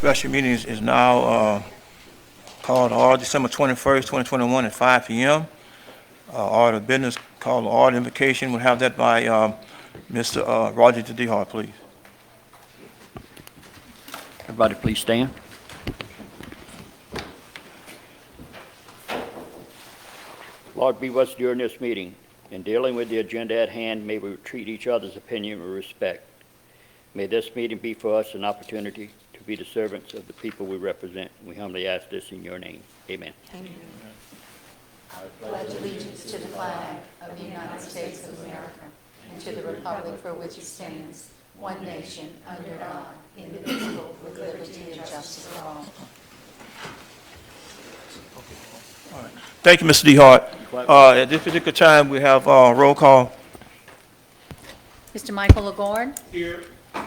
special meeting is now called to order December 21st, 2021 at 5 p.m. Order of business called to order invocation. We'll have that by Mr. Roger DeHart, please. Everybody please stand. Lord, be with us during this meeting. In dealing with the agenda at hand, may we treat each other's opinion with respect. May this meeting be for us an opportunity to be the servants of the people we represent. We humbly ask this in your name. Amen. Amen. I pledge allegiance to the flag of the United States of America and to the republic for which it stands, one nation, under God, indivisible, with liberty and justice for all. All right. Thank you, Mr. DeHart. At this particular time, we have roll call. Mr. Michael Lagarde. Here.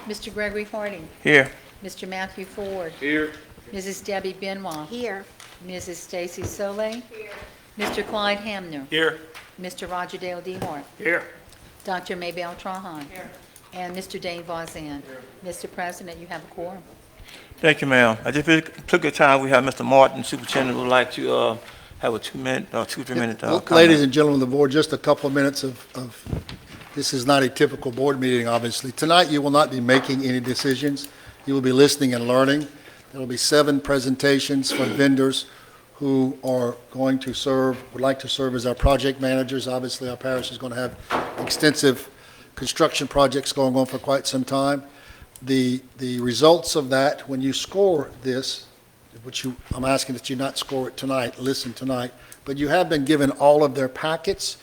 Mr. Gregory Harding. Here. Mr. Matthew Ford. Here. Mrs. Debbie Benoit. Here. Mrs. Stacy Solé. Here. Mr. Clyde Hamner. Here. Mr. Roger Dale DeHart. Here. Dr. Maybelle Trahan. Here. And Mr. Dave Vauzan. Here. Mr. President, you have a quorum. Thank you, ma'am. At this particular time, we have Mr. Martin, Superintendent, would like to have a 2-minute, 2-3-minute comment. Ladies and gentlemen of the board, just a couple of minutes of this is not a typical board meeting, obviously. Tonight, you will not be making any decisions. You will be listening and learning. There will be 7 presentations from vendors who are going to serve, would like to serve as our project managers. Obviously, our parish is going to have extensive construction projects going on for quite some time. The results of that, when you score this, which I'm asking that you not score it tonight, listen tonight, but you have been given all of their packets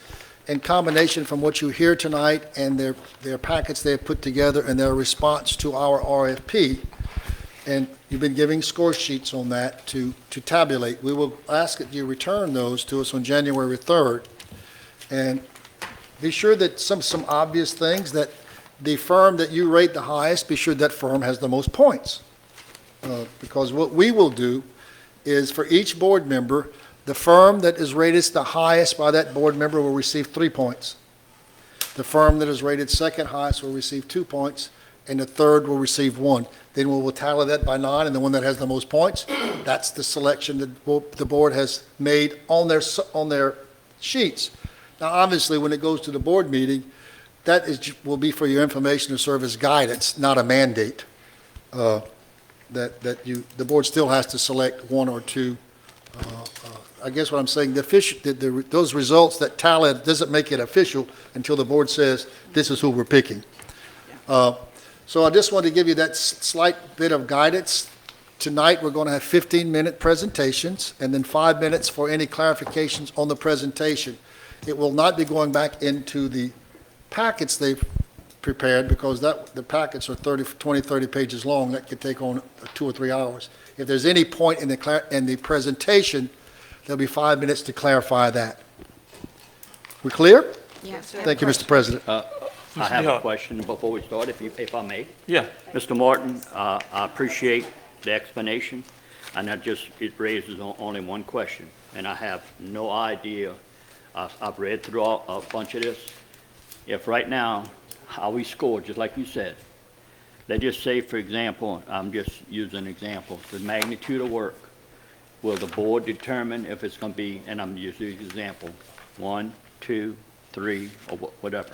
in combination from what you hear tonight and their packets they have put together and their response to our RFP. And you've been giving score sheets on that to tabulate. We will ask that you return those to us on January 3rd. And be sure that some obvious things, that the firm that you rate the highest, be sure that firm has the most points. Because what we will do is for each board member, the firm that is rated the highest by that board member will receive 3 points. The firm that is rated second highest will receive 2 points, and the third will receive 1. Then we will tally that by 9, and the one that has the most points, that's the selection that the board has made on their sheets. Now, obviously, when it goes to the board meeting, will be for your information to serve as guidance, not a mandate. The board still has to select 1 or 2. I guess what I'm saying, those results that tally doesn't make it official until the board says this is who we're picking. So I just wanted to give you that slight bit of guidance. Tonight we're going to have 15-minute presentations and then 5 minutes for any clarifications on the presentation. It will not be going back into the packets they've prepared because the packets are 20, 30 pages long. That could take on 2 or 3 hours. If there's any point in the presentation, there'll be 5 minutes to clarify that. We clear? Yes. Thank you, Mr. President. I have a question before we start, if I may. Yeah. Mr. Martin, I appreciate the explanation, and it raises only one question, and I have no idea. I've read through a bunch of this. If right now, how we score, just like you said, let's just say, for example, I'm just using an example, the magnitude of work, will the board determine if it's going to be, and I'm using an example, 1, 2, 3, or whatever?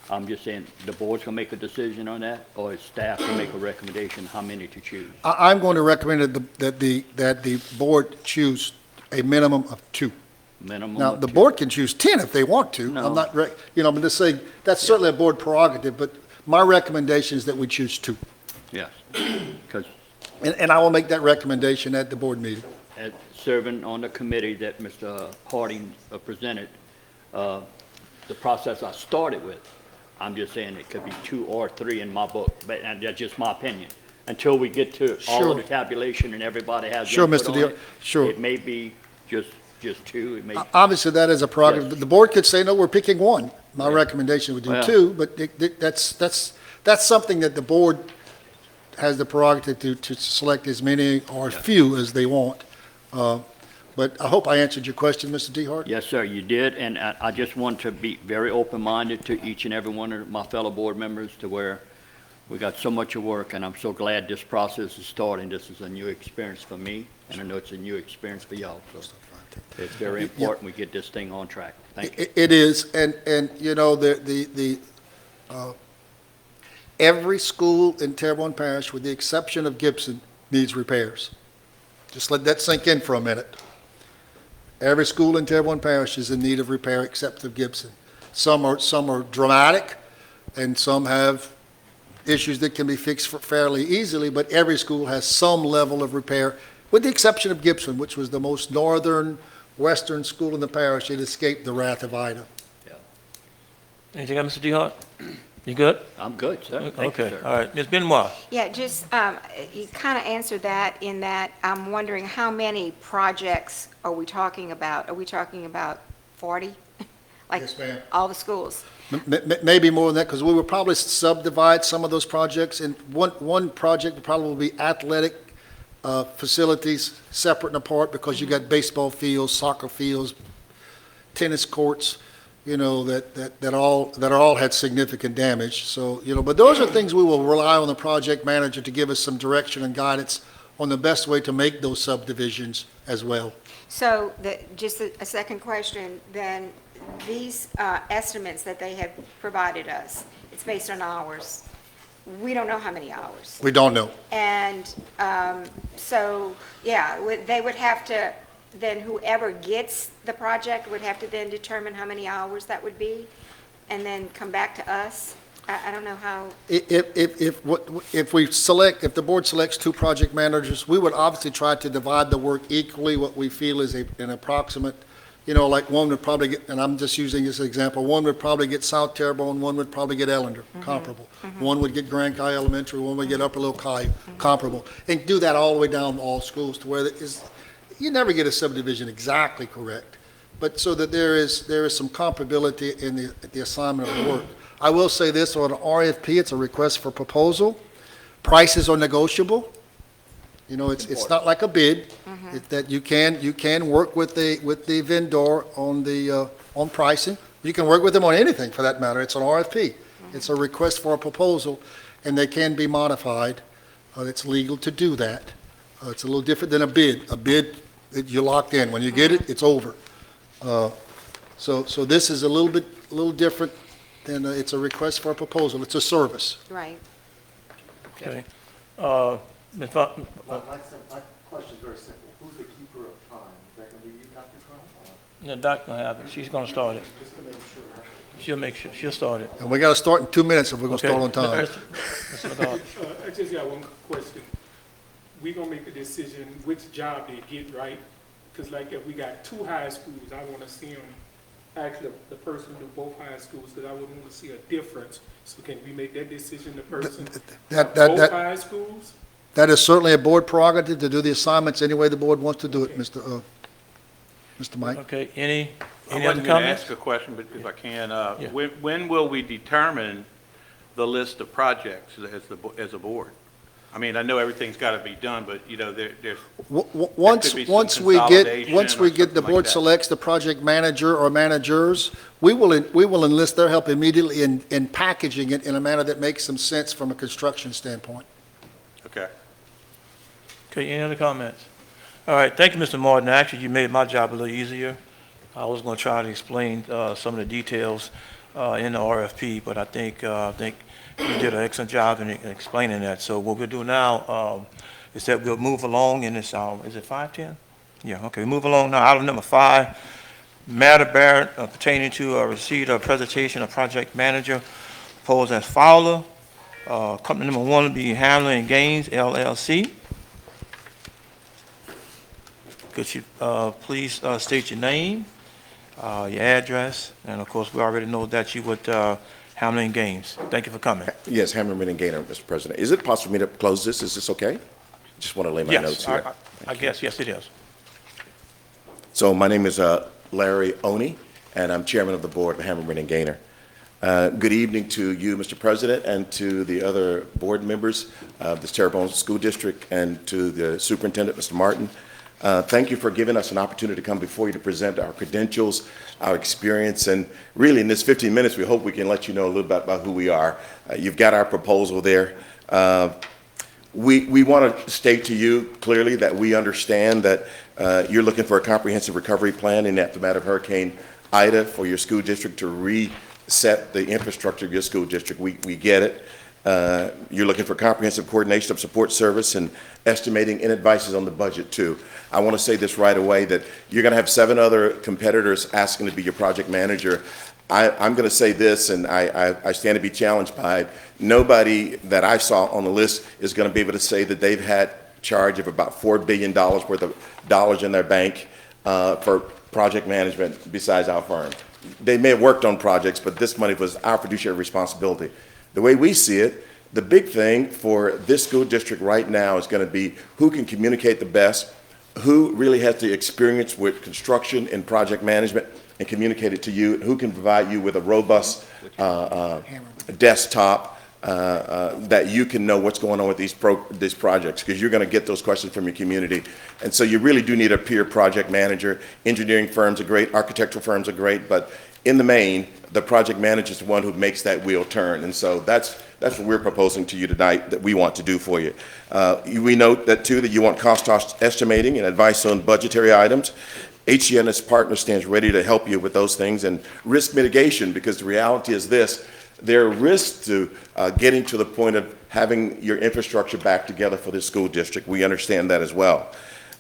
I'm just saying, the board's going to make a decision on that, or is staff going to make a recommendation how many to choose? I'm going to recommend that the board choose a minimum of 2. Minimum Now, of the 2. board can choose 10 if they want to. No. I'm not, I'm just saying, that's certainly a board prerogative, but my recommendation is that we choose 2. Yes, because And I will make that recommendation at the board meeting. serving on the committee that Mr. Harding presented, the process I started with, I'm just saying it could be 2 or 3 in my book, but that's just my opinion. Until we get to all of the tabulation and everybody has Sure, input Mr. on Deal. it, Sure. it may be just 2. It may. Obviously, that is a prerogative. Yes. The board could say, no, we're picking 1. My recommendation would do Well. 2, but that's something that the board has the prerogative to select as many or few as they want. But I hope I answered your question, Mr. DeHart. Yes, sir, you did, and I just want to be very open-minded to each and every one of my fellow board members to where We got so much of work, and I'm so glad this process is starting. This is a new experience for me, and I know it's a new experience for y'all. So it's very important we get this thing on track. Thank you. It is, and you know, every school in Terrebonne Parish, with the exception of Gibson, needs repairs. Just let that sink in for a minute. Every school in Terrebonne Parish is in need of repair except of Gibson. Some are dramatic, and some have issues that can be fixed fairly easily, but every school has some level of repair, with the exception of Gibson, which was the most northern, western school in the parish. It escaped the wrath of Ida. Anything else, Mr. DeHart? You good? I'm good, sir. Thank you, Okay, sir. all right. Ms. Benoit? Yeah, just, you kind of answered that in that I'm wondering how many projects are we talking about? Are we talking about 40? Like Yes, ma'am. all the schools? Maybe more than that, because we will probably subdivide some of those projects, and one project would probably be athletic facilities, separate and apart, because you got baseball fields, soccer fields, tennis courts, you know, that all had significant damage. So, you know, but those are things we will rely on the project manager to give us some direction and guidance on the best way to make those subdivisions as well. So just a second question, then these estimates that they have provided us, it's based on hours. We don't know how many hours. We don't know. And so, yeah, they would have to, then whoever gets the project would have to then determine how many hours that would be, and then come back to us? I don't know how, If the board selects two project managers, we would obviously try to divide the work equally, what we feel is an approximate, you know, like one would probably get, and I'm just using this example, one would probably get South Terrebonne, one would probably get Ellender, comparable. One would get Grand Kai Elementary, one would get Upper Little Kai, comparable. And do that all the way down to all schools to where there is, you never get a subdivision exactly correct, but so that there is some comparability in the assignment of the work. I will say this, on an RFP, it's a request for proposal. Prices are negotiable. You know, it's not like a bid. That you can work with the vendor on pricing. You can work with them on anything for that matter. It's an RFP. It's a request for a proposal, and they can be modified. It's legal to do that. It's a little different than a bid. A bid, you're locked in. When you get it, it's over. So this is a little different. And it's a request for a proposal. It's a service. right. Okay. Ms. My question's very simple. Who's the keeper of time? Is that going to be you, Dr. Crum? The doctor will have it. She's going to start it. Just to make sure. She'll make sure, she'll start it. And we got to start in 2 minutes if we're going to Okay. start on time. Mr. McDonald. I just got one question. We gonna make a decision which job they get, right? Because like if we got two high schools, I want to see them, actually the person do both high schools, because I would want to see a difference. So can we make that decision, the person both high schools? That is certainly a board prerogative to do the assignments any way the board wants to do it, Mr. Mike. Okay, any I other wasn't going to comments? ask a question, but if I can, Yeah. when will we determine the list of projects as a board? I mean, I know everything's got to be done, but, you know, there's, Once could be some we get, consolidation once or we get, the something like board that. selects the project manager or managers, we will enlist their help immediately in packaging it in a manner that makes some sense from a construction standpoint. okay. Okay, any other comments? All right, thank you, Mr. Martin. Actually, you made my job a little easier. I was going to try to explain some of the details in the RFP, but I think you did an excellent job in explaining that. So what we'll do now is that we'll move along in this, is it 5:10? Yeah, okay, move along now. Item number 5, matter bearing pertaining to receipt of presentation of project manager proposed as Fowler. Company number 1 will be Hamlin Gaines LLC. Could you please state your name, your address, and of course, we already know that you would Hamlin Gaines. Thank you for coming. Yes, Hammerman and Gaynor, Mr. President. Is it possible for me to close this? Is this okay? Just want to lay my notes Yes, here. I guess, yes, it is. So my name is Larry Oney, and I'm chairman of the board of Hammerman and Gaynor. Good evening to you, Mr. President, and to the other board members of the Terrebonne School District, and to the superintendent, Mr. Martin. Thank you for giving us an opportunity to come before you to present our credentials, our experience, and really in this 15 minutes, we hope we can let you know a little bit about who we are. You've got our proposal there. We want to state to you clearly that we understand that you're looking for a comprehensive recovery plan in the aftermath of Hurricane Ida for your school district to reset the infrastructure of your school district. We get it. You're looking for comprehensive coordination of support service and estimating and advices on the budget too. I want to say this right away that you're going to have 7 other competitors asking to be your project manager. I'm going to say this, and I stand to be challenged by it. Nobody that I saw on the list is going to be able to say that they've had charge of about $4 billion worth of dollars in their bank for project management besides our firm. They may have worked on projects, but this money was our fiduciary responsibility. The way we see it, the big thing for this school district right now is going to be who can communicate the best, who really has the experience with construction and project management and communicate it to you, and who can provide you with a robust desktop that you can know what's going on with these projects, because you're going to get those questions from your community. And so you really do need a peer project manager. Engineering firms are great, architectural firms are great, but in the main, the project manager is the one who makes that wheel turn. And so that's what we're proposing to you tonight that we want to do for you. We note that too that you want cost estimating and advice on budgetary items. HCN as partner stands ready to help you with those things, and risk mitigation, because the reality is this: there are risks to getting to the point of having your infrastructure back together for this school district. We understand that as well.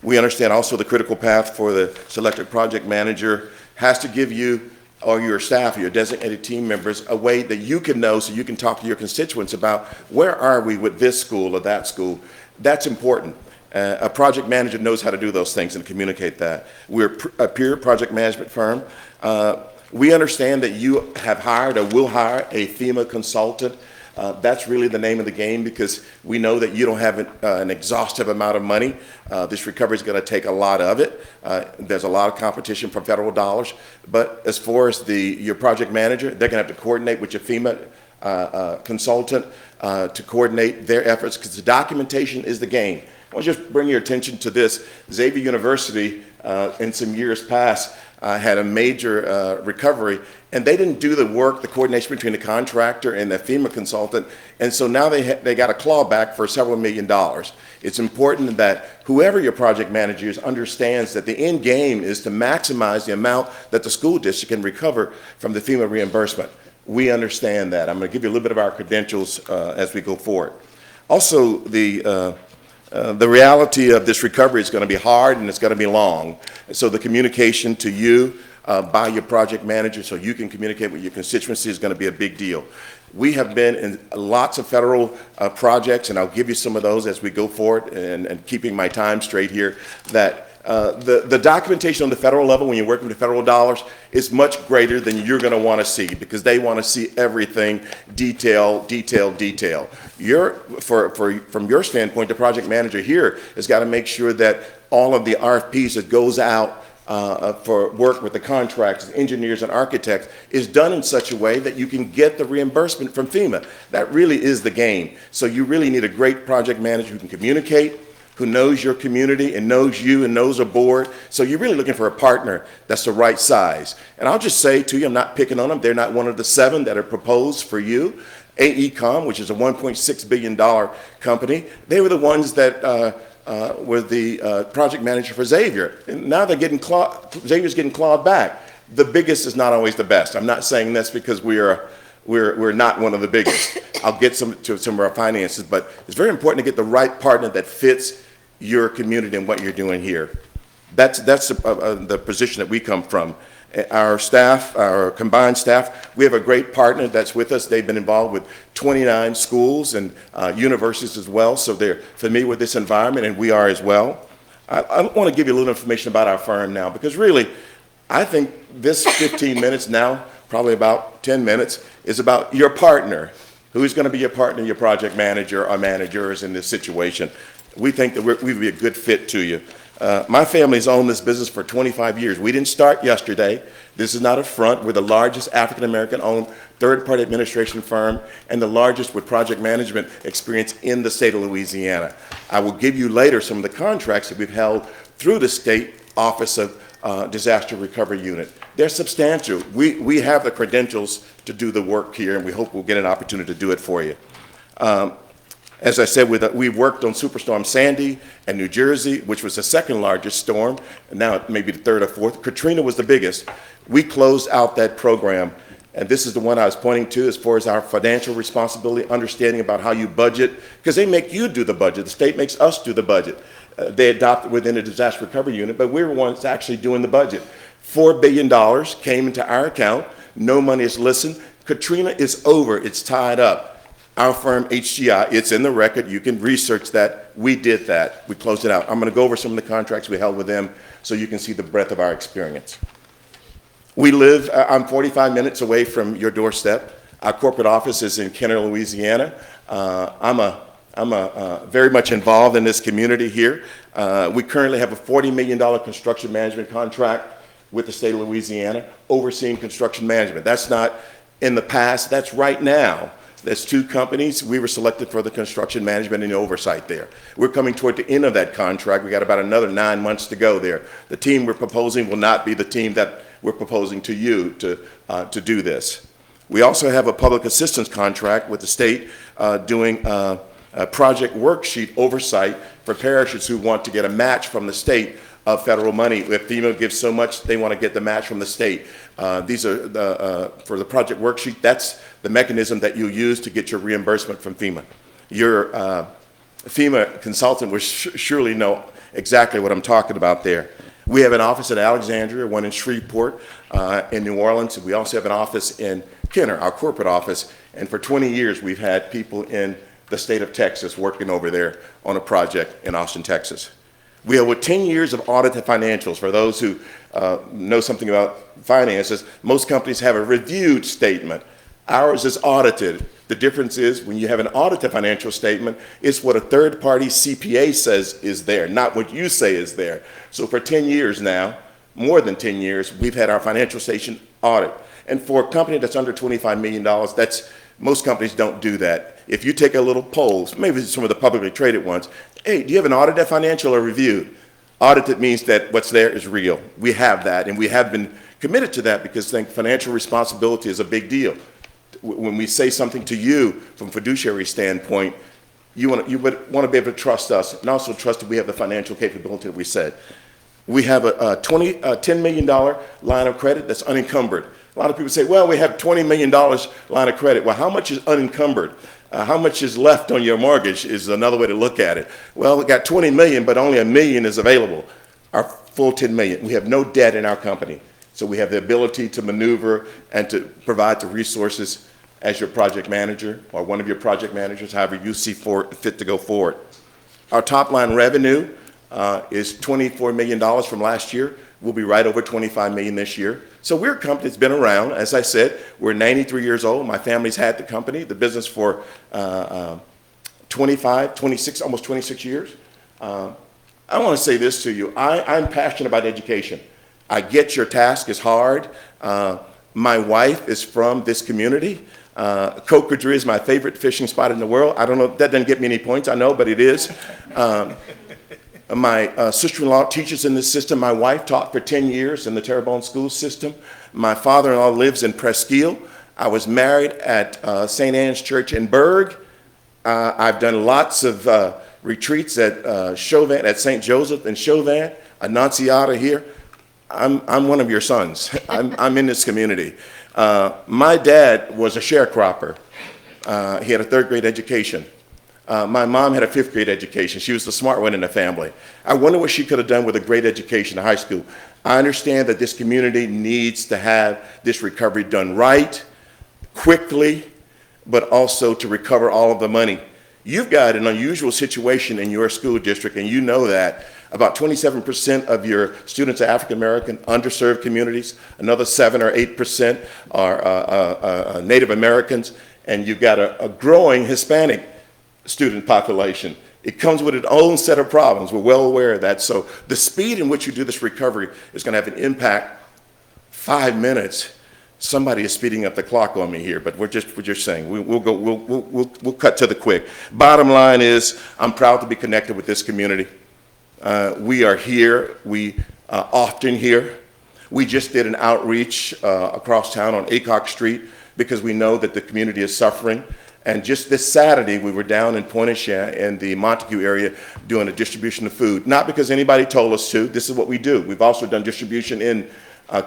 We understand also the critical path for the selected project manager has to give you or your staff or your designated team members a way that you can know, so you can talk to your constituents about where are we with this school or that school. That's important. A project manager knows how to do those things and communicate that. We're a peer project management firm. We understand that you have hired or will hire a FEMA consultant. That's really the name of the game, because we know that you don't have an exhaustive amount of money. This recovery is going to take a lot of it. There's a lot of competition for federal dollars. But as far as your project manager, they're going to have to coordinate with your FEMA consultant to coordinate their efforts, because the documentation is the game. I want to just bring your attention to this. Xavier University, in some years past, had a major recovery, and they didn't do the work, the coordination between the contractor and the FEMA consultant, and so now they got a clawback for several $1 million. It's important that whoever your project manager is understands that the end game is to maximize the amount that the school district can recover from the FEMA reimbursement. We understand that. I'm going to give you a little bit of our credentials as we go forward. Also, the reality of this recovery is going to be hard and it's going to be long. So the communication to you by your project manager so you can communicate with your constituency is going to be a big deal. We have been in lots of federal projects, and I'll give you some of those as we go forward, and keeping my time straight here, that the documentation on the federal level when you're working with federal dollars is much greater than you're going to want to see, because they want to see everything detail. From your standpoint, the project manager here has got to make sure that all of the RFPs that goes out for work with the contractors, engineers, and architects is done in such a way that you can get the reimbursement from FEMA. That really is the game. So you really need a great project manager who can communicate, who knows your community and knows you and knows a board. So you're really looking for a partner that's the right size. And I'll just say to you, I'm not picking on them. They're not one of the 7 that are proposed for you. AECOM, which is a $1.6 billion company, they were the ones that were the project manager for Xavier. And now they're getting Xavier's getting clawed back. The biggest is not always the best. I'm not saying this because we're not one of the biggest. I'll get to some of our finances, but it's very important to get the right partner that fits your community and what you're doing here. That's the position that we come from. Our staff, our combined staff, we have a great partner that's with us. They've been involved with 29 schools and universities as well, so they're familiar with this environment, and we are as well. I want to give you a little information about our firm now, because really, I think this 15 minutes now, probably about 10 minutes, is about your partner. Who's going to be your partner, your project manager or managers in this situation? We think that we'd be a good fit to you. My family's owned this business for 25 years. We didn't start yesterday. This is not a front. We're the largest African-American owned third-party administration firm and the largest with project management experience in the state of Louisiana. I will give you later some of the contracts that we've held through the State Office of Disaster Recovery Unit. They're substantial. We have the credentials to do the work here, and we hope we'll get an opportunity to do it for you. As I said, we worked on Superstorm Sandy in New Jersey, which was the second largest storm, and now it may be the third or fourth. Katrina was the biggest. We closed out that program, and this is the one I was pointing to as far as our financial responsibility, understanding about how you budget, because they make you do the budget. The state makes us do the budget. They adopt it within the disaster recovery unit, but we're the ones actually doing the budget. $4 billion came into our account. No money is listened. Katrina is over. It's tied up. Our firm, HGI, it's in the record. You can research that. We did that. We closed it out. I'm going to go over some of the contracts we held with them so you can see the breadth of our experience. We live, I'm 45 minutes away from your doorstep. Our corporate office is in Kenner, Louisiana. I'm very much involved in this community here. We currently have a $40 million construction management contract with the state of Louisiana, overseeing construction management. That's not in the past, that's right now. There's two companies. We were selected for the construction management and the oversight there. We're coming toward the end of that contract. We got about another 9 months to go there. The team we're proposing will not be the team that we're proposing to you to do this. We also have a public assistance contract with the state doing a project worksheet oversight for parishes who want to get a match from the state of federal money. If FEMA gives so much, they want to get the match from the state. These are for the project worksheet, that's the mechanism that you use to get your reimbursement from FEMA. Your FEMA consultant will surely know exactly what I'm talking about there. We have an office in Alexandria, one in Shreveport, in New Orleans. We also have an office in Kenner, our corporate office, and for 20 years we've had people in the state of Texas working over there on a project in Austin, Texas. We have 10 years of audited financials. For those who know something about finances, most companies have a reviewed statement. Ours is audited. The difference is when you have an audited financial statement, it's what a third-party CPA says is there, not what you say is there. So for 10 years now, more than 10 years, we've had our financial station audit. And for a company that's under $25 million, most companies don't do that. If you take a little poll, maybe some of the publicly traded ones, hey, do you have an audited financial or reviewed? Audited means that what's there is real. We have that, and we have been committed to that because I think financial responsibility is a big deal. When we say something to you from a fiduciary standpoint, you would want to be able to trust us and also trust that we have the financial capability that we said. We have a $10 million line of credit that's unencumbered. A lot of people say, well, we have $20 million line of credit. Well, how much is unencumbered? How much is left on your mortgage is another way to look at it. Well, we got 20 million, but only $1 million is available. Our full 10 million. We have no debt in our company. So we have the ability to maneuver and to provide the resources as your project manager or one of your project managers, however you see fit to go forward. Our top line revenue is $24 million from last year. We'll be right over 25 million this year. So we're a company that's been around. As I said, we're 93 years old. My family's had the company, the business for 26, almost 26 years. I want to say this to you. I'm passionate about education. I get your task is hard. My wife is from this community. Coquetry is my favorite fishing spot in the world. I don't know, that doesn't get me any points, I know, but it is. My sister-in-law teaches in this system. My wife taught for 10 years in the Terrebonne school system. My father-in-law lives in Presqu'île. I was married at St. Anne's Church in Berg. I've done lots of retreats at Chauvin, at St. Joseph and Chauvin, Annunciata here. I'm one of your sons. I'm in this community. My dad was a sharecropper. He had a third grade education. My mom had a fifth grade education. She was the smart one in the family. I wonder what she could have done with a great education in high school. I understand that this community needs to have this recovery done right, quickly, but also to recover all of the money. You've got an unusual situation in your school district, and you know that. About 27% of your students are African American, underserved communities. Another 7 or 8% are Native Americans, and you've got a growing Hispanic student population. It comes with its own set of problems. We're well aware of that. So the speed in which you do this recovery is going to have an impact. 5 minutes. Somebody is speeding up the clock on me here, but we're just saying we'll cut to the quick. Bottom line is, I'm proud to be connected with this community. We are here. We often here. We just did an outreach across town on Acock Street because we know that the community is suffering. And just this Saturday, we were down in Pointe-au-Tremont in the Montague area doing a distribution of food. Not because anybody told us to. This is what we do. We've also done distribution in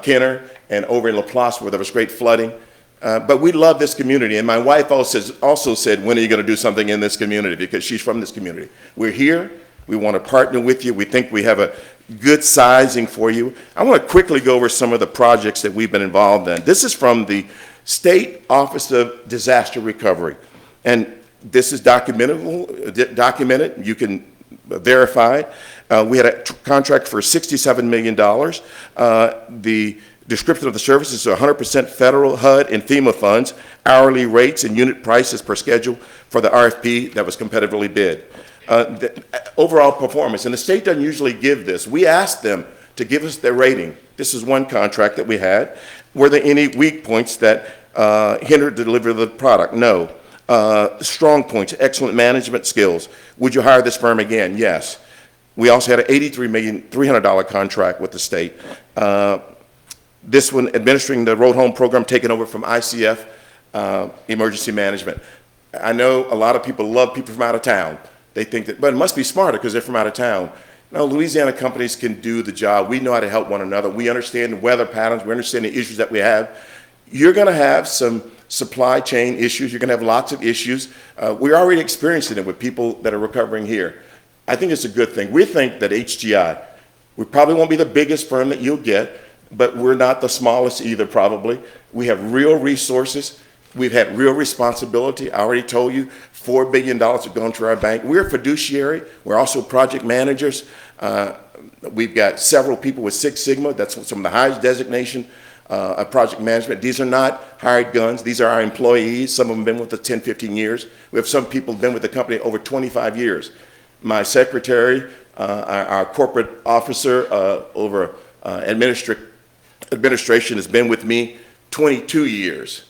Kenner and over in LaPlace where there was great flooding. But we love this community. And my wife also said, when are you going to do something in this community? Because she's from this community. We're here. We want to partner with you. We think we have a good sizing for you. I want to quickly go over some of the projects that we've been involved in. This is from the State Office of Disaster Recovery. And this is documented. You can verify. We had a contract for $67 million. The description of the services is 100% federal HUD and FEMA funds, hourly rates and unit prices per schedule for the RFP that was competitively bid. The overall performance, and the state doesn't usually give this. We asked them to give us their rating. This is one contract that we had. Were there any weak points that hindered the delivery of the product? No. Strong points, excellent management skills. Would you hire this firm again? Yes. We also had an $83,300 contract with the state. This one, administering the Road Home program, taken over from ICF Emergency Management. I know a lot of people love people from out of town. They think that, but it must be smarter because they're from out of town. No, Louisiana companies can do the job. We know how to help one another. We understand the weather patterns. We understand the issues that we have. You're going to have some supply chain issues. You're going to have lots of issues. We're already experiencing it with people that are recovering here. I think it's a good thing. We think that HGI, we probably won't be the biggest firm that you'll get, but we're not the smallest either, probably. We have real resources. We've had real responsibility. I already told you, $4 billion have gone to our bank. We're a fiduciary. We're also project managers. We've got several people with Six Sigma. That's some of the highest designation of project management. These are not hired guns. These are our employees. Some of them have been with us 10, 15 years. We have some people who've been with the company over 25 years. My secretary, our corporate officer over administration has been with me 22 years.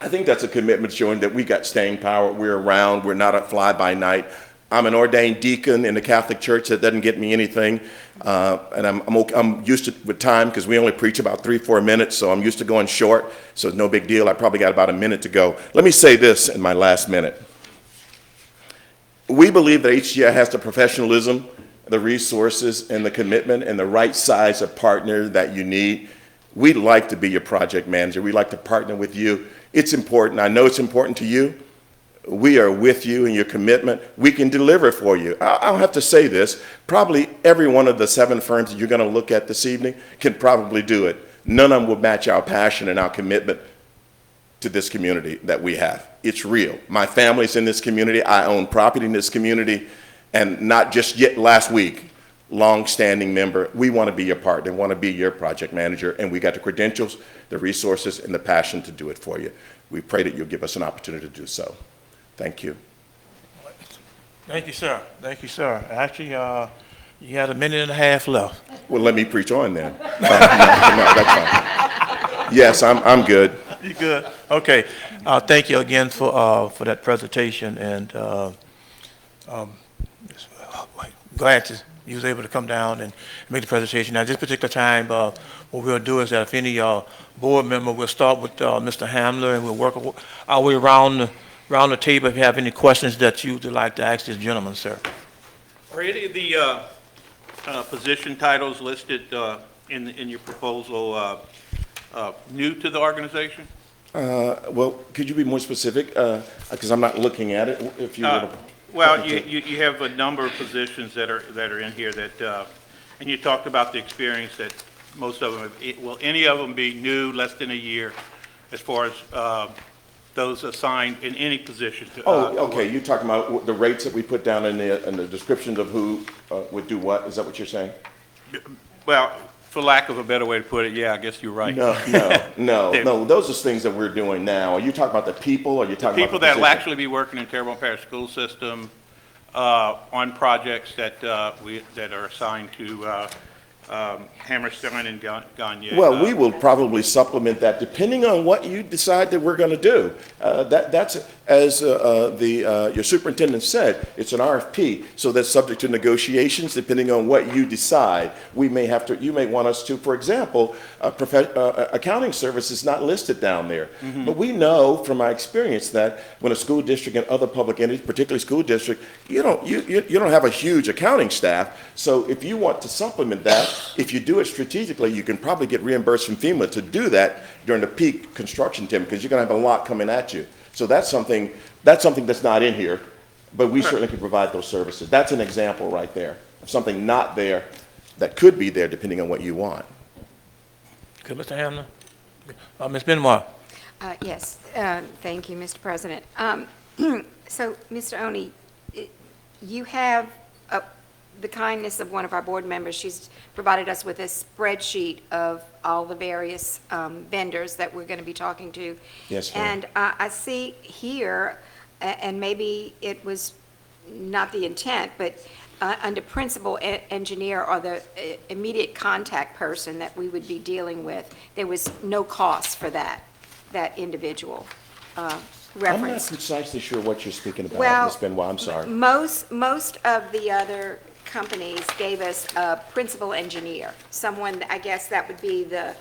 I think that's a commitment showing that we got staying power. We're around. We're not a fly-by-night. I'm an ordained deacon in the Catholic Church. That doesn't get me anything. And I'm used to with time because we only preach about 3-4 minutes, so I'm used to going short, so it's no big deal. I probably got about a minute to go. Let me say this in my last minute. We believe that HGI has the professionalism, the resources, and the commitment, and the right size of partner that you need. We'd like to be your project manager. We'd like to partner with you. It's important. I know it's important to you. We are with you in your commitment. We can deliver for you. I'll have to say this. Probably every one of the 7 firms that you're going to look at this evening can probably do it. None of them will match our passion and our commitment to this community that we have. It's real. My family's in this community. I own property in this community. And not just yet last week, long-standing member. We want to be your partner, want to be your project manager, and we got the credentials, the resources, and the passion to do it for you. We pray that you'll give us an opportunity to do so. Thank you. Thank you, sir. Thank you, sir. Actually, you had a minute and a half left. Well, let me preach on then. No, that's fine. Yes, I'm good. You good? Okay. Thank you again for that presentation, and glad you was able to come down and make the presentation. Now, this particular time, what we'll do is that if any board member, we'll start with Mr. Hamler, and we'll work our way around the table if you have any questions that you would like to ask this gentleman, sir. Are any of the position titles listed in your proposal new to the organization? Well, could you be more specific? Because I'm not looking at it. If you would. Well, you have a number of positions that are in here that, and you talked about the experience that most of them, will any of them be new, less than a year, as far as those assigned in any position? Okay. You're talking about the rates that we put down in the descriptions of who would do what? Is that what you're saying? Well, for lack of a better way to put it, yeah, I guess you're right. No. Those are things that we're doing now. Are you talking about the people, or are you talking people about the that will position? actually be working in Terrebonne Parish School System on projects that that are assigned to Hammerstein and Gagne. Well, we will probably supplement that depending on what you decide that we're going to do. That's, as your superintendent said, it's an RFP, so that's subject to negotiations depending on what you decide. We may have to, you may want us to, for example, accounting service is not listed down there. But we know from my experience that when a school district and other public entities, particularly school district, you don't have a huge accounting staff. So if you want to supplement that, if you do it strategically, you can probably get reimbursed from FEMA to do that during the peak construction time, because you're going to have a lot coming at you. So that's something that's not in here, but we certainly can provide those services. That's an example right there of something not there that could be there depending on what you want. Okay, Mr. Hamlin? Ms. Benoit? Yes, thank you, Mr. President. So, Mr. Oni, you have the kindness of one of our board members. She's provided us with a spreadsheet of all the various vendors that we're going to be talking to. Yes, ma'am. And I see here, and maybe it was not the intent, but under principal engineer or the immediate contact person that we would be dealing with, there was no cost for that individual I'm not reference. precisely sure what you're speaking about, Well, Ms. Benoit, I'm sorry. Most of the other companies gave us a principal engineer, someone, I guess that would be the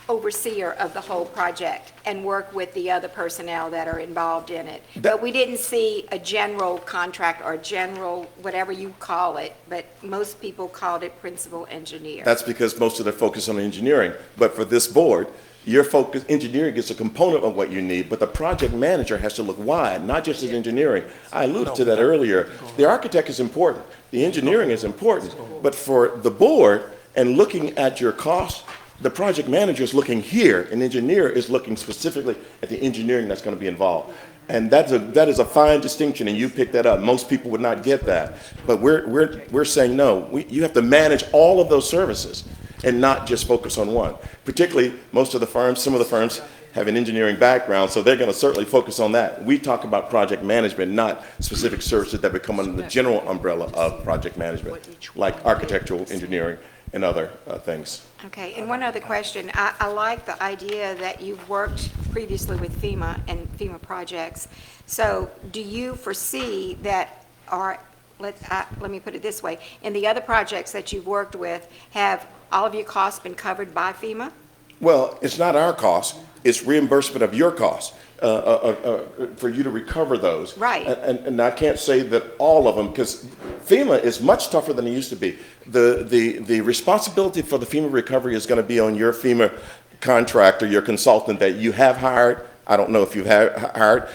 overseer of the whole project and work with the other personnel that are involved in it. But we didn't see a general contract or general, whatever you call it, but most people called it principal engineer. That's because most of the focus on engineering. But for this board, your focus, engineering is a component of what you need, but the project manager has to look wide, not just at engineering. I alluded to that earlier. The architect is important, the engineering is important, but for the board and looking at your costs, the project manager is looking here, and engineer is looking specifically at the engineering that's going to be involved. And that is a fine distinction, and you picked that up. Most people would not get that. But we're saying, no, you have to manage all of those services and not just focus on one. Particularly, most of the firms, some of the firms have an engineering background, so they're going to certainly focus on that. We talk about project management, not specific services that become under the general umbrella of project management, like architectural engineering and other things. Okay, and one other question. I like the idea that you've worked previously with FEMA and FEMA projects. So do you foresee that, or let me put it this way, in the other projects that you've worked with, have all of your costs been covered by FEMA? Well, it's not our cost, it's reimbursement of your costs for you to recover those. Right. And I can't say that all of them, because FEMA is much tougher than it used to be. The responsibility for the FEMA recovery is going to be on your FEMA contractor, your consultant that you have hired. I don't know if you've hired,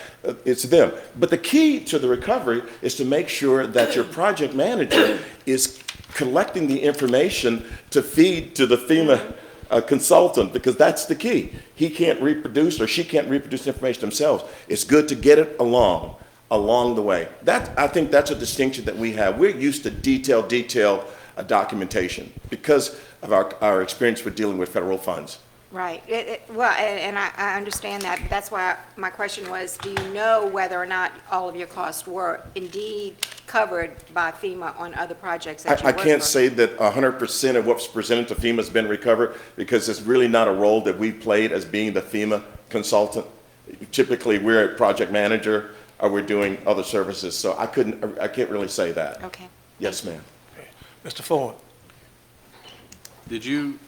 it's them. But the key to the recovery is to make sure that your project manager is collecting the information to feed to the FEMA consultant, because that's the key. He can't reproduce, or she can't reproduce the information themselves. It's good to get it along the way. I think that's a distinction that we have. We're used to detailed documentation because of our experience with dealing with federal funds. Right. Well, and I understand that. That's why my question was, do you know whether or not all of your costs were indeed covered by FEMA on other projects that you I worked can't for? say that 100% of what's presented to FEMA has been recovered, because it's really not a role that we played as being the FEMA consultant. Typically, we're a project manager or we're doing other services, so I can't really say that. Okay. Yes, ma'am. Mr. Ford? Did you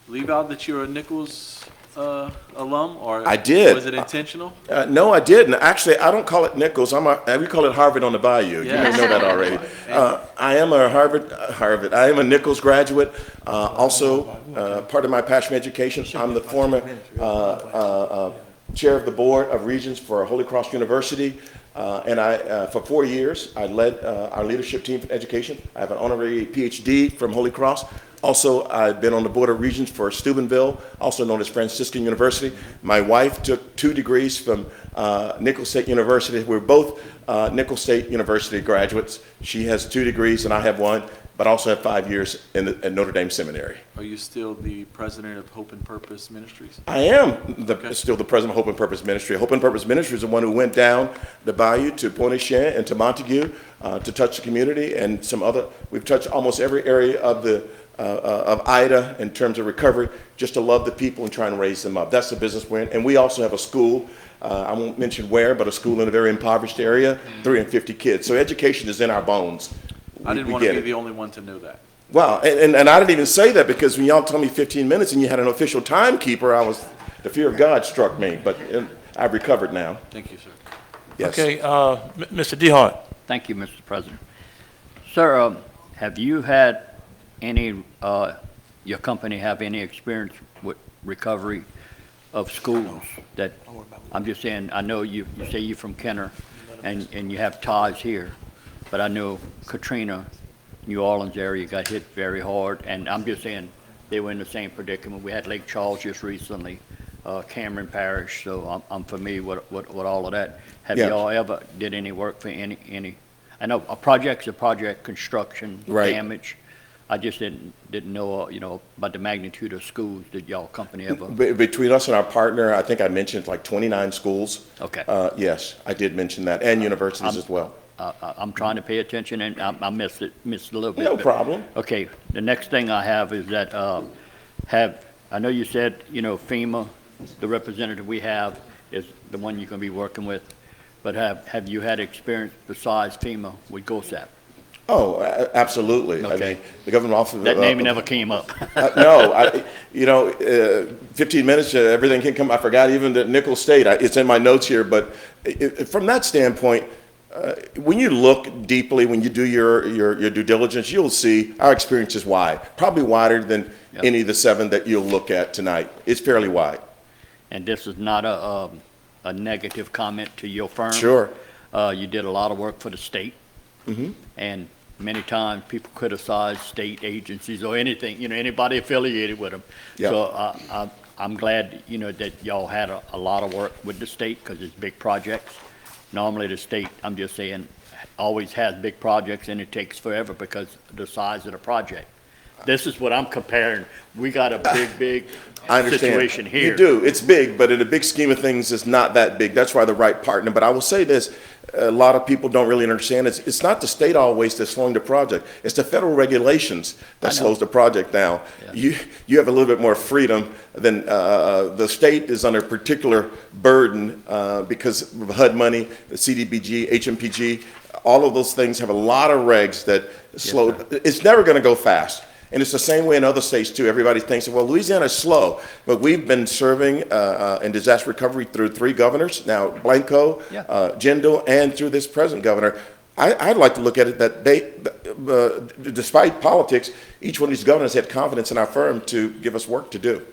leave out that you're a Nichols alum, or I did. was it intentional? No, I didn't. Actually, I don't call it Nichols. we call it Harvard on the Bayou. You may know that already. I am a I am a Nichols graduate. Also, part of my passion education, I'm the former chair of the board of regents for Holy Cross University. And for 4 years, I led our leadership team for education. I have an honorary PhD from Holy Cross. Also, I've been on the board of regents for Steubenville, also known as Franciscan University. My wife took 2 degrees from Nichols State University. We're both Nichols State University graduates. She has 2 degrees and I have 1. but I also have 5 years at Notre Dame Seminary. Are you still the president of Hope and Purpose Ministries? I am Okay. still the president of Hope and Purpose Ministry. Hope and Purpose Ministry is the one who went down the bayou to Pointe-Chien and to Montague to touch the community and some other. We've touched almost every area of Ida in terms of recovery, just to love the people and try and raise them up. That's the business we're in. And we also have a school. I won't mention where, but a school in a very impoverished area, 350 kids. So education is in our bones. I didn't We want to get be it. the only one to know that. Well, and I didn't even say that because when y'all told me 15 minutes and you had an official timekeeper, the fear of God struck me, but I've recovered now. Thank you, sir. Yes. Okay, Mr. DeHart. Thank you, Mr. President. Sir, have you had any, your company have any experience with recovery of schools that, I'm just saying, I know you say you're from Kenner and you have ties here, but I know Katrina, New Orleans area got hit very hard, and I'm just saying they were in the same predicament. We had Lake Charles just recently, Cameron Parish, so I'm familiar with all of that. Have Yeah. y'all ever did any work for any, I know a project's a project, construction, Right. damage. I just didn't know, about the magnitude of schools that y'all company ever, Between us and our partner, I think I mentioned like 29 schools. okay. Yes, I did mention that, and universities as well. I'm trying to pay attention, and I missed a little bit. No but- problem. Okay, the next thing I have is that, I know you said, FEMA, the representative we have is the one you're gonna be working with, but have you had experience besides FEMA with GOSAP? Oh, absolutely. I Okay. mean, the government office. That name never came up. No, 15 minutes, everything can come. I forgot even the Nickel State. It's in my notes here, but from that standpoint, when you look deeply, when you do your due diligence, you'll see our experience is wide, probably wider than Yep. any of the 7 that you'll look at tonight. It's fairly wide. And this is not a negative comment to your firm. Sure. You did a lot of work for the state. And many times people criticize state agencies or anything, anybody affiliated with them. Yeah. So I'm glad, that y'all had a lot of work with the state because it's big projects. Normally the state, I'm just saying, always has big projects and it takes forever because of the size of the project. This is what I'm comparing. We got a big I understand. situation here. You do. It's big, but in the big scheme of things, it's not that big. That's why the right partner. But I will say this, a lot of people don't really understand. It's not the state always that's slowing the project. It's the federal regulations that slows the project down. Yeah. You have a little bit more freedom than the state is under particular burden because of HUD money, the CDBG, HMPG. All of those things have a lot of regs that slow. It's never going to go fast. And it's the same way in other states too. Everybody thinks, well, Louisiana's slow, but we've been serving in disaster recovery through 3 governors, now Blanco, Yeah. Jindal, and through this present governor. I'd like to look at it that they, despite politics, each one of these governors had confidence in our firm to give us work to do.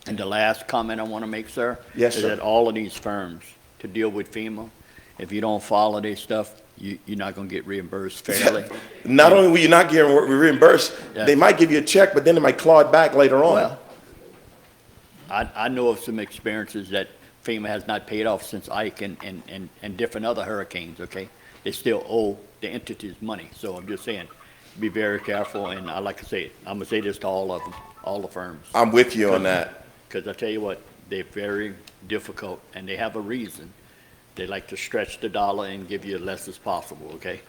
And the last comment I want to make, sir. Yes, is sir. that all of these firms, to deal with FEMA, if you don't follow their stuff, you're not going to get reimbursed fairly. Not only will you not get reimbursed, Yeah. they might give you a check, but then they might claw it back later on. Well, I know of some experiences that FEMA has not paid off since Ike and different other hurricanes, okay? They still owe the entities money, so I'm just saying, be very careful, and I like to say, I'm gonna say this to all of them, all the firms. I'm with you on that. Because I tell you what, they're very difficult, and they have a reason. They like to stretch the dollar and give you as less as possible, okay?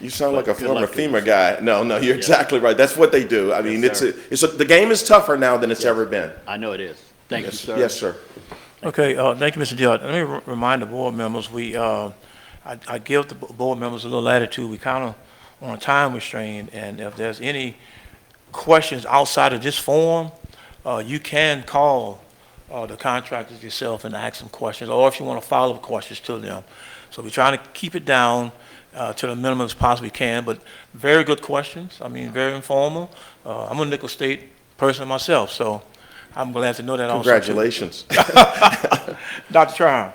You sound like a Good former luck to you. FEMA guy. No, you're exactly right. That's what they do. I mean, Yes, sir. the game is tougher now than it's ever been. I know it is. Thank you, Yes, sir. yes, sir. Okay, thank you, Mr. DeHart. Let me remind the board members, I give the board members a little latitude. We kind of on a time restraint, and if there's any questions outside of this forum, you can call the contractors yourself and ask them questions, or if you want to follow up questions to them. So we're trying to keep it down to the minimum as possibly can, but very good questions. I mean, very informal. I'm a Nickel State person myself, so I'm glad to know that also. too. Congratulations. Dr. Traherne.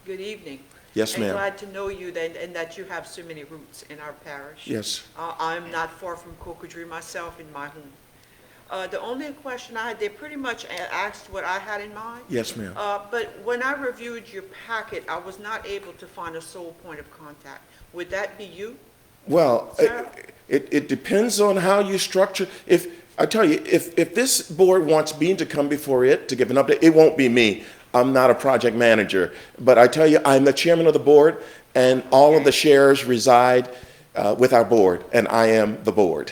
Good evening. Yes, And ma'am. glad to know you and that you have so many roots in our parish. Yes. I'm not far from Cocodrie myself in my home. The only question I had, they pretty much asked what I had in mind. Yes, ma'am. But when I reviewed your packet, I was not able to find a sole point of contact. Would that be you? Well, Sir? it depends on how you structure. If, I tell you, if this board wants me to come before it to give an update, it won't be me. I'm not a project manager. But I tell you, I'm the chairman of the board, and all of the shares reside with our board, and I am the board.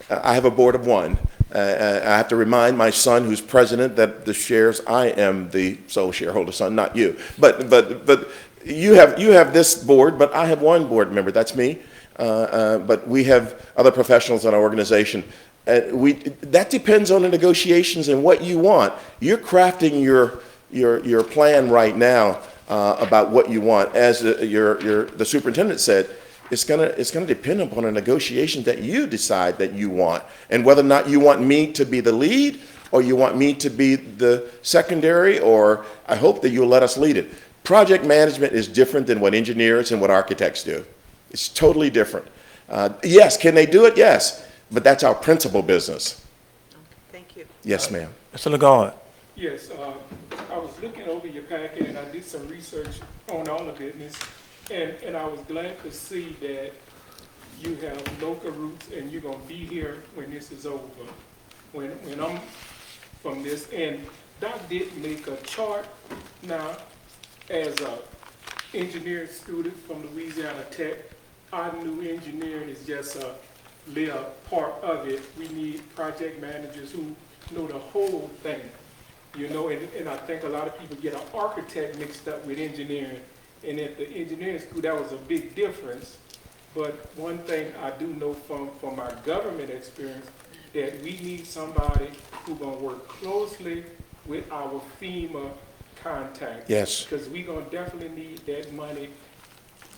I have a board of one. I have to remind my son, who's president, that the shares, I am the sole shareholder son, not you. But you have this board, but I have one board member, that's me. But we have other professionals in our organization. That depends on the negotiations and what you want. You're crafting your plan right now about what you want. As the superintendent said, it's gonna depend upon a negotiation that you decide that you want, and whether or not you want me to be the lead, or you want me to be the secondary, or I hope that you'll let us lead it. Project management is different than what engineers and what architects do. It's totally different. Yes, can they do it? Yes, but that's our principal business. Thank you. Yes, ma'am. Mr. Lagarde. Yes, I was looking over your packet and I did some research on all the business, and I was glad to see that you have local roots and you're gonna be here when this is over. When I'm from this, and Doc did make a chart. Now, as a engineering student from Louisiana Tech, I knew engineering is just a little part of it. We need project managers who know the whole thing, you know, and I think a lot of people get an architect mixed up with engineering. And at the engineering school, that was a big difference. But one thing I do know from my government experience, that we need somebody who's gonna work closely with our FEMA contacts. Yes. Because we're gonna definitely need that money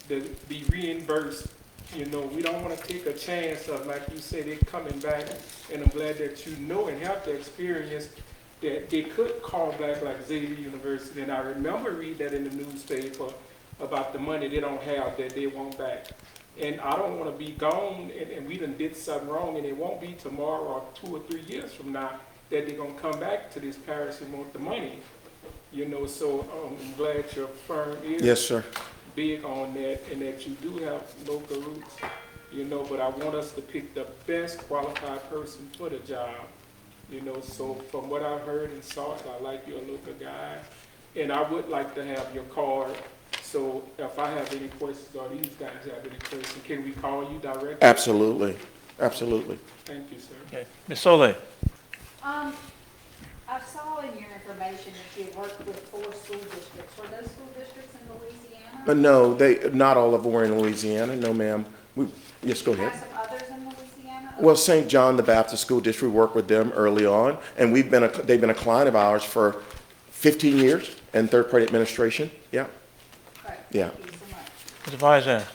to be reimbursed. You know, we don't wanna take a chance of, like you said, it coming back, and I'm glad that you know and have the experience that they could call back like Xavier University. And I remember reading that in the newspaper about the money they don't have that they want back. And I don't wanna be gone and we done did something wrong, and it won't be tomorrow or 2 or 3 years from now that they're gonna come back to this parish and want the money. You know, so I'm glad your firm is Yes, sir. big on that, and that you do have local roots, you know, but I want us to pick the best qualified person for the job, you know. So from what I heard and saw, I like you're a local guy, and I would like to have your card. So if I have any questions or these guys have any questions, can we call you directly? Absolutely, absolutely. Thank you, sir. Okay. Ms. Solé. I saw in your information that you worked with 4 school districts. Were those school districts in Louisiana? But no, not all of them were in Louisiana, no ma'am. Yes, go ahead. Have some others in Louisiana? Well, St. John the Baptist School District, we worked with them early on, and they've been a client of ours for 15 years in third-party administration, yeah. Great. Yeah. Thank you so much. Mr. Vice.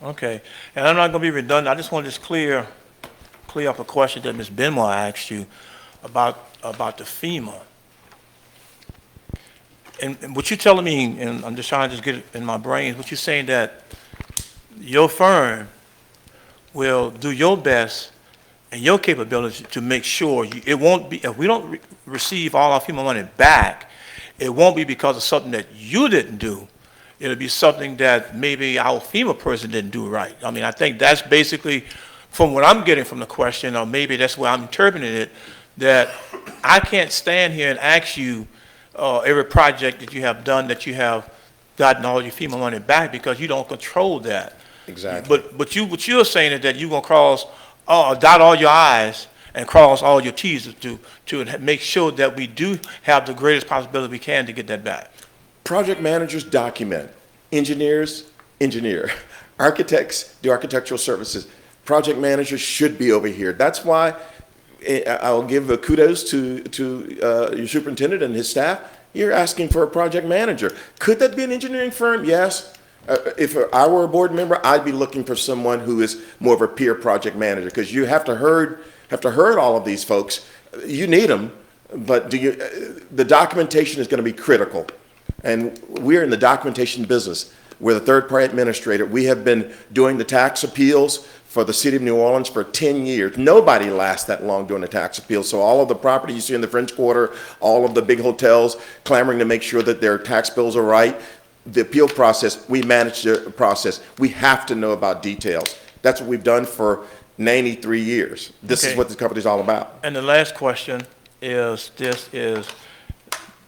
Okay, and I'm not gonna be redundant, I just want to just clear up a question that Ms. Benoit asked you about the FEMA. And what you're telling me, and I'm just trying to just get it in my brain, what you're saying that your firm will do your best and your capability to make sure it won't be, if we don't receive all our FEMA money back, it won't be because of something that you didn't do. It'll be something that maybe our FEMA person didn't do right. I mean, I think that's basically, from what I'm getting from the question, or maybe that's where I'm interpreting it, that I can't stand here and ask you every project that you have done, that you have gotten all your FEMA money back, because you don't control that. Exactly. But what you're saying is that you're gonna dot all your I's and cross all your T's to make sure that we do have the greatest possibility we can to get that back. Project managers document, engineers engineer, architects do architectural services. Project managers should be over here. That's why I'll give kudos to your superintendent and his staff. You're asking for a project manager. Could that be an engineering firm? Yes. If I were a board member, I'd be looking for someone who is more of a peer project manager, because you have to herd all of these folks. You need them, but the documentation is going to be critical. And we're in the documentation business. We're the third-party administrator. We have been doing the tax appeals for the city of New Orleans for 10 years. Nobody lasts that long doing the tax appeals. So all of the property you see in the French Quarter, all of the big hotels clamoring to make sure that their tax bills are right, the appeal process, we manage the process. We have to know about details. That's what we've done for 93 years. This is Okay. what this company is all about. And the last question is,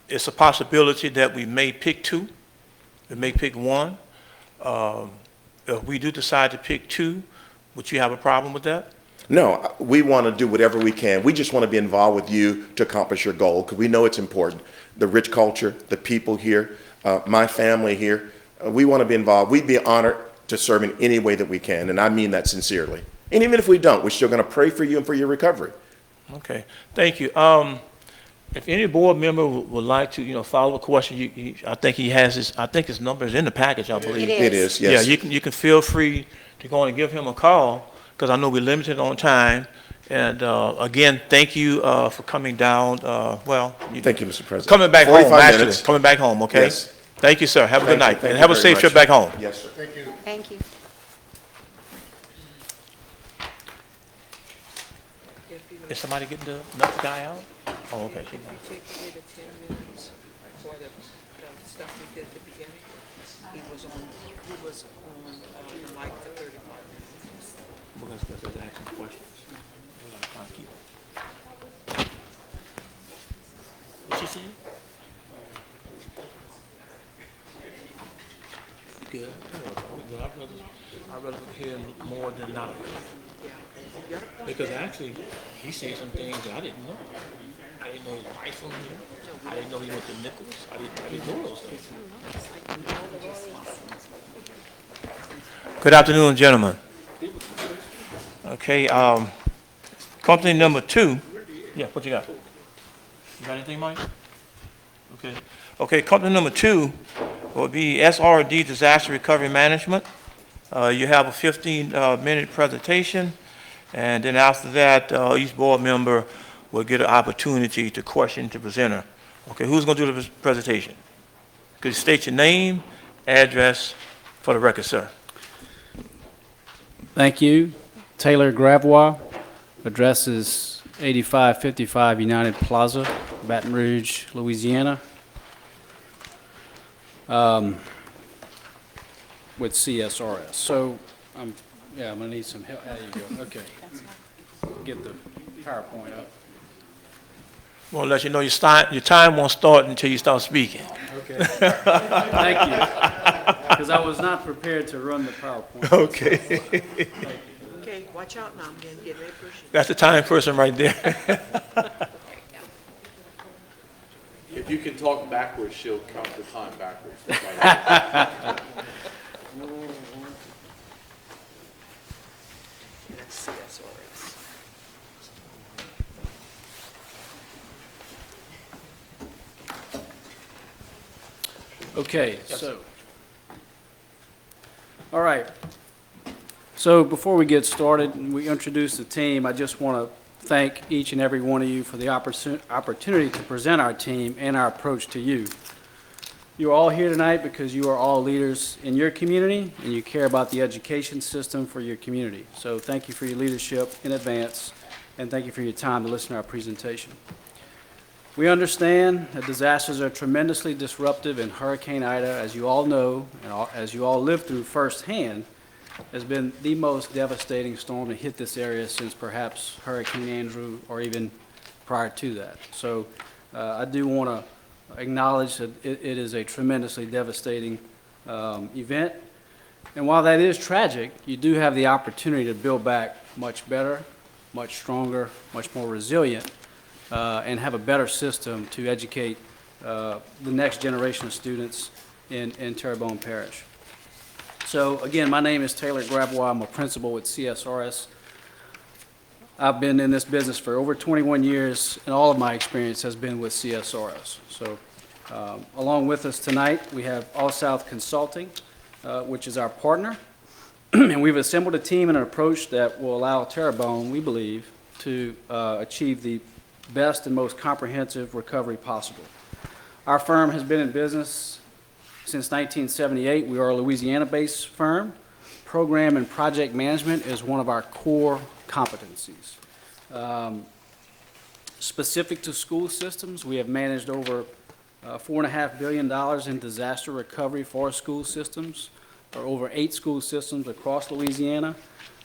it's a possibility that we may pick two, we may pick one. If we do decide to pick two, would you have a problem with that? No, we want to do whatever we can. We just want to be involved with you to accomplish your goal, because we know it's important. The rich culture, the people here, my family here, we want to be involved. We'd be honored to serve in any way that we can, and I mean that sincerely. And even if we don't, we're still going to pray for you and for your recovery. Okay, thank you. If any board member would like to, follow a question, I think his number is in the package, I believe. It is, yes. Yeah, you can feel free to go and give him a call, because I know we're limited on time. And again, thank you for coming down, Thank you, Mr. President. coming back home, 45 actually, minutes. coming back home, okay? Yes. Thank you, sir. Have a good Thank you. night, Thank and you have a very safe much. trip back home. Yes, sir. Thank you. Thank you. Is somebody getting another guy out? Oh, okay. Take away the 10 minutes for the stuff we did at the beginning. He was on like the 35 minutes. We're going to ask some questions. We're gonna try to keep it. What she said? Good. I'd rather hear more than not. Because actually, he said some things that I didn't know. I didn't know his wife from here. I didn't know he went to Nichols. I didn't know those things. Good afternoon, gentlemen. Okay, company number 2. Yeah, what you got? You got anything, Mike? Okay. Okay, company number 2 will be SRD Disaster Recovery Management. You have a 15-minute presentation, and then after that, each board member will get an opportunity to question the presenter. Okay, who's going to do the presentation? Could you state your name, address for the record, sir? Thank you. Taylor Gravois, address is 8555 United Plaza, Baton Rouge, Louisiana, with CSRS. So, I'm going to need some help. There you go. Okay. Get the PowerPoint up. We'll let you know your time won't start until you start speaking. Okay. Thank you. Because I was not prepared to run the PowerPoint. Okay. Okay, watch out now, I'm getting ready to push it. That's the time person right there. If you can talk backwards, she'll count the time backwards. That's CSRS. Okay, so, all right. So before we get started and we introduce the team, I just want to thank each and every one of you for the opportunity to present our team and our approach to you. You are all here tonight because you are all leaders in your community and you care about the education system for your community. So thank you for your leadership in advance, and thank you for your time to listen to our presentation. We understand that disasters are tremendously disruptive, and Hurricane Ida, as you all know, and as you all lived through firsthand, has been the most devastating storm to hit this area since perhaps Hurricane Andrew or even prior to that. So I do want to acknowledge that it is a tremendously devastating event. And while that is tragic, you do have the opportunity to build back much better, much stronger, much more resilient, and have a better system to educate the next generation of students in Terrebonne Parish. So again, my name is Taylor Gravois. I'm a principal with CSRS. I've been in this business for over 21 years, and all of my experience has been with CSRS. So along with us tonight, we have All South Consulting, which is our partner. And we've assembled a team and an approach that will allow Terrebonne, we believe, to achieve the best and most comprehensive recovery possible. Our firm has been in business since 1978. We are a Louisiana-based firm. Program and project management is one of our core competencies. Specific to school systems, we have managed over $4.5 billion in disaster recovery for school systems, or over 8 school systems across Louisiana.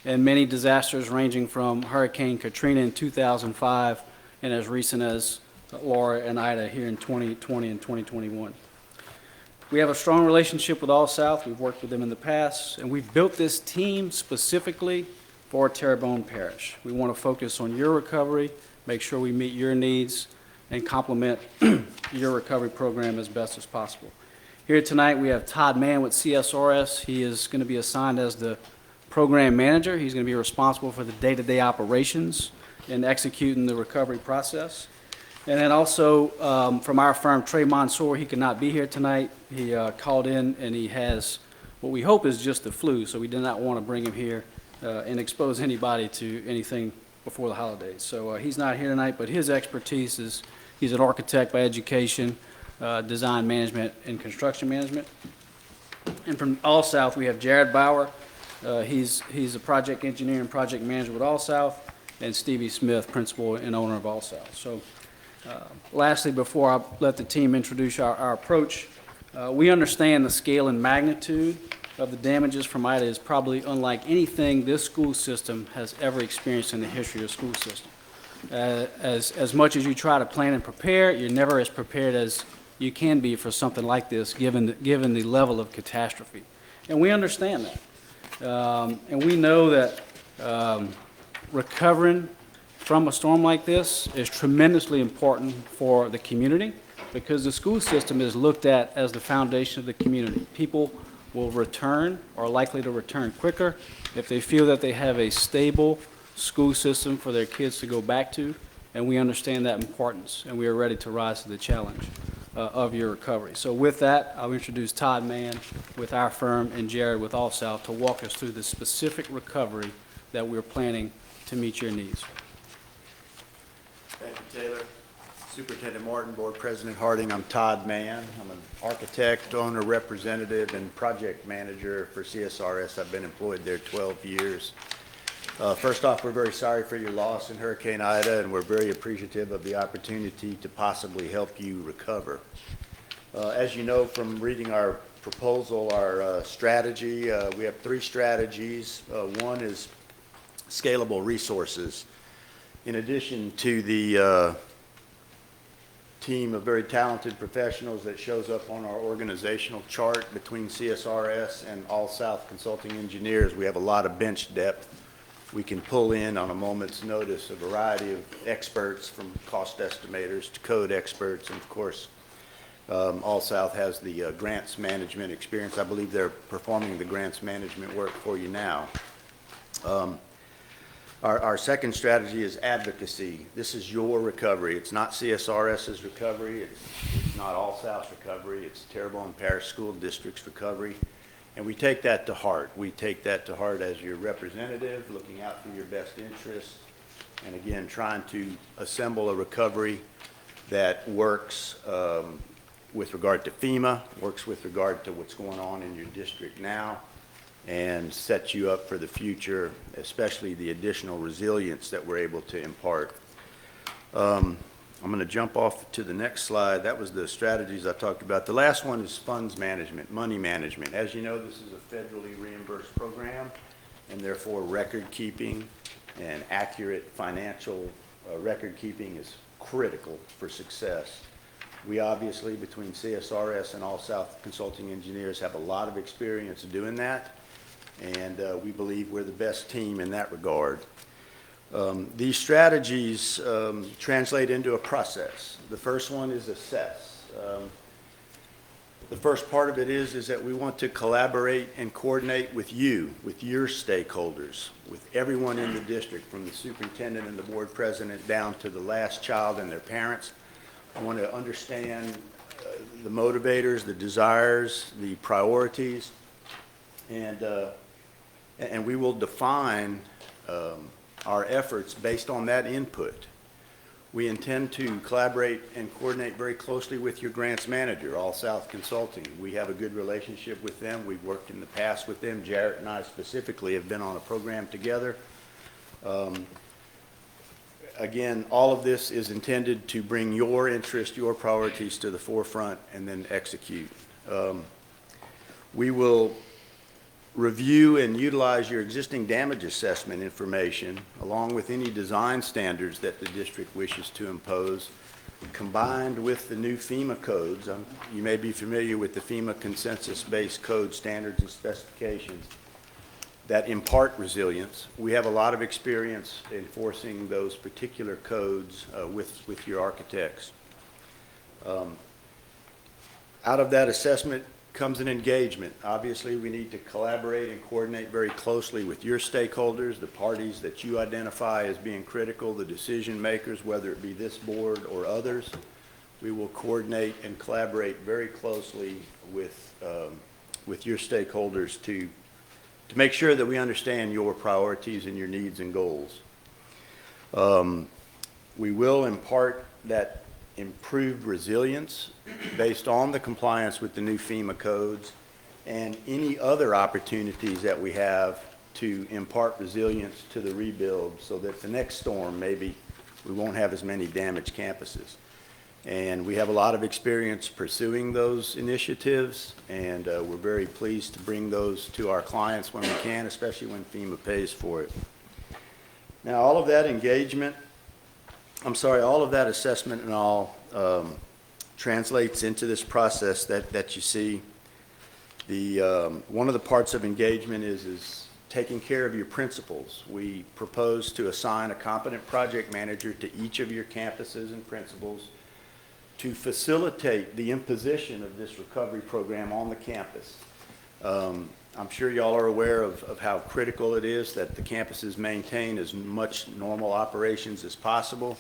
and many disasters ranging from Hurricane Katrina in 2005 and as recent as Laura and Ida here in 2020 and 2021. We have a strong relationship with All South. We've worked with them in the past, and we've built this team specifically for Terrebonne Parish. We want to focus on your recovery, make sure we meet your needs, and complement your recovery program as best as possible. Here tonight, we have Todd Mann with CSRS. He is going to be assigned as the program manager. He's going to be responsible for the day-to-day operations and executing the recovery process. And then also from our firm, Trey Mansour, he could not be here tonight. He called in and he has what we hope is just the flu, so we did not want to bring him here and expose anybody to anything before the holidays. So he's not here tonight, but his expertise is he's an architect by education, design management, and construction management. And from All South, we have Jared Bauer. He's a project engineer and project manager with All South, and Stevie Smith, principal and owner of All South. So lastly, before I let the team introduce our approach, we understand the scale and magnitude of the damages from Ida is probably unlike anything this school system has ever experienced in the history of the school system. As much as you try to plan and prepare, you're never as prepared as you can be for something like this, given the level of catastrophe. And we understand that. And we know that recovering from a storm like this is tremendously important for the community, because the school system is looked at as the foundation of the community. People will return, or are likely to return quicker, if they feel that they have a stable school system for their kids to go back to, and we understand that importance, and we are ready to rise to the challenge of your recovery. So with that, I'll introduce Todd Mann with our firm and Jared with All South to walk us through the specific recovery that we're planning to meet your needs. Thank you, Taylor. Superintendent Martin, Board President Harding, I'm Todd Mann. I'm an architect, owner, representative, and project manager for CSRS. I've been employed there 12 years. First off, we're very sorry for your loss in Hurricane Ida, and we're very appreciative of the opportunity to possibly help you recover. As you know from reading our proposal, our strategy, we have 3 strategies. One is scalable resources. In addition to the team of very talented professionals that shows up on our organizational chart between CSRS and All South Consulting Engineers, we have a lot of bench depth. We can pull in on a moment's notice a variety of experts, from cost estimators to code experts, and of course, All South has the grants management experience. I believe they're performing the grants management work for you now. Our second strategy is advocacy. This is your recovery. It's not CSRS's recovery. It's not All South's recovery. It's Terrebonne Parish School District's recovery. And we take that to heart. We take that to heart as your representative, looking out for your best interests, and again, trying to assemble a recovery that works with regard to FEMA, works with regard to what's going on in your district now, and sets you up for the future, especially the additional resilience that we're able to impart. I'm going to jump off to the next slide. That was the strategies I talked about. The last one is funds management, money management. As you know, this is a federally reimbursed program, and therefore record keeping and accurate financial record keeping is critical for success. We obviously, between CSRS and All South Consulting Engineers, have a lot of experience doing that, and we believe we're the best team in that regard. These strategies translate into a process. The first one is assess. The first part of it is that we want to collaborate and coordinate with you, with your stakeholders, with everyone in the district, from the superintendent and the board president down to the last child and their parents. I want to understand the motivators, the desires, the priorities, and we will define our efforts based on that input. We intend to collaborate and coordinate very closely with your grants manager, All South Consulting. We have a good relationship with them. We've worked in the past with them. Jarrett and I specifically have been on a program together. Again, all of this is intended to bring your interest, your priorities to the forefront and then execute. We will review and utilize your existing damage assessment information, along with any design standards that the district wishes to impose, combined with the new FEMA codes. You may be familiar with the FEMA consensus-based code standards and specifications that impart resilience. We have a lot of experience enforcing those particular codes with your architects. Out of that assessment comes an engagement. Obviously, we need to collaborate and coordinate very closely with your stakeholders, the parties that you identify as being critical, the decision makers, whether it be this board or others. We will coordinate and collaborate very closely with your stakeholders to make sure that we understand your priorities and your needs and goals. We will impart that improved resilience based on the compliance with the new FEMA codes and any other opportunities that we have to impart resilience to the rebuild so that the next storm, maybe we won't have as many damaged campuses. And we have a lot of experience pursuing those initiatives, and we're very pleased to bring those to our clients when we can, especially when FEMA pays for it. Now, all of that engagement, all of that assessment and all translates into this process that you see. One of the parts of engagement is taking care of your principals. We propose to assign a competent project manager to each of your campuses and principals to facilitate the imposition of this recovery program on the campus. I'm sure y'all are aware of how critical it is that the campuses maintain as much normal operations as possible.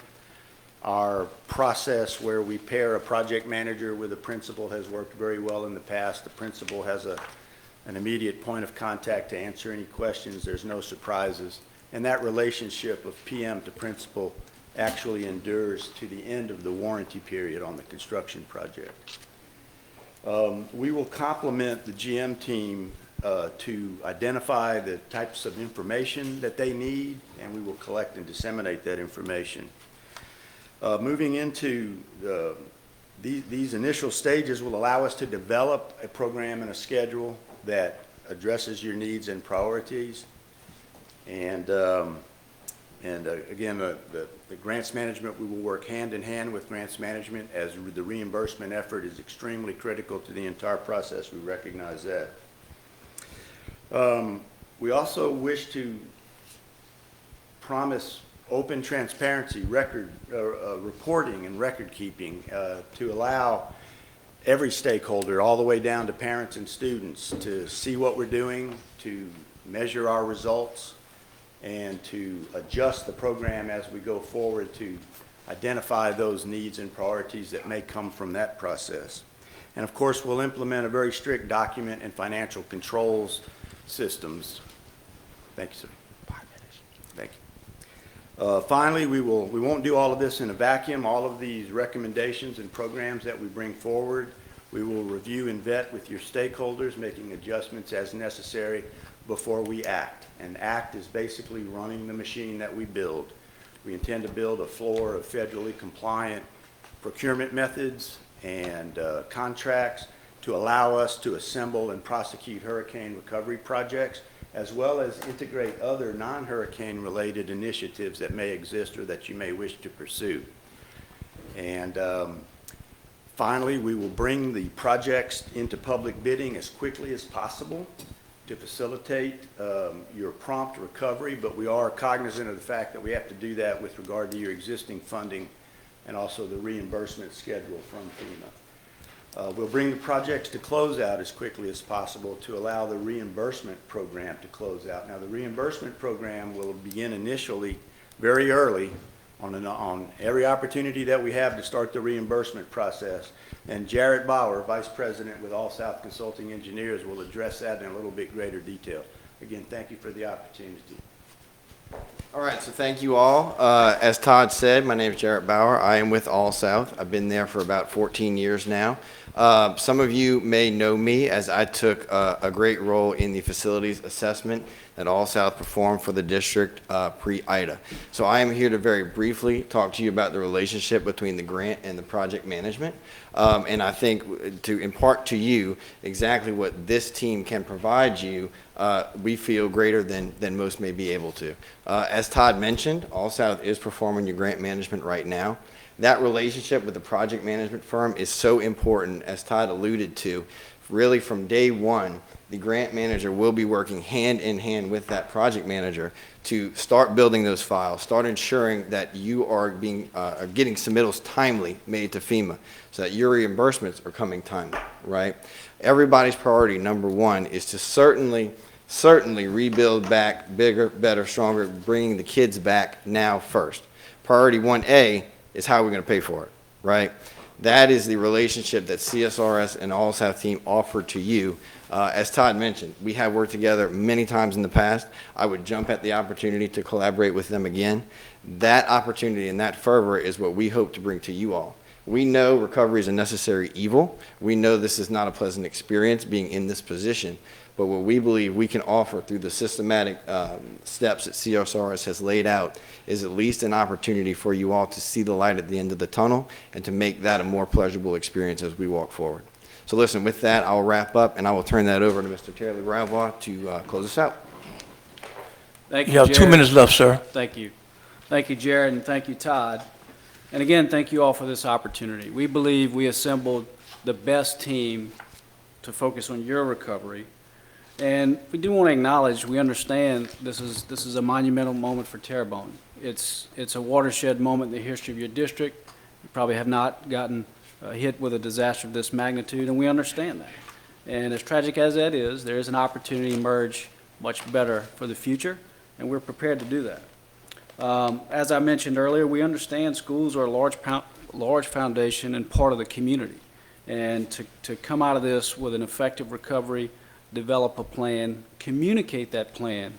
Our process where we pair a project manager with a principal has worked very well in the past. The principal has an immediate point of contact to answer any questions. There's no surprises. And that relationship of PM to principal actually endures to the end of the warranty period on the construction project. We will complement the GM team to identify the types of information that they need, and we will collect and disseminate that information. Moving into these initial stages will allow us to develop a program and a schedule that addresses your needs and priorities. And again, the grants management, we will work hand in hand with grants management as the reimbursement effort is extremely critical to the entire process. We recognize that. We also wish to promise open transparency, reporting and record keeping to allow every stakeholder, all the way down to parents and students, to see what we're doing, to measure our results, and to adjust the program as we go forward to identify those needs and priorities that may come from that process. And of course, we'll implement a very strict document and financial controls systems. Thank you, sir. 5 minutes. Thank you. Finally, we won't do all of this in a vacuum. All of these recommendations and programs that we bring forward, we will review and vet with your stakeholders, making adjustments as necessary before we act. And act is basically running the machine that we build. We intend to build a floor of federally compliant procurement methods and contracts to allow us to assemble and prosecute hurricane recovery projects, as well as integrate other non-hurricane related initiatives that may exist or that you may wish to pursue. And finally, we will bring the projects into public bidding as quickly as possible to facilitate your prompt recovery, but we are cognizant of the fact that we have to do that with regard to your existing funding and also the reimbursement schedule from FEMA. We'll bring the projects to close out as quickly as possible to allow the reimbursement program to close out. Now, the reimbursement program will begin initially very early on every opportunity that we have to start the reimbursement process. And Jarrett Bauer, Vice President with All South Consulting Engineers, will address that in a little bit greater detail. Again, thank you for the opportunity. All right, so thank you all. As Todd said, my name is Jarrett Bauer. I am with All South. I've been there for about 14 years now. Some of you may know me as I took a great role in the facilities assessment that All South performed for the district pre-IDA. So I am here to very briefly talk to you about the relationship between the grant and the project management. And I think to impart to you exactly what this team can provide you, we feel greater than most may be able to. As Todd mentioned, All South is performing your grant management right now. That relationship with the project management firm is so important, as Todd alluded to. Really from day one, the grant manager will be working hand in hand with that project manager to start building those files, start ensuring that you are getting submittals timely made to FEMA, so that your reimbursements are coming timely, right? Everybody's priority, number one, is to certainly rebuild back bigger, better, stronger, bringing the kids back now first. Priority 1A is how we're going to pay for it, right? That is the relationship that CSRS and All South team offer to you. As Todd mentioned, we have worked together many times in the past. I would jump at the opportunity to collaborate with them again. That opportunity and that fervor is what we hope to bring to you all. We know recovery is a necessary evil. We know this is not a pleasant experience being in this position. But what we believe we can offer through the systematic steps that CSRS has laid out is at least an opportunity for you all to see the light at the end of the tunnel and to make that a more pleasurable experience as we walk forward. So listen, with that, I'll wrap up and I will turn that over to Mr. Terry Bravois to close us out. Thank you, You have 2 Jared. minutes left, sir. Thank you. Thank you, Jared, and thank you, Todd. And again, thank you all for this opportunity. We believe we assembled the best team to focus on your recovery. And we do want to acknowledge, we understand this is a monumental moment for Terrebonne. It's a watershed moment in the history of your district. You probably have not gotten hit with a disaster of this magnitude, and we understand that. And as tragic as that is, there is an opportunity to emerge much better for the future, and we're prepared to do that. As I mentioned earlier, we understand schools are a large foundation and part of the community. And to come out of this with an effective recovery, develop a plan, communicate that plan,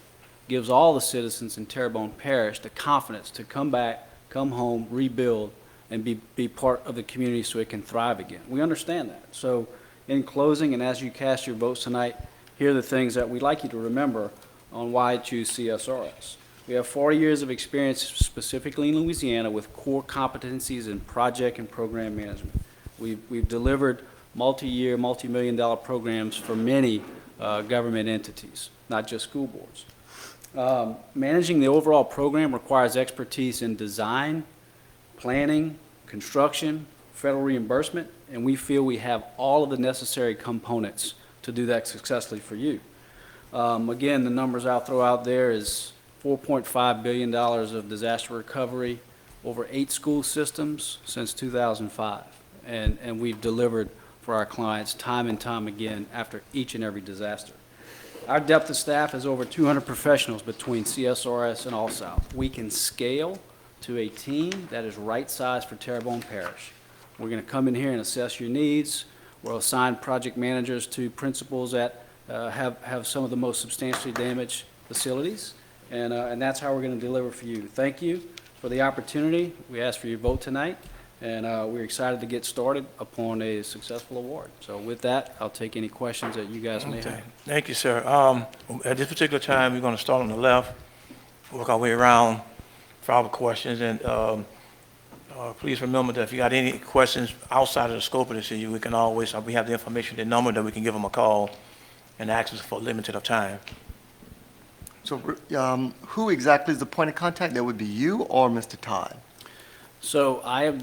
gives all the citizens in Terrebonne Parish the confidence to come back, come home, rebuild, and be part of the community so it can thrive again. We understand that. So in closing, and as you cast your votes tonight, here are the things that we'd like you to remember on why choose CSRS. We have 40 years of experience specifically in Louisiana with core competencies in project and program management. We've delivered multi-year, multi-million-dollar programs for many government entities, not just school boards. Managing the overall program requires expertise in design, planning, construction, federal reimbursement, and we feel we have all of the necessary components to do that successfully for you. Again, the numbers I'll throw out there is $4.5 billion of disaster recovery, over 8 school systems since 2005, and we've delivered for our clients time and time again after each and every disaster. Our depth of staff is over 200 professionals between CSRS and All South. We can scale to a team that is right-sized for Terrebonne Parish. We're going to come in here and assess your needs. We'll assign project managers to principals that have some of the most substantially damaged facilities, and that's how we're going to deliver for you. Thank you for the opportunity. We ask for your vote tonight. And we're excited to get started upon a successful award. So with that, I'll take any questions that you guys may have. Thank you, sir. At this particular time, we're going to start on the left, work our way around for our questions. And please remember that if you got any questions outside of the scope of this issue, we can always, we have the information, the number that we can give them a call and ask us for a limited of time. So who exactly is the point of contact? That would be you or Mr. Todd? So I am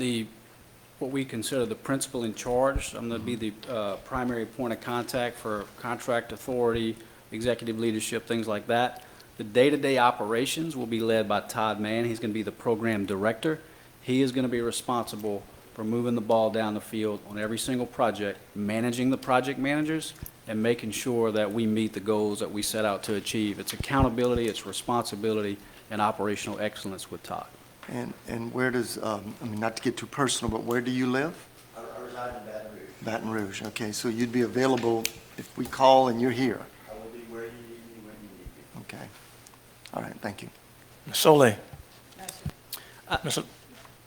what we consider the principal in charge. I'm going to be the primary point of contact for contract authority, executive leadership, things like that. The day-to-day operations will be led by Todd Mann. He's going to be the program director. He is going to be responsible for moving the ball down the field on every single project, managing the project managers, and making sure that we meet the goals that we set out to achieve. It's accountability, it's responsibility, and operational excellence with Todd. And where does, I mean, not to get too personal, but where do you live? I reside in Baton Rouge. Baton Rouge, okay, so you'd be available if we call and you're here? I will be where you need me, when you need me. Okay. All right, thank you. Ms. Soleil. Mr.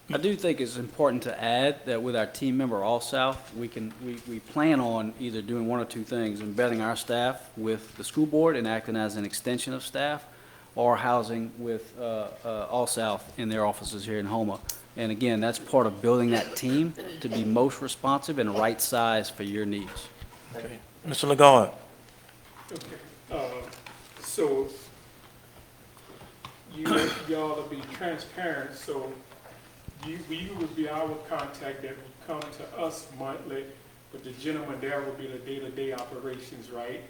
I do think it's important to add that with our team member All South, we plan on either doing one or two things, embedding our staff with the school board and acting as an extension of staff, or housing with All South in their offices here in Houma. And again, that's part of building that team to be most responsive and right size for your needs. Okay. Mr. Lagarde? Okay, so y'all will be transparent, so you would be our contact that would come to us monthly, but the gentleman there will be the day-to-day operations, right?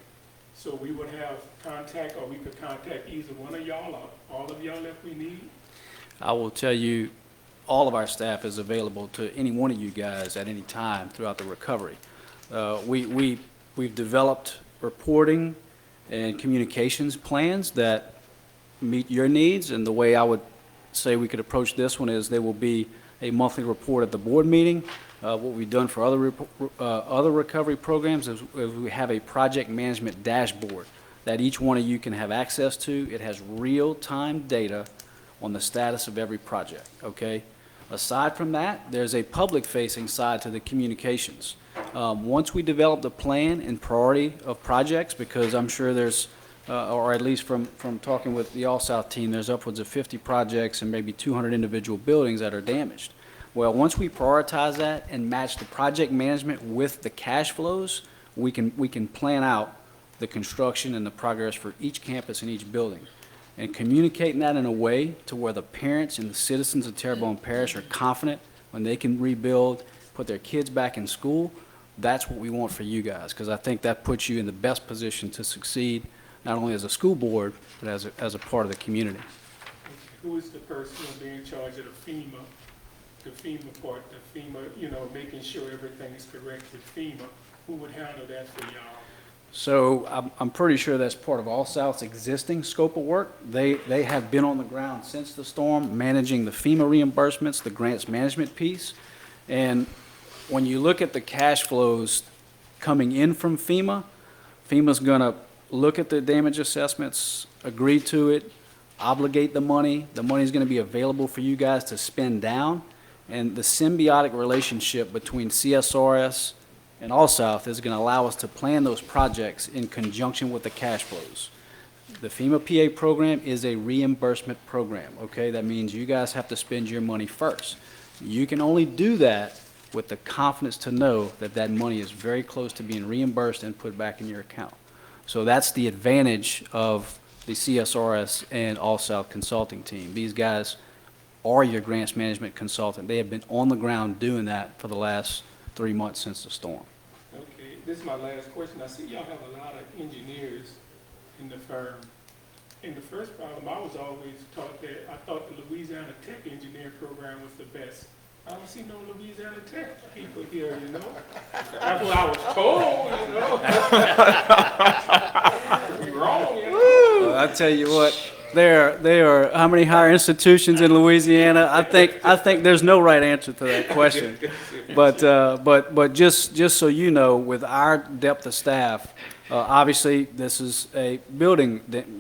So we would have contact, or we could contact either one of y'all or all of y'all if we need? I will tell you, all of our staff is available to any one of you guys at any time throughout the recovery. We've developed reporting and communications plans that meet your needs, and the way I would say we could approach this one is there will be a monthly report at the board meeting. What we've done for other recovery programs is we have a project management dashboard that each one of you can have access to. It has real-time data on the status of every project, okay? Aside from that, there's a public-facing side to the communications. Once we develop the plan and priority of projects, because I'm sure there's, or at least from talking with the All South team, there's upwards of 50 projects and maybe 200 individual buildings that are damaged. Well, once we prioritize that and match the project management with the cash flows, we can plan out the construction and the progress for each campus and each building. And communicating that in a way to where the parents and the citizens of Terrebonne Parish are confident when they can rebuild, put their kids back in school, that's what we want for you guys, because I think that puts you in the best position to succeed, not only as a school board, but as a part of the community. Who is the person who will be in charge of the FEMA part, the FEMA, making sure everything is correct with FEMA? Who would handle that for y'all? So I'm pretty sure that's part of All South's existing scope of work. They have been on the ground since the storm, managing the FEMA reimbursements, the grants management piece. And when you look at the cash flows coming in from FEMA, FEMA's going to look at the damage assessments, agree to it, obligate the money. The money's going to be available for you guys to spend down. And the symbiotic relationship between CSRS and All South is going to allow us to plan those projects in conjunction with the cash flows. The FEMA PA program is a reimbursement program, okay? That means you guys have to spend your money first. You can only do that with the confidence to know that that money is very close to being reimbursed and put back in your account. So that's the advantage of the CSRS and All South consulting team. These guys are your grants management consultant. They have been on the ground doing that for the last 3 months since the storm. Okay, this is my last question. I see y'all have a lot of engineers in the firm. And the first problem, I was always taught that, I thought the Louisiana Tech engineer program was the best. I don't see no Louisiana Tech people here, That's what I was told, Be wrong, I tell you what, there are how many higher institutions in Louisiana? I think there's no right answer to that question. But just so you know, with our depth of staff, obviously this is a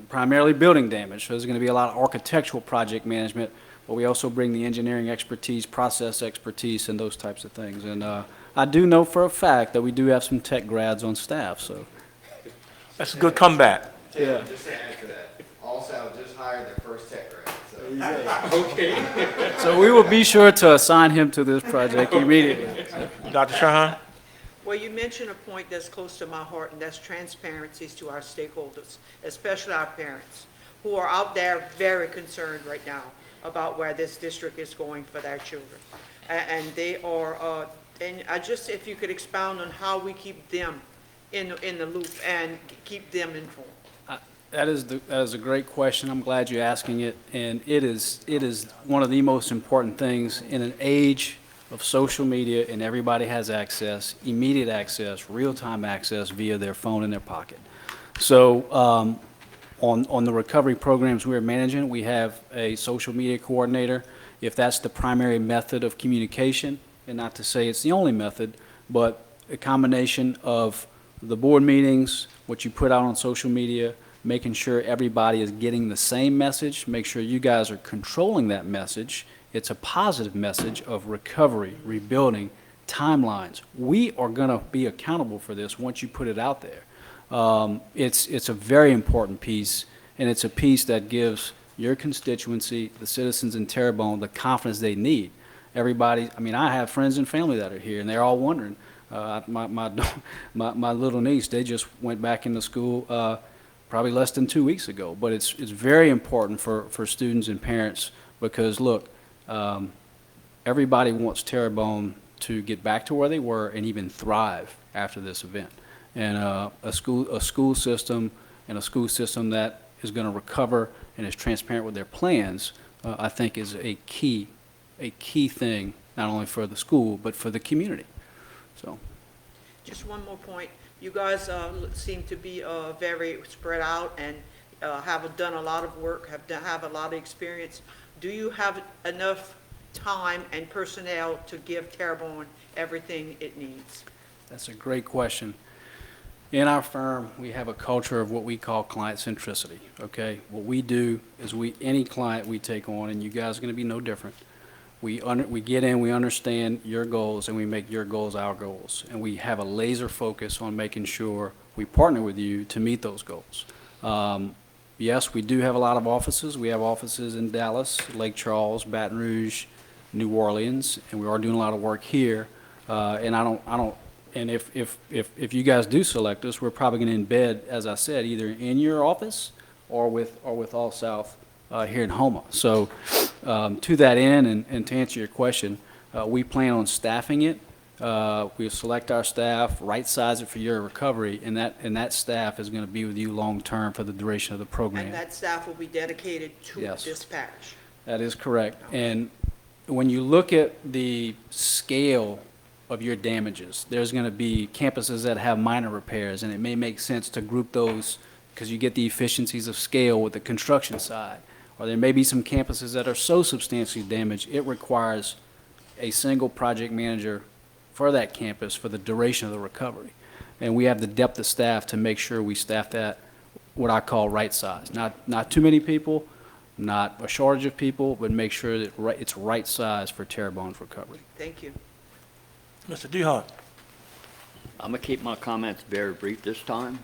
primarily building damage. So there's going to be a lot of architectural project management, but we also bring the engineering expertise, process expertise, and those types of things. And I do know for a fact that we do have some tech grads on staff. So That's a good comeback. Yeah. Just to add to that, All South just hired their first tech grad, so. Okay. So we will be sure to assign him to this project immediately. Dr. Trahan? Well, you mentioned a point that's close to my heart, and that's transparencies to our stakeholders, especially our parents, who are out there very concerned right now about where this district is going for their children. And they are, and I just, if you could expound on how we keep them in the loop and keep them informed. That is a great question. I'm glad you're asking it. And it is one of the most important things in an age of social media, and everybody has access, immediate access, real-time access via their phone in their pocket. So on the recovery programs we're managing, we have a social media coordinator. If that's the primary method of communication, and not to say it's the only method, but a combination of the board meetings, what you put out on social media, making sure everybody is getting the same message, make sure you guys are controlling that message It's a positive message of recovery, rebuilding, timelines. We are going to be accountable for this once you put it out there. It's a very important piece, and it's a piece that gives your constituency, the citizens in Terrebonne, the confidence they need. Everybody, I mean, I have friends and family that are here, and they're all wondering. My little niece, they just went back into school probably less than 2 weeks ago. But it's very important for students and parents because, look, everybody wants Terrebonne to get back to where they were and even thrive after this event. And a school system and a school system that is going to recover and is transparent with their plans, I think is a key thing, not only for the school, but for the community. So, Just one more point. You guys seem to be very spread out and have done a lot of work, have a lot of experience. Do you have enough time and personnel to give Terrebonne everything it needs? that's a great question. In our firm, we have a culture of what we call client centricity, okay? What we do is any client we take on, and you guys are going to be no different, we get in, we understand your goals, and we make your goals our goals. And we have a laser focus on making sure we partner with you to meet those goals. Yes, we do have a lot of offices. We have offices in Dallas, Lake Charles, Baton Rouge, New Orleans, and we are doing a lot of work here. And if you guys do select us, we're probably going to embed, as I said, either in your office or with All South here in Houma. So to that end, and to answer your question, we plan on staffing it. We'll select our staff, right size it for your recovery, and that staff is going to be with you long term for the duration of the program. And that staff will be dedicated to Yes. dispatch. That is correct. And when you look at the scale of your damages, there's going to be campuses that have minor repairs, and it may make sense to group those because you get the efficiencies of scale with the construction side. Or there may be some campuses that are so substantially damaged, it requires a single project manager for that campus for the duration of the recovery. And we have the depth of staff to make sure we staff that, what I call right size. Not too many people, not a shortage of people, but make sure that it's right size for Terrebonne's recovery. Thank you. Mr. DeHart. I'm gonna keep my comments very brief this time,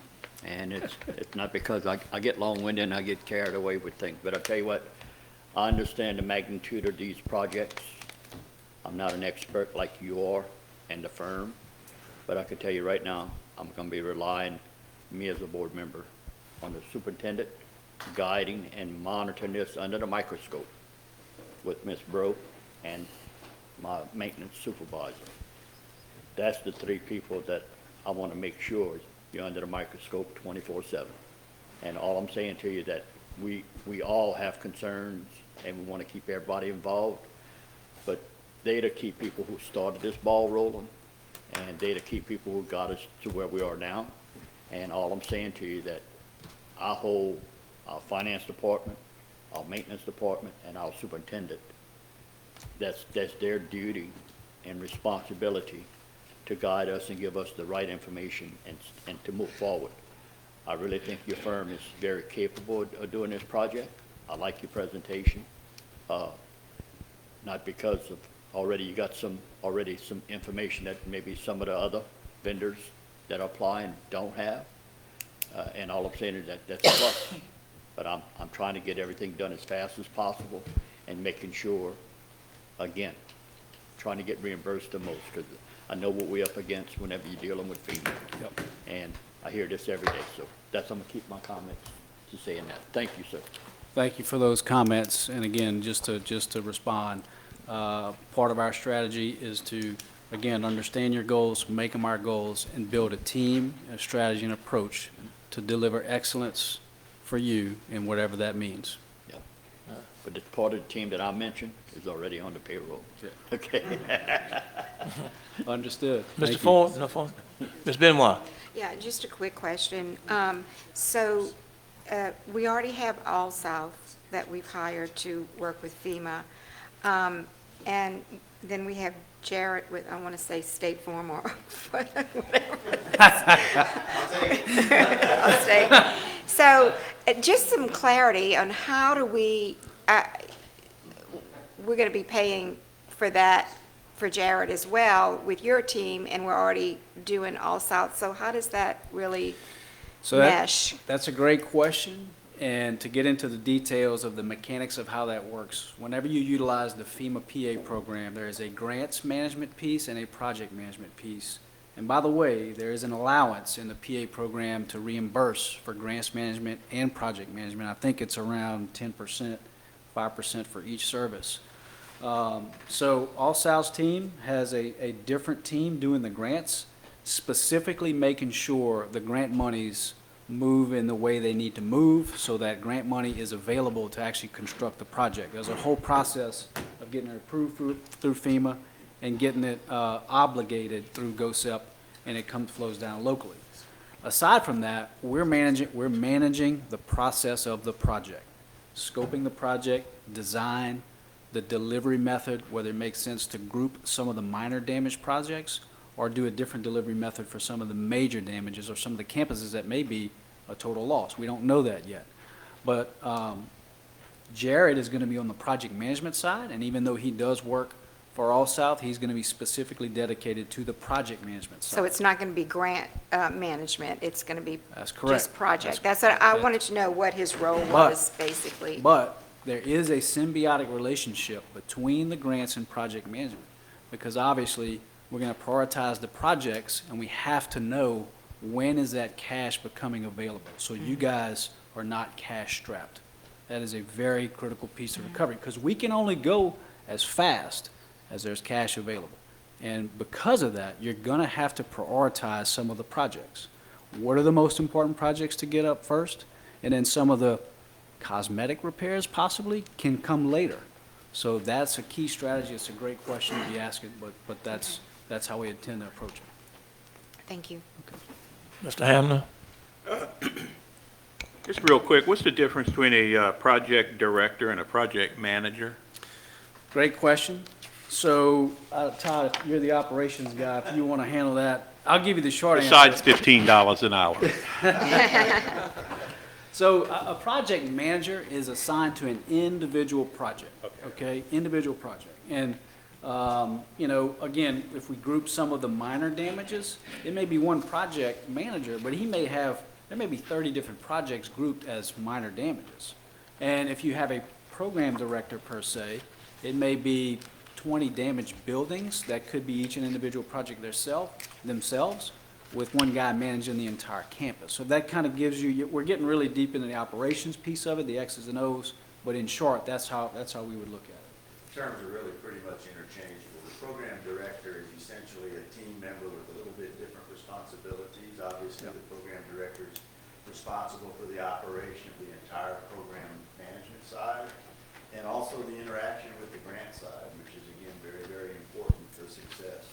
and it's not because I get long-winded and I get carried away with things, but I tell you what, I understand the magnitude of these projects. I'm not an expert like you are and the firm, but I can tell you right now, I'm gonna be relying, me as a board member, on the superintendent guiding and monitoring this under the microscope with Ms. Broke and my maintenance supervisor. That's the three people that I want to make sure you're under the microscope 24/7. And all I'm saying to you that we all have concerns and we want to keep everybody involved, but they're the key people who started this ball rolling, and they're the key people who got us to where we are now. And all I'm saying to you that I hold our finance department, our maintenance department, and our superintendent, that's their duty and responsibility to guide us and give us the right information and to move forward. I really think your firm is very capable of doing this project. I like your presentation, not because of you got some information that maybe some of the other vendors that are applying don't have. And all I'm saying is that's a plus. But I'm trying to get everything done as fast as possible and making sure, again, trying to get reimbursed the most, because I know what we're up against whenever you're dealing with FEMA. Yep. And I hear this every day, so I'm gonna keep my comments to saying that. Thank you, sir. Thank you for those comments. And again, just to respond, part of our strategy is to, again, understand your goals, make them our goals, and build a team, a strategy, and approach to deliver excellence for you in whatever that means. Yeah. But the part of the team that I mentioned is already on the payroll. Yeah. Okay. Understood. Mr. Thank you. Ford, no phone. Ms. Benoit. Yeah, just a quick question. So we already have All South that we've hired to work with FEMA. And then we have Jarrett with, I want to say State Farm or whatever. I'll say. So just some clarity on how do we, we're going to be paying for that for Jared as well with your team, and we're already doing All South. So how does that really So mesh? that's a great question, and to get into the details of the mechanics of how that works, whenever you utilize the FEMA PA program, there is a grants management piece and a project management piece. And by the way, there is an allowance in the PA program to reimburse for grants management and project management. I think it's around 10%, 5% for each service. So All South's team has a different team doing the grants, specifically making sure the grant monies move in the way they need to move so that grant money is available to actually construct the project. There's a whole process of getting it approved through FEMA and getting it obligated through GOSEP, and it flows down locally. Aside from that, we're managing the process of the project, scoping the project, design, the delivery method, whether it makes sense to group some of the minor damage projects or do a different delivery method for some of the major damages or some of the campuses that may be a total loss. We don't know that yet. But Jared is going to be on the project management side, and even though he does work for All South, he's going to be specifically dedicated to the project management side. So it's not going to be grant management, it's going to be That's correct. just project. That's- That's what I wanted to know, what his role was, basically. But there is a symbiotic relationship between the grants and project management, because obviously, we're going to prioritize the projects, and we have to know when is that cash becoming available, so you guys are not cash strapped. That is a very critical piece of recovery, because we can only go as fast as there's cash available. And because of that, you're going to have to prioritize some of the projects. What are the most important projects to get up first? And then some of the cosmetic repairs possibly can come later. So that's a key strategy. It's a great question to be asking, but that's how we intend to approach it. Thank you. Mr. Hamner? Just real quick, what's the difference between a project director and a project manager? Great question. So, Todd, if you're the operations guy, if you want to handle that, I'll give you the short answer. Besides $15 an hour. So a project manager is assigned to an individual project, okay? Individual project. And, you know, again, if we group some of the minor damages, it may be one project manager, but there may be 30 different projects grouped as minor damages. And if you have a program director per se, it may be 20 damaged buildings that could be each an individual project themselves, with one guy managing the entire campus. So that kind of gives you, we're getting really deep into the operations piece of it, the X's and O's, but in short, that's how we would look at it. Terms are really pretty much interchangeable. The program director is essentially a team member with a little bit different responsibilities. Obviously, the program director is responsible for the operation of the entire program management side, and also the interaction with the grant side, which is, again, very, very important for success.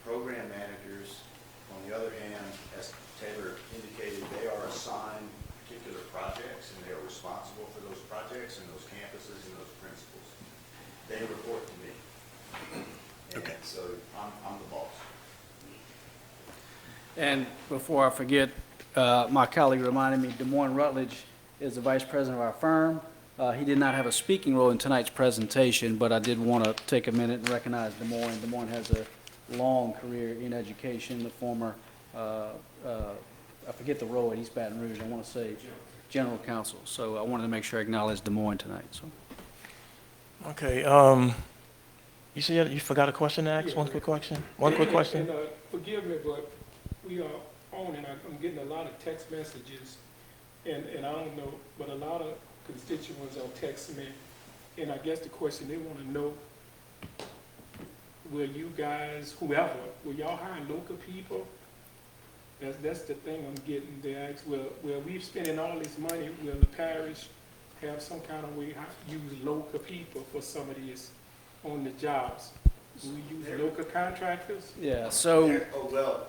Program managers, on the other hand, as Taylor indicated, they are assigned particular projects, and they are responsible for those projects and those campuses and those principals. They report to me. And so I'm the boss. And before I forget, my colleague reminded me, Des Moines Rutledge is the vice president of our firm. He did not have a speaking role in tonight's presentation, but I did want to take a minute and recognize Des Moines. Des Moines has a long career in education, the former, I forget the role at East Baton Rouge, I want to say general counsel. So I wanted to make sure I acknowledged Des Moines tonight, so. Okay, you said you forgot a question to ask? One quick question? One quick question? And, forgive me, but we are on, and I'm getting a lot of text messages, and I don't know, but a lot of constituents are texting me, and I guess the question they want to know, will you guys, whoever, will y'all hire local people? That's the thing I'm getting. They ask, well, we're spending all this money, will the parish have some kind of way to use local people for some of these on the jobs? Do we use local contractors? Yeah, so, Oh, well,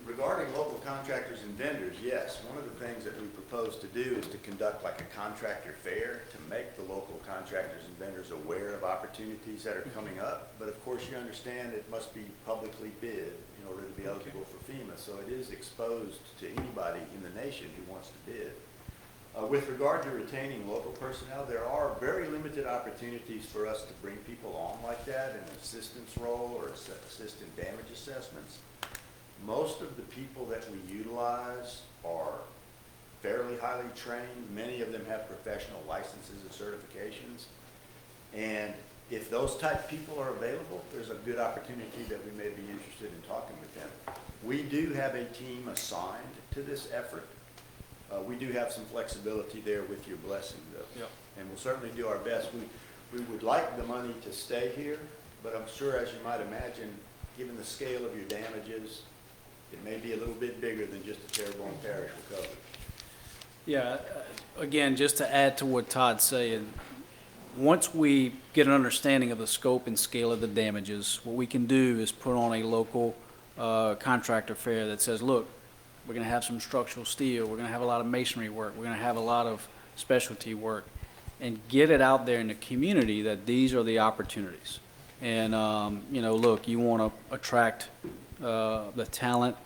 regarding local contractors and vendors, yes. One of the things that we propose to do is to conduct like a contractor fair to make the local contractors and vendors aware of opportunities that are coming up. But of course, you understand it must be publicly bid in order to be eligible for FEMA. So it is exposed to anybody in the nation who wants to bid. With regard to retaining local personnel, there are very limited opportunities for us to bring people on like that in an assistance role or assist in damage assessments. Most of the people that we utilize are fairly highly trained. Many of them have professional licenses and certifications. And if those type people are available, there's a good opportunity that we may be interested in talking with them. We do have a team assigned to this effort. We do have some flexibility there with your blessing, though. Yep. And we'll certainly do our best. We would like the money to stay here, but I'm sure, as you might imagine, given the scale of your damages, it may be a little bit bigger than just a Terrebonne Parish recovery. Yeah, again, just to add to what Todd's saying, once we get an understanding of the scope and scale of the damages, what we can do is put on a local contractor fair that says, look, we're going to have some structural steel, we're going to have a lot of masonry work, we're going to have a lot of specialty work, and get it out there in the community that these are the opportunities. And, you know, look, you want to attract the talent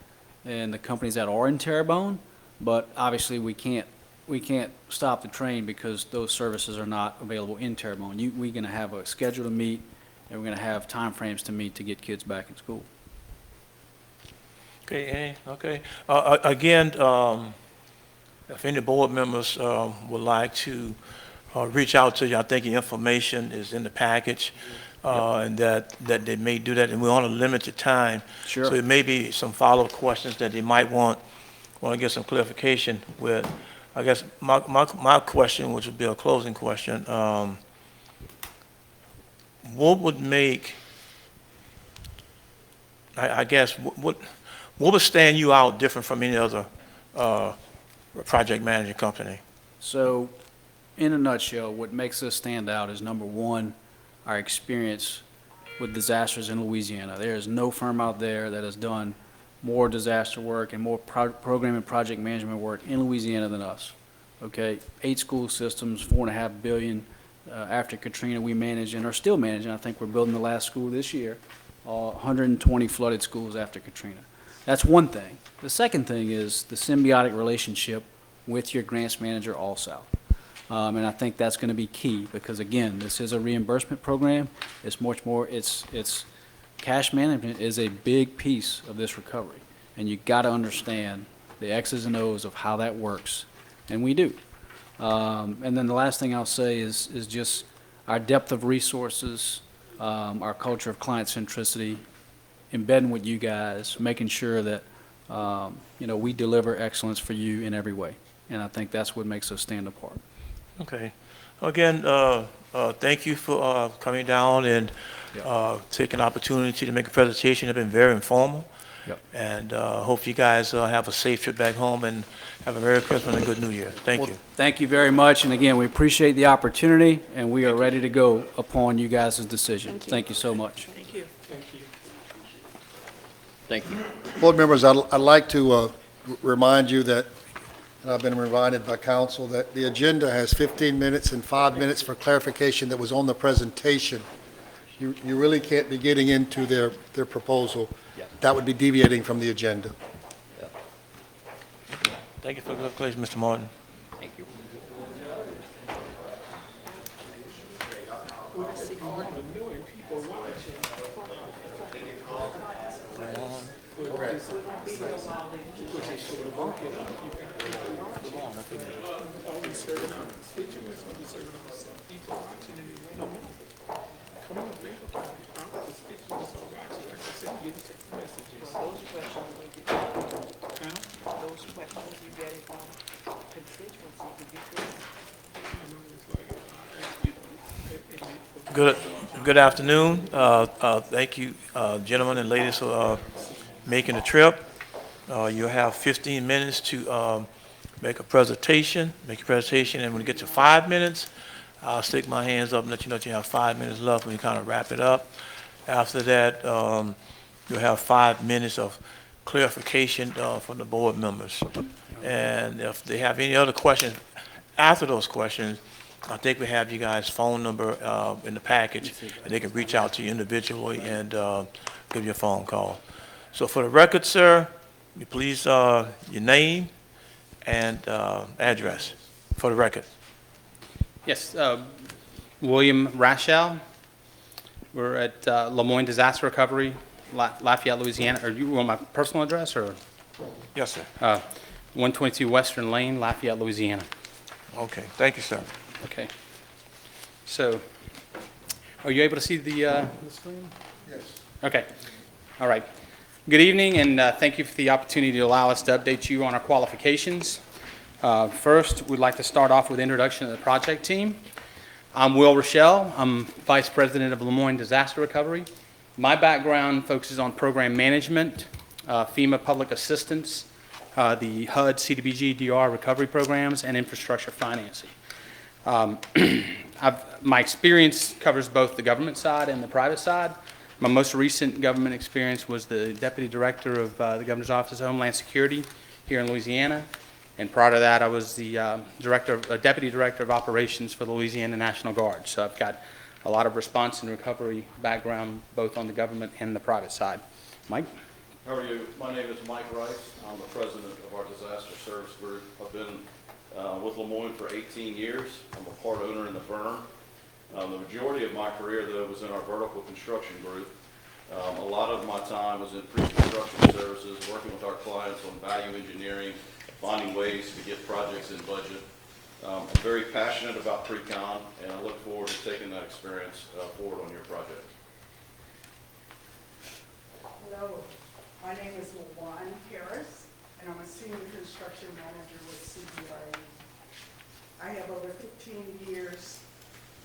and the companies that are in Terrebonne, but obviously we can't stop the train because those services are not available in Terrebonne. We're going to have a schedule to meet, and we're going to have timeframes to meet to get kids back in school. Okay, okay. Again, if any board members would like to reach out to you, I think your information is in the package, and that they may do that, and we're on a limited time. Sure. So it may be some follow-up questions that they might want to get some clarification with. I guess my question, which would be a closing question, what would make, I guess, what would stand you out different from any other project management company? So, in a nutshell, what makes us stand out is, number one, our experience with disasters in Louisiana. There is no firm out there that has done more disaster work and more program and project management work in Louisiana than us. Okay, 8 school systems, $4.5 billion. After Katrina, we managed and are still managing. I think we're building the last school this year. 120 flooded schools after Katrina. That's one thing. The second thing is the symbiotic relationship with your grants manager, All South. And I think that's going to be key because, again, this is a reimbursement program. It's much more, it's cash management is a big piece of this recovery. And you got to understand the X's and O's of how that works. And we do. And then the last thing I'll say is just our depth of resources, our culture of client centricity, embedding with you guys, making sure that, you know, we deliver excellence for you in every way. And I think that's what makes us stand apart. Okay. Again, thank you for coming down and taking the opportunity to make a presentation. It's been very informal. Yep. And hope you guys have a safe trip back home and have a Merry Christmas and a good New Year. Thank you. Thank you very much. And again, we appreciate the opportunity, and we are ready to go upon you guys' decision. Thank you so much. Thank you. Thank you. Thank you. Board members, I'd like to remind you that, and I've been reminded by council, that the agenda has 15 minutes and 5 minutes for clarification that was on the presentation. You really can't be getting into their proposal. Yeah. That would be deviating from the agenda. Thank you for the clarification, Mr. Martin. Thank you. Those questions you get from constituency, would be good. Good afternoon. Thank you, gentlemen and ladies, for making the trip. You'll have 15 minutes to make your presentation, and when you get to 5 minutes, I'll stick my hands up and let you know that you have 5 minutes left when you kind of wrap it up. After that, you'll have 5 minutes of clarification from the board members. And if they have any other questions after those questions, I think we have you guys' phone number in the package, and they can reach out to you individually and give you a phone call. So for the record, sir, you please your name and address. for the record. Yes, William Rashell. We're at Lemoyne Disaster Recovery, Lafayette, Louisiana. Are you on my personal address or? Yes, sir. 122 Western Lane, Lafayette, Louisiana. Okay, thank you, sir. Okay. So, are you able to see the screen? Yes. Okay. All right. Good evening, and thank you for the opportunity to allow us to update you on our qualifications. First, we'd like to start off with introduction of the project team. I'm Will Rochelle. I'm Vice President of Lemoyne Disaster Recovery. My background focuses on program management, FEMA public assistance, the HUD, CDBG, DR recovery programs, and infrastructure financing. My experience covers both the government side and the private side. My most recent government experience was the Deputy Director of the Governor's Office of Homeland Security here in Louisiana. And prior to that, I was the Deputy Director of Operations for the Louisiana National Guard. So I've got a lot of response and recovery background, both on the government and the private side. Mike? How are you? My name is Mike Rice. I'm the president of our disaster service group. I've been with Lemoyne for 18 years. I'm a part owner in the firm. The majority of my career, though, was in our vertical construction group. A lot of my time was in pre-construction services, working with our clients on value engineering, finding ways to get projects in budget. I'm very passionate about pre-con, and I look forward to taking that experience forward on your project. Hello, my name is LaJuan Harris, and I'm a senior construction manager with CBRE. I have over 15 years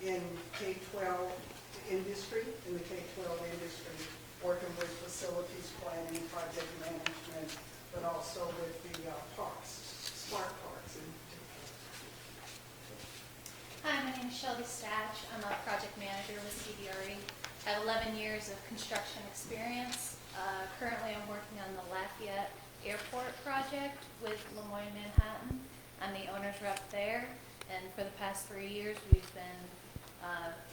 in K-12 industry, in the K-12 industry, working with facilities planning, project management, but also with the parks, smart parks. Hi, my name is Shelby Statch. I'm a project manager with CBRE. I have 11 years of construction experience. Currently, I'm working on the Lafayette Airport project with Lemoyne Manhattan. I'm the owner's rep there, and for the past 3 years, we've been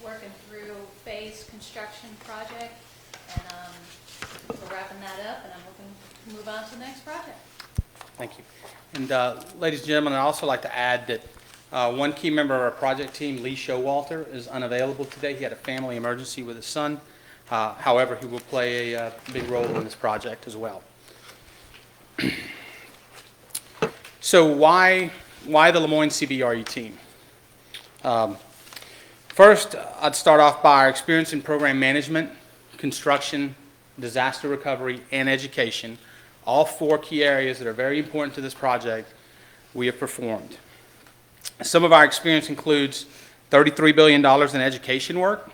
working through phased construction project, and we're wrapping that up, and I'm looking to move on to the next project. Thank you. And ladies and gentlemen, I'd also like to add that one key member of our project team, Lee Showalter, is unavailable today. He had a family emergency with his son. However, he will play a big role in this project as well. So why the Lemoyne CBRE team? First, I'd start off by our experience in program management, construction, disaster recovery, and education. All 4 key areas that are very important to this project, we have performed. Some of our experience includes $33 billion in education work.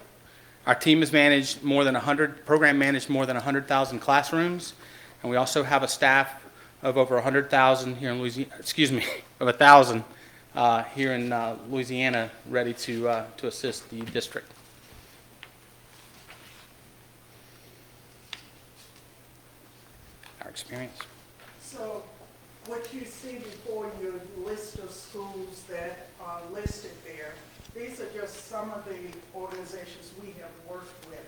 Our team has managed program managed more than 100,000 classrooms, and we also have a staff of over 100,000 here in Louisiana, of 1,000 here in Louisiana, ready to assist the district. Our experience. So what you see before you, list of schools that are listed there, these are just some of the organizations we have worked with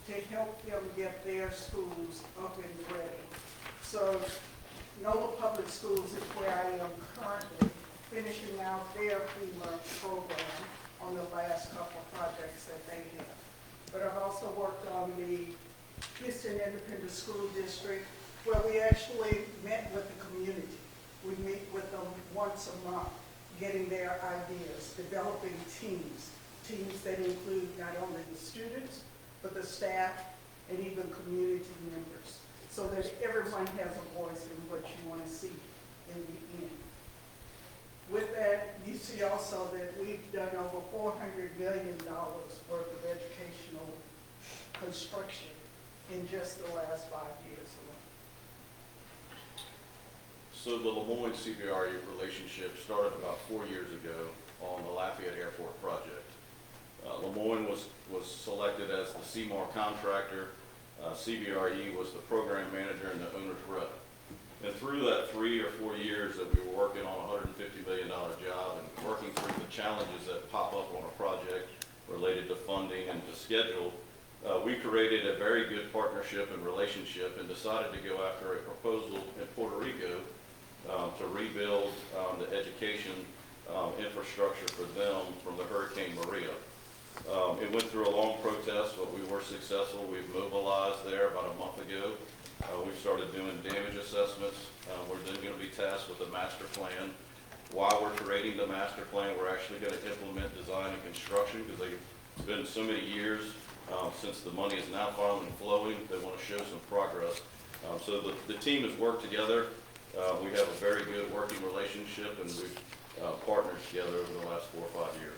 to help them get their schools up and ready. So NOLA Public Schools is where I am currently, finishing out their FEMA program on the last couple of projects that they have. But I've also worked on the Houston Independent School District, where we actually met with the community. We meet with them once a month, getting their ideas, developing teams that include not only the students, but the staff and even community members, so that everyone has a voice in what you want to see in the end. With that, you see also that we've done over $400 million worth of educational construction in just the last 5 years alone. So the Lemoyne CBRE relationship started about 4 years ago on the Lafayette Airport project. Lemoyne was selected as the CMAR contractor. CBRE was the program manager and the owner's rep. And through that 3 or 4 years that we were working on a $150 million job and working through the challenges that pop up on a project related to funding and to schedule, we created a very good partnership and relationship and decided to go after a proposal in Puerto Rico to rebuild the education infrastructure for them from the Hurricane Maria. It went through a long protest, but we were successful. We've mobilized there about a month ago. We've started doing damage assessments. We're then going to be tasked with a master plan. While we're creating the master plan, we're actually going to implement design and construction because it's been so many years since the money is now finally flowing. They want to show some progress. So the team has worked together. We have a very good working relationship, and we've partnered together over the last 4 or 5 years.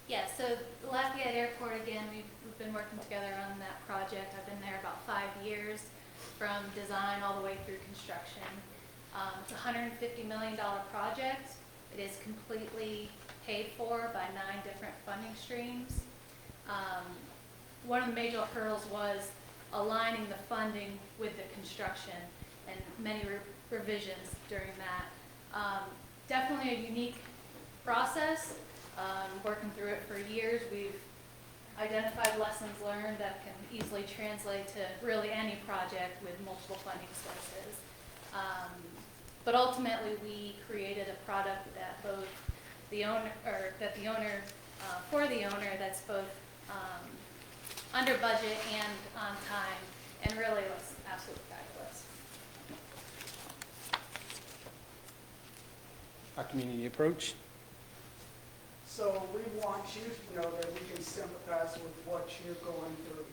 Yeah, so the Lafayette Airport, again, we've been working together on that project. I've been there about 5 years, from design all the way through construction. It's a $150 million project. It is completely paid for by 9 different funding streams. One of the major hurdles was aligning the funding with the construction, and many revisions during that. Definitely a unique process. Working through it for years, we've identified lessons learned that can easily translate to really any project with multiple funding sources. But ultimately, we created a product that both the owner, for the owner, that's both under budget and on time, and really was absolutely fabulous. Our community approach. So we want you to know that we can sympathize with what you're going through.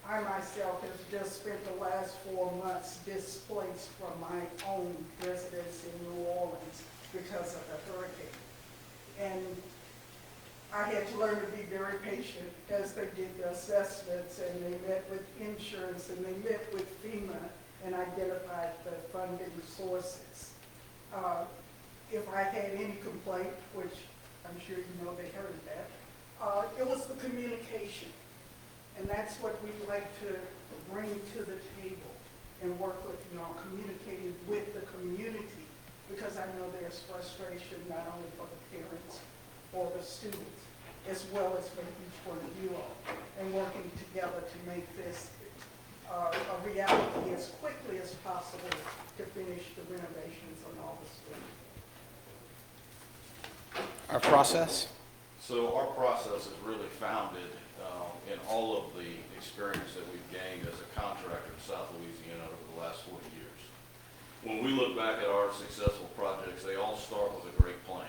I myself have just spent the last 4 months displaced from my own residence in New Orleans because of the hurricane. And I had to learn to be very patient as they did the assessments, and they met with insurance, and they met with FEMA and identified the funding sources. If I had any complaint, which I'm sure you know they heard that, it was the communication. And that's what we'd like to bring to the table and work with, communicating with the community, because I know there's frustration not only for the parents or the students, as well as for each one of you all, and working together to make this a reality as quickly as possible to finish the renovations on all the schools. Our process. So our process is really founded in all of the experience that we've gained as a contractor in South Louisiana over the last 40 years. When we look back at our successful projects, they all start with a great plan.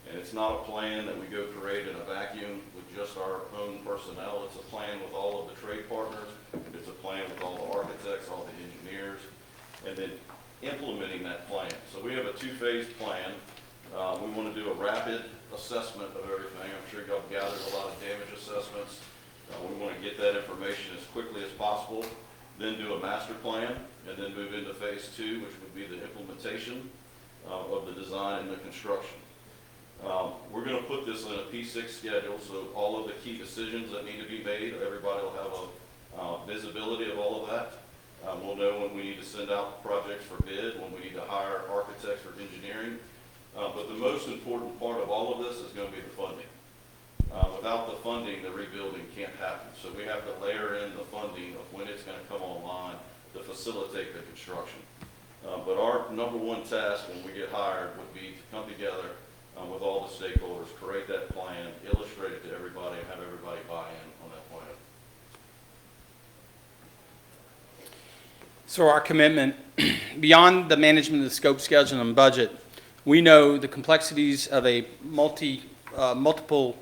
And it's not a plan that we go create in a vacuum with just our own personnel. It's a plan with all of the trade partners. It's a plan with all the architects, all the engineers, and then implementing that plan. So we have a 2-phase plan. We want to do a rapid assessment of everything. I'm sure y'all gathered a lot of damage assessments. We want to get that information as quickly as possible, then do a master plan, and then move into phase 2, which would be the implementation of the design and the construction. We're going to put this in a P6 schedule, so all of the key decisions that need to be made, everybody will have a visibility of all of that. We'll know when we need to send out projects for bid, when we need to hire architects for engineering. But the most important part of all of this is going to be the funding. Without the funding, the rebuilding can't happen. So we have to layer in the funding of when it's going to come online to facilitate the construction. But our number one task when we get hired would be to come together with all the stakeholders, create that plan, illustrate it to everybody, and have everybody buy in on that plan. So our commitment, beyond the management of the scope, schedule, and budget, we know the complexities of a multiple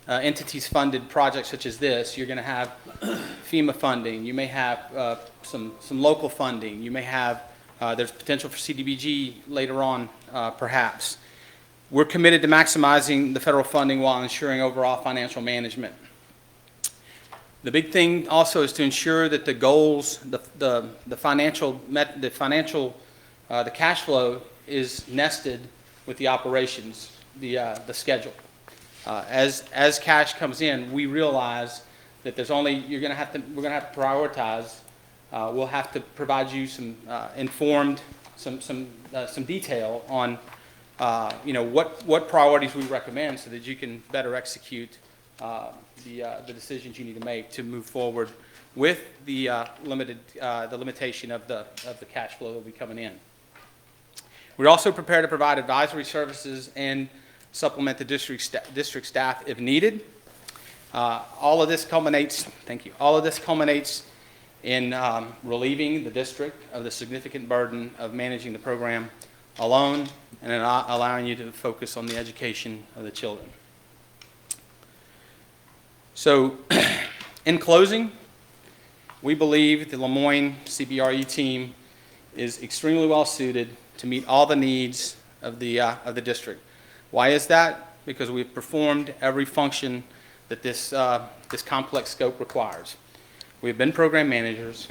entities funded project such as this. You're going to have FEMA funding. You may have some local funding. You may have, there's potential for CDBG later on, perhaps. We're committed to maximizing the federal funding while ensuring overall financial management. The big thing also is to ensure that the goals, the cash flow is nested with the operations, the schedule. As cash comes in, we realize that there's only, we're going to have to prioritize. We'll have to provide you some informed, some detail on, what priorities we recommend so that you can better execute the decisions you need to make to move forward with the limitation of the cash flow that will be coming in. We're also prepared to provide advisory services and supplement the district staff if needed. All of this culminates, thank you, all of this culminates in relieving the district of the significant burden of managing the program alone and allowing you to focus on the education of the children. So, in closing, we believe the Lemoyne CBRE team is extremely well suited to meet all the needs of the district. Why is that? Because we've performed every function that this complex scope requires. We have been program managers.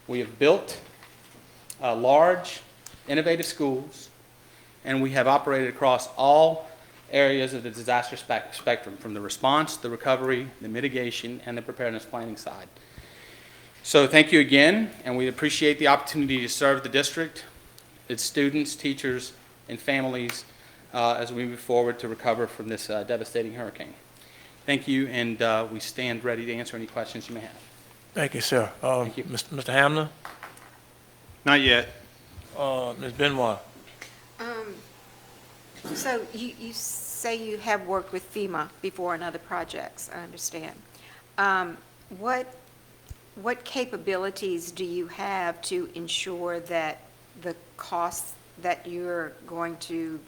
We have built large, innovative schools, and we have operated across all areas of the disaster spectrum, from the response, the recovery, the mitigation, and the preparedness planning side. So thank you again, and we appreciate the opportunity to serve the district, its students, teachers, and families as we move forward to recover from this devastating hurricane. Thank you, and we stand ready to answer any questions you may have. Thank you, sir. Thank you. Mr. Hamner? Not yet. Ms. Benoit? So you say you have worked with FEMA before on other projects, I understand. What capabilities do you have to ensure that the costs that you're going to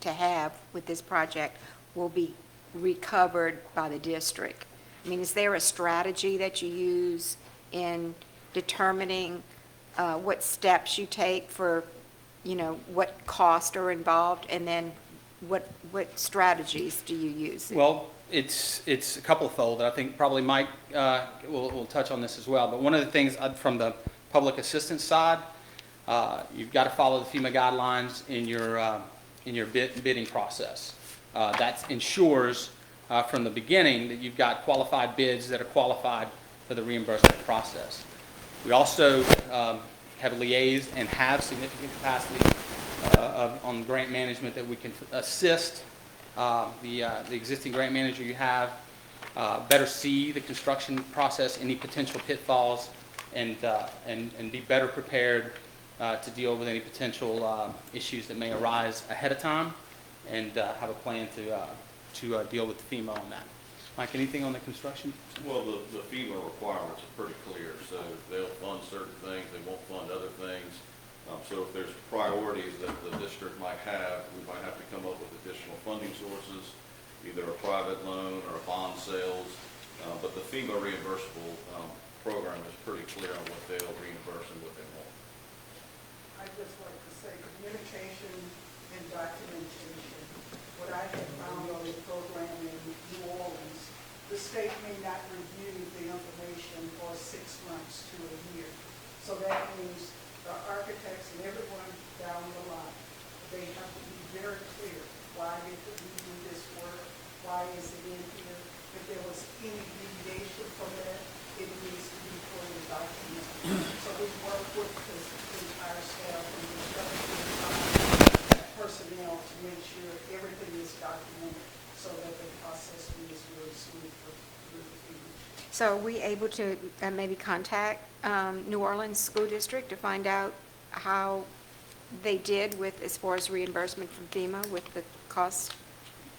have with this project will be recovered by the district? I mean, is there a strategy that you use in determining what steps you take for, what costs are involved, and then what strategies do you use? Well, it's a couple-fold. I think probably Mike will touch on this as well. But one of the things from the public assistance side, you've got to follow the FEMA guidelines in your bidding process. That ensures from the beginning that you've got qualified bids that are qualified for the reimbursement process. We also have liaised and have significant capacity on grant management that we can assist the existing grant manager you have better see the construction process, any potential pitfalls, and be better prepared to deal with any potential issues that may arise ahead of time, and have a plan to deal with FEMA on that. Mike, anything on the construction? Well, the FEMA requirements are pretty clear, so they'll fund certain things, they won't fund other things. So if there's priorities that the district might have, we might have to come up with additional funding sources, either a private loan or a bond sales. But the FEMA reimbursable program is pretty clear on what they'll reimburse and what they won't. I'd just like to say communication and documentation. What I have found on the program in New Orleans, the state may not review the information for 6 months to a year. So that means the architects and everyone down the line, they have to be very clear. Why did we do this work? Why is it in here? If there was any deviation from that, it needs to be fully documented. So we work with the entire staff and the personnel to make sure everything is documented so that the process is really smooth for the people. So are we able to maybe contact New Orleans School District to find out how they did with, as far as reimbursement from FEMA with the costs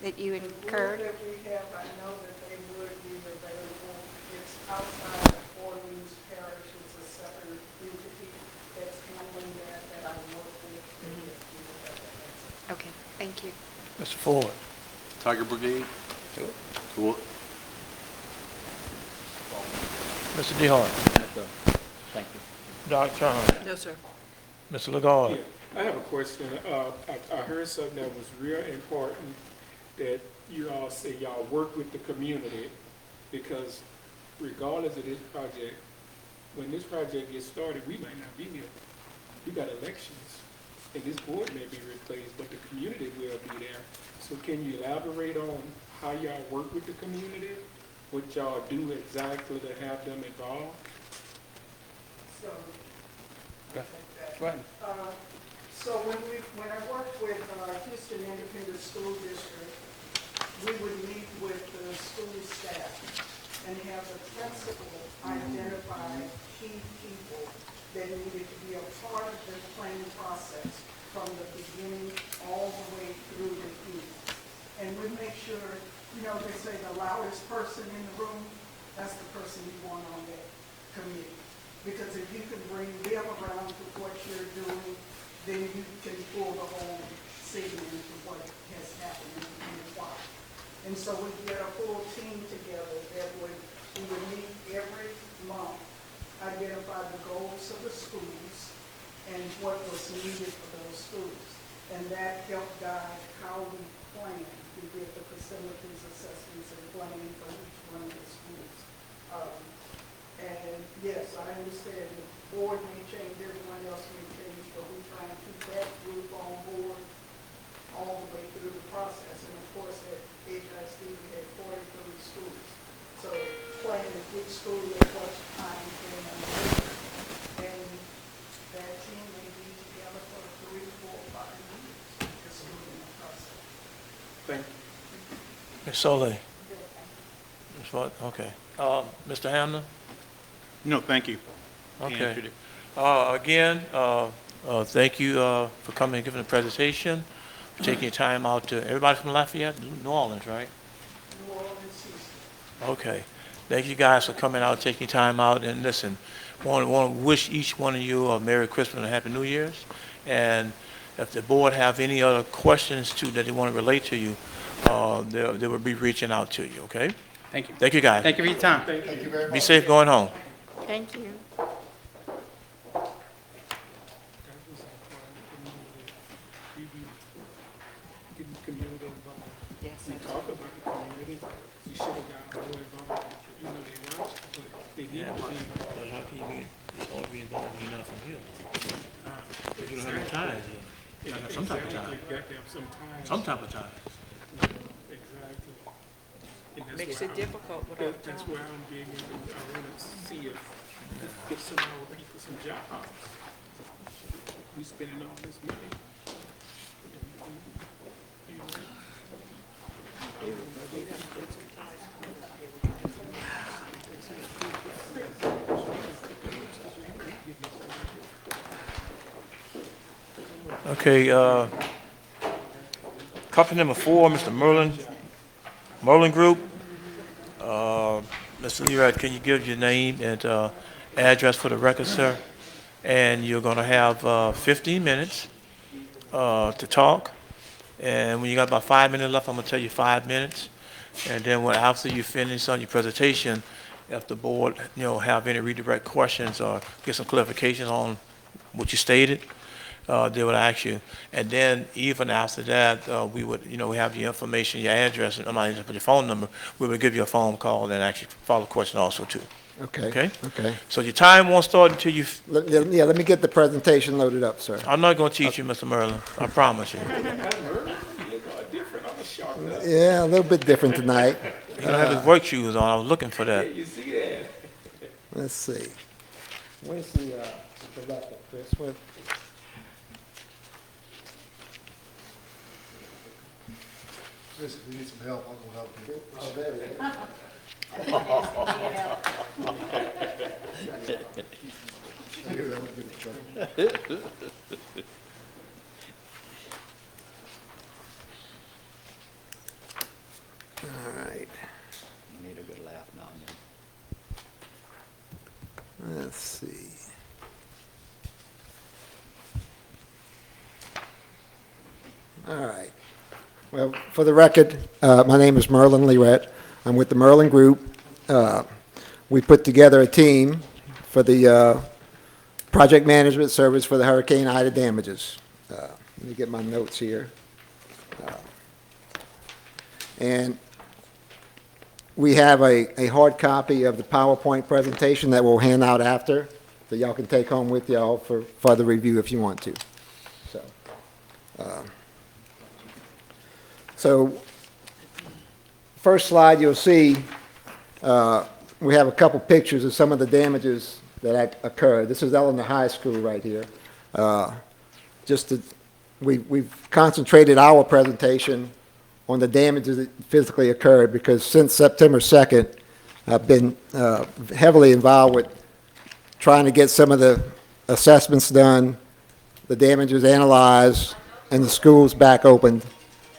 that you incurred? The group that we have, I know that they would be available. It's outside of Orleans Parish. It's a separate entity that's handling that I work with. Okay, thank you. Mr. Ford? Tiger Brigade? Cool. Mr. DeHart? Thank you. Dr. Turner? No, sir. Mr. Lagarde? Yeah, I have a question. I heard something that was real important, that you all say y'all work with the community, because regardless of this project, when this project gets started, we might not be here. We got elections, and this board may be replaced, but the community will be there. So can you elaborate on how y'all work with the community? What y'all do exactly to have them involved? So, Go ahead. so when I worked with Houston Independent School District, we would meet with the school staff and have the principal identify key people that needed to be a part of the planning process from the beginning all the way through the end. And we make sure, you know, they say the loudest person in the room, that's the person you want on that committee. Because if you can bring them around to what you're doing, then you can pull the whole city into what has happened and why. And so we get a full team together that we would meet every month, identify the goals of the schools and what was needed for those schools. And that helped guide how we plan. We did the facilities assessments and planning for each one of the schools. And yes, I understand the board may change, everyone else may change, but we try and keep that group on board all the way through the process. And of course, at HISD, we had 43 schools. So planning which school at what time frame and that team may be together for 3, 4, 5 years, just in the process. Thank you. Ms. Soleil? Ms. What? Okay. Mr. Hamner? No, thank you. You Okay. answered it. Again, thank you for coming and giving the presentation, for taking your time out to, everybody from Lafayette, New Orleans, right? New Orleans, Houston. Okay. Thank you guys for coming out, taking time out, and listen, want to wish each one of you a Merry Christmas and a Happy New Year's. And if the board have any other questions too that they want to relate to you, they will be reaching out to you, okay? Thank you. Thank you, guys. Thank you for your time. Thank you very much. Be safe going home. Thank you. Getting community involved. Yes. We talk about the community, we should have gotten more involved. You know, they want, but they need to be. But how can you be involved when you're not from here? You don't have no ties here. You gotta have some type of Exactly, tie. got to have some time. Some type of tie. Exactly. And that's Makes why it I'm- difficult without That's time. why I'm big into, I want to see if, get some more people some jobs. We spending all this money. Okay, company number 4, Mr. Merlin Group. Mr. Leroy, can you give your name and address for the record, sir? And you're going to have 15 minutes to talk. And when you got about 5 minutes left, I'm going to tell you 5 minutes. And then after you finish on your presentation, if the board, have any redirect questions or get some clarification on what you stated, they would ask you. And then even after that, we would, we have your information, your address, and your phone number. We would give you a phone call and actually follow question also too. Okay. Okay? Okay. So your time won't start until you, Yeah, let me get the presentation loaded up, sir. I'm not going to teach you, Mr. Merlin. I promise you. Yeah, a little bit different tonight. He don't have his work shoes on. I was looking for that. Let's see. Where's the laptop, Chris? Where? Chris, if you need some help, I'm gonna help you. Oh, there we go. Here, that would give it a try. All right. You need a good laugh now and then. Let's see. All right. Well, for the record, my name is Merlin Leroy. I'm with the Merlin Group. We put together a team for the project management service for the Hurricane Ida damages. Let me get my notes here. And we have a hard copy of the PowerPoint presentation that we'll hand out after, that y'all can take home with y'all for further review if you want to. So, first slide you'll see, we have a couple pictures of some of the damages that occurred. This is Eleanor High School right here. We've concentrated our presentation on the damages that physically occurred, because since September 2nd, I've been heavily involved with trying to get some of the assessments done, the damages analyzed, and the schools back open,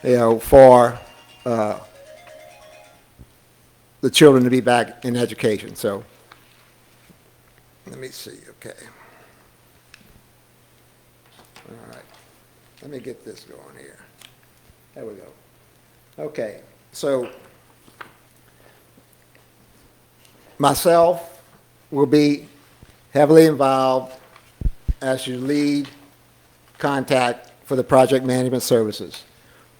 for the children to be back in education. So, let me see, okay. All right, let me get this going here. There we go. Okay, so myself will be heavily involved as your lead contact for the project management services.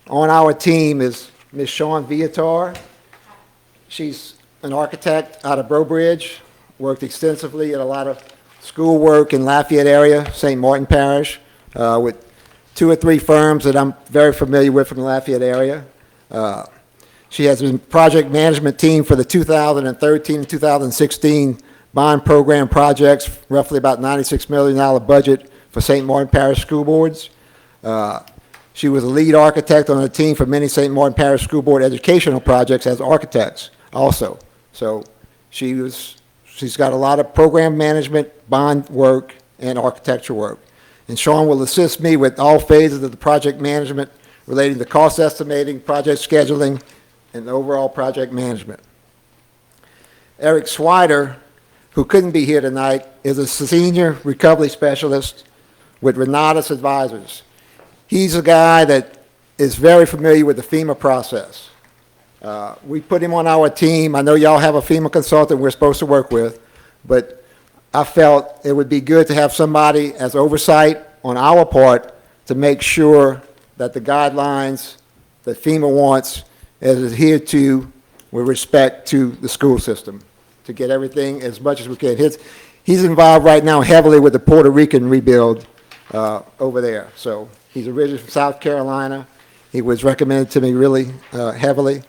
On our team is Ms. Shawn Viator. She's an architect out of Brobridge, worked extensively at a lot of schoolwork in Lafayette area, St. Martin Parish, with 2 or 3 firms that I'm very familiar with from the Lafayette area. She has been project management team for the 2013 and 2016 bond program projects, roughly about $96 million budget for St. Martin Parish school boards. She was a lead architect on the team for many St. Martin Parish School Board educational projects as architects also. So she's got a lot of program management, bond work, and architecture work. And Shawn will assist me with all phases of the project management relating to cost estimating, project scheduling, and overall project management. Eric Swider, who couldn't be here tonight, is a senior recovery specialist with Renatus Advisors. He's a guy that is very familiar with the FEMA process. We put him on our team. I know y'all have a FEMA consultant we're supposed to work with, but I felt it would be good to have somebody as oversight on our part to make sure that the guidelines that FEMA wants is adhered to with respect to the school system, to get everything as much as we can. He's involved right now heavily with the Puerto Rican rebuild over there. So he's originally from South Carolina. He was recommended to me really heavily.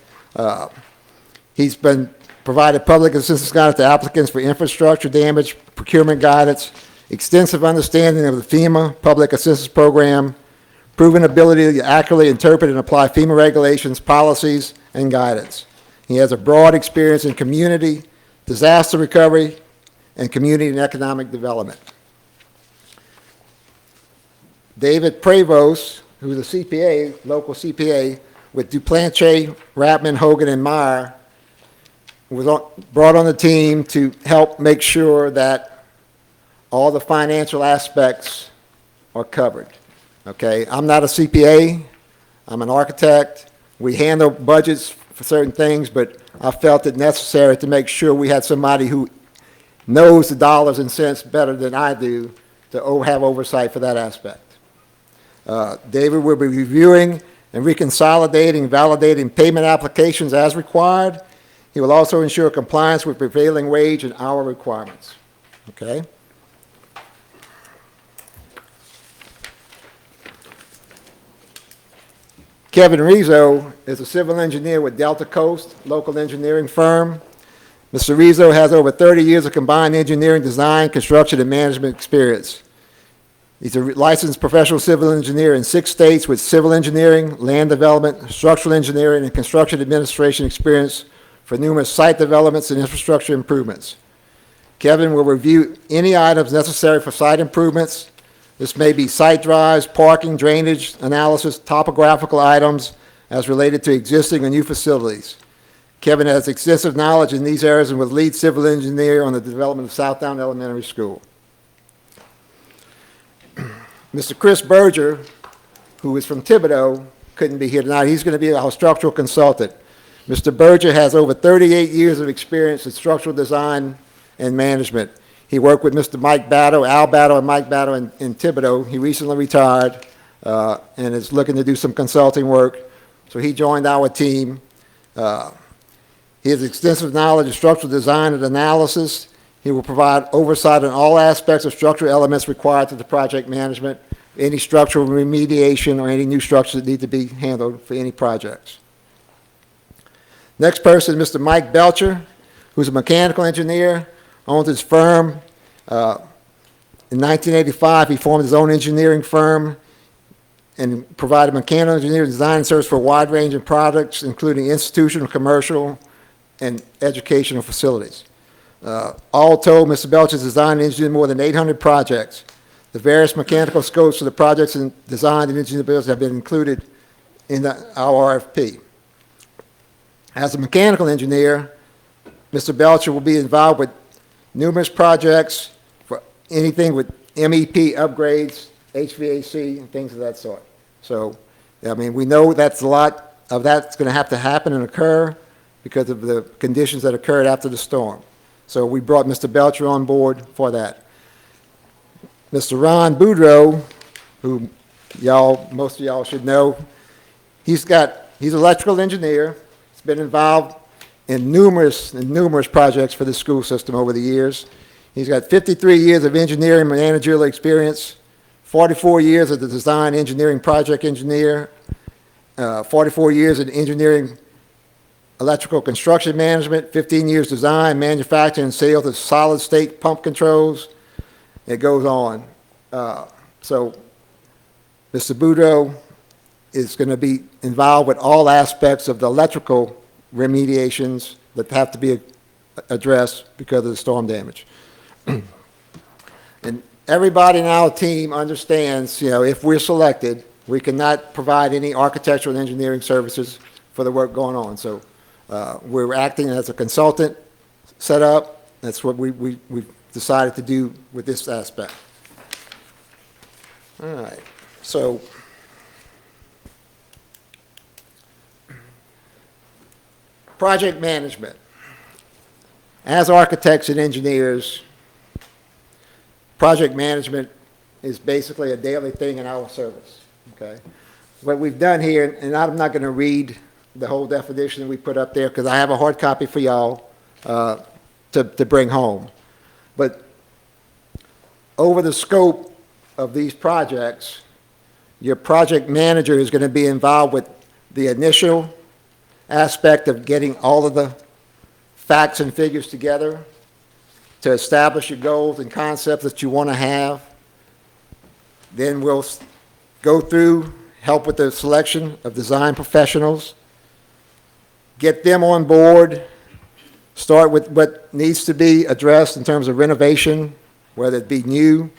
He's been provided public assistance guidance to applicants for infrastructure damage, procurement guidance, extensive understanding of the FEMA public assistance program, proven ability to accurately interpret and apply FEMA regulations, policies, and guidance. He has a broad experience in community, disaster recovery, and community and economic development. David Prevost, who's a CPA, local CPA, with Duplanche, Ratman, Hogan, and Meyer, was brought on the team to help make sure that all the financial aspects are covered. Okay, I'm not a CPA, I'm an architect. We handle budgets for certain things, but I felt it necessary to make sure we had somebody who knows the dollars and cents better than I do to have oversight for that aspect. David will be reviewing and reconsolidating, validating payment applications as required. He will also ensure compliance with prevailing wage and hour requirements. Okay? Kevin Rizzo is a civil engineer with Delta Coast, local engineering firm. Mr. Rizzo has over 30 years of combined engineering, design, construction, and management experience. He's a licensed professional civil engineer in 6 states with civil engineering, land development, structural engineering, and construction administration experience for numerous site developments and infrastructure improvements. Kevin will review any items necessary for site improvements. This may be site drives, parking, drainage analysis, topographical items as related to existing and new facilities. Kevin has extensive knowledge in these areas and was lead civil engineer on the development of Southdown Elementary School. Mr. Chris Berger, who is from Thibodeau, couldn't be here tonight. He's going to be our structural consultant. Mr. Berger has over 38 years of experience in structural design and management. He worked with Mr. Mike Battle, Al Battle, and Mike Battle in Thibodeau. He recently retired and is looking to do some consulting work. So he joined our team. He has extensive knowledge of structural design and analysis. He will provide oversight on all aspects of structural elements required to the project management, any structural remediation or any new structures that need to be handled for any projects. Next person is Mr. Mike Belcher, who's a mechanical engineer, owns his firm. In 1985, he formed his own engineering firm and provided mechanical engineering design and service for a wide range of products, including institutional, commercial, and educational facilities. All told, Mr. Belcher has designed and engineered more than 800 projects. The various mechanical scopes for the projects and design and engineering bills have been included in our RFP. As a mechanical engineer, Mr. Belcher will be involved with numerous projects for anything with MEP upgrades, HVAC, and things of that sort. So, I mean, we know that's a lot of that's going to have to happen and occur because of the conditions that occurred after the storm. So we brought Mr. Belcher on board for that. Mr. Ron Boudreau, who most of y'all should know, he's an electrical engineer. He's been involved in numerous projects for the school system over the years. He's got 53 years of engineering managerial experience, 44 years as a design engineering project engineer, 44 years in engineering electrical construction management, 15 years design, manufacturing, and sales of solid-state pump controls. It goes on. So Mr. Boudreau is going to be involved with all aspects of the electrical remediations that have to be addressed because of the storm damage. And everybody in our team understands, if we're selected, we cannot provide any architectural and engineering services for the work going on. So we're acting as a consultant setup. That's what we've decided to do with this aspect. All right. So project management. As architects and engineers, project management is basically a daily thing in our service, okay? What we've done here, and I'm not going to read the whole definition that we put up there because I have a hard copy for y'all to bring home. But over the scope of these projects, your project manager is going to be involved with the initial aspect of getting all of the facts and figures together to establish your goals and concepts that you want to have. Then we'll go through, help with the selection of design professionals, get them on board, start with what needs to be addressed in terms of renovation, whether it be new,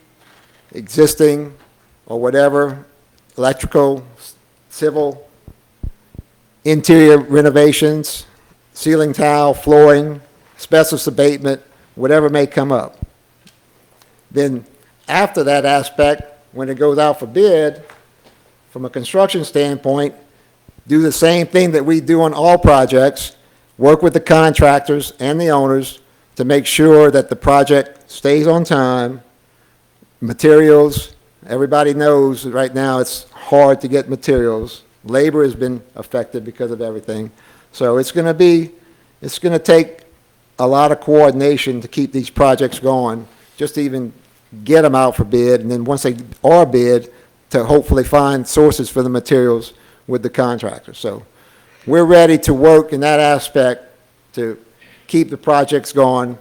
existing, or whatever, electrical, civil, interior renovations, ceiling tile, flooring, asbestos abatement, whatever may come up. Then after that aspect, when it goes out for bid, from a construction standpoint, do the same thing that we do on all projects, work with the contractors and the owners to make sure that the project stays on time. Materials, everybody knows that right now it's hard to get materials. Labor has been affected because of everything. So it's going to take a lot of coordination to keep these projects going, just to even get them out for bid, and then once they are bid, to hopefully find sources for the materials with the contractor. So we're ready to work in that aspect to keep the projects going,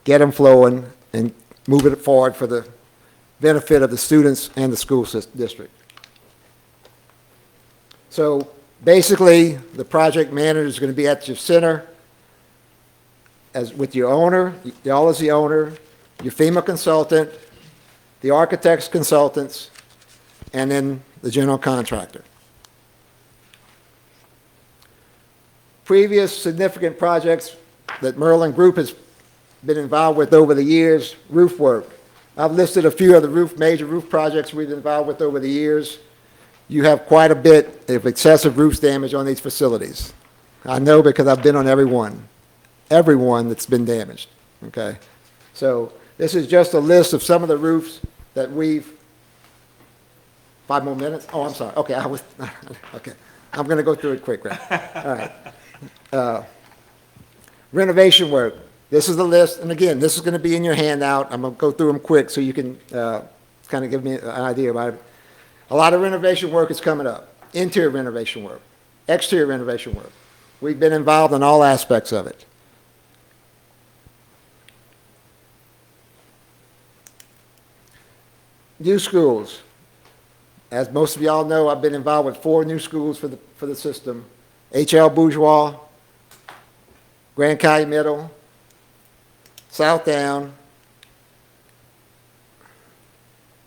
get them flowing, and move it forward for the benefit of the students and the school district. So basically, the project manager is going to be at your center as with your owner, y'all as the owner, your FEMA consultant, the architect's consultants, and then the general contractor. Previous significant projects that Merlin Group has been involved with over the years, roof work. I've listed a few of the major roof projects we've been involved with over the years. You have quite a bit of excessive roof damage on these facilities. I know because I've been on every one that's been damaged, okay? So this is just a list of some of the roofs that we've, 5 more minutes? Oh, I'm sorry, okay, okay. I'm gonna go through it quick, right? All right. Renovation work. This is the list, and again, this is gonna be in your handout. I'm gonna go through them quick so you can kind of give me an idea about it. A lot of renovation work is coming up. Interior renovation work, exterior renovation work. We've been involved in all aspects of it. New schools. As most of y'all know, I've been involved with 4 new schools for the system. H.L. Bourgeois, Grand Calumet, Southdown,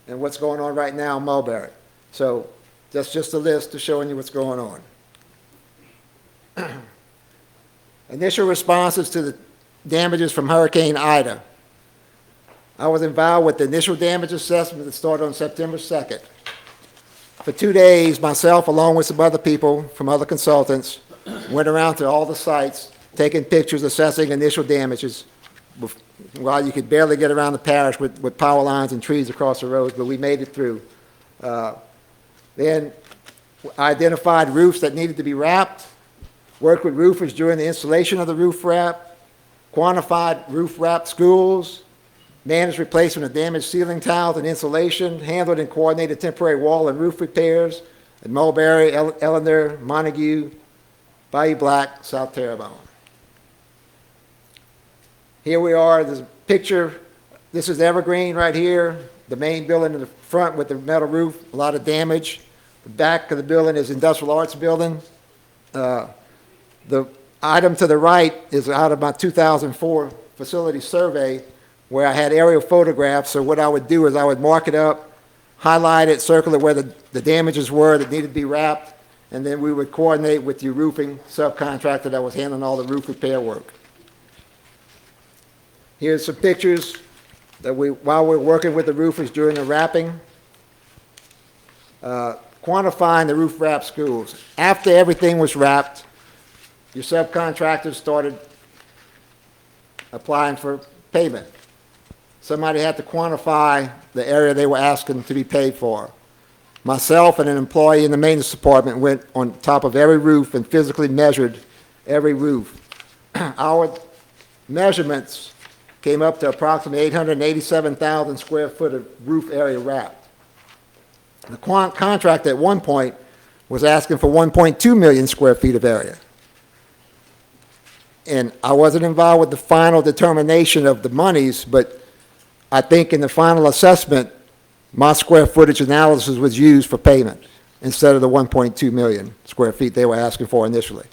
and what's going on right now in Mulberry. So that's just a list of showing you what's going on. Initial responses to the damages from Hurricane Ida. I was involved with the initial damage assessment that started on September 2nd. For 2 days, myself, along with some other people from other consultants, went around to all the sites, taking pictures, assessing initial damages, while you could barely get around the parish with power lines and trees across the roads, but we made it through. Then I identified roofs that needed to be wrapped, worked with roofers during the installation of the roof wrap, quantified roof wrapped schools, managed replacement of damaged ceiling tiles and insulation, handled and coordinated temporary wall and roof repairs at Mulberry, Eleanor, Montague, Bayou Black, South Terrebonne. Here we are, this picture, this is Evergreen right here, the main building in the front with the metal roof, a lot of damage. The back of the building is Industrial Arts Building. The item to the right is out of my 2004 facility survey, where I had aerial photographs. So what I would do is I would mark it up, highlight it, circle it where the damages were that needed to be wrapped, and then we would coordinate with your roofing subcontractor that was handling all the roof repair work. Here's some pictures that while we're working with the roofers during the wrapping, quantifying the roof wrap schools. After everything was wrapped, your subcontractors started applying for payment. Somebody had to quantify the area they were asking to be paid for. Myself and an employee in the maintenance department went on top of every roof and physically measured every roof. Our measurements came up to approximately 887,000 square foot of roof area wrapped. The contract at one point was asking for 1.2 million square feet of area. And I wasn't involved with the final determination of the monies, but I think in the final assessment, my square footage analysis was used for payment instead of the 1.2 million square feet they were asking for initially.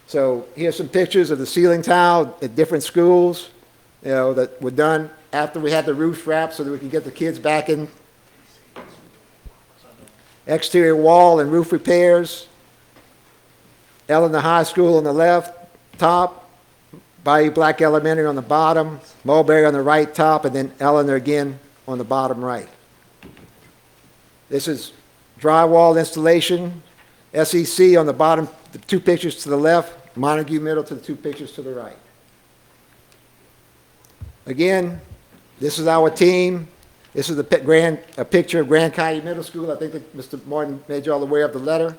So here's some pictures of the ceiling tile at different schools, that were done after we had the roofs wrapped so that we could get the kids back in. Exterior wall and roof repairs. Eleanor High School on the left, top. Bayou Black Elementary on the bottom, Mulberry on the right top, and then Eleanor again on the bottom right. This is drywall installation, SEC on the bottom, the 2 pictures to the left, Montague middle to the 2 pictures to the right. Again, this is our team. This is a picture of Grand Canyon Middle School. I think that Mr. Martin made you all aware of the letter.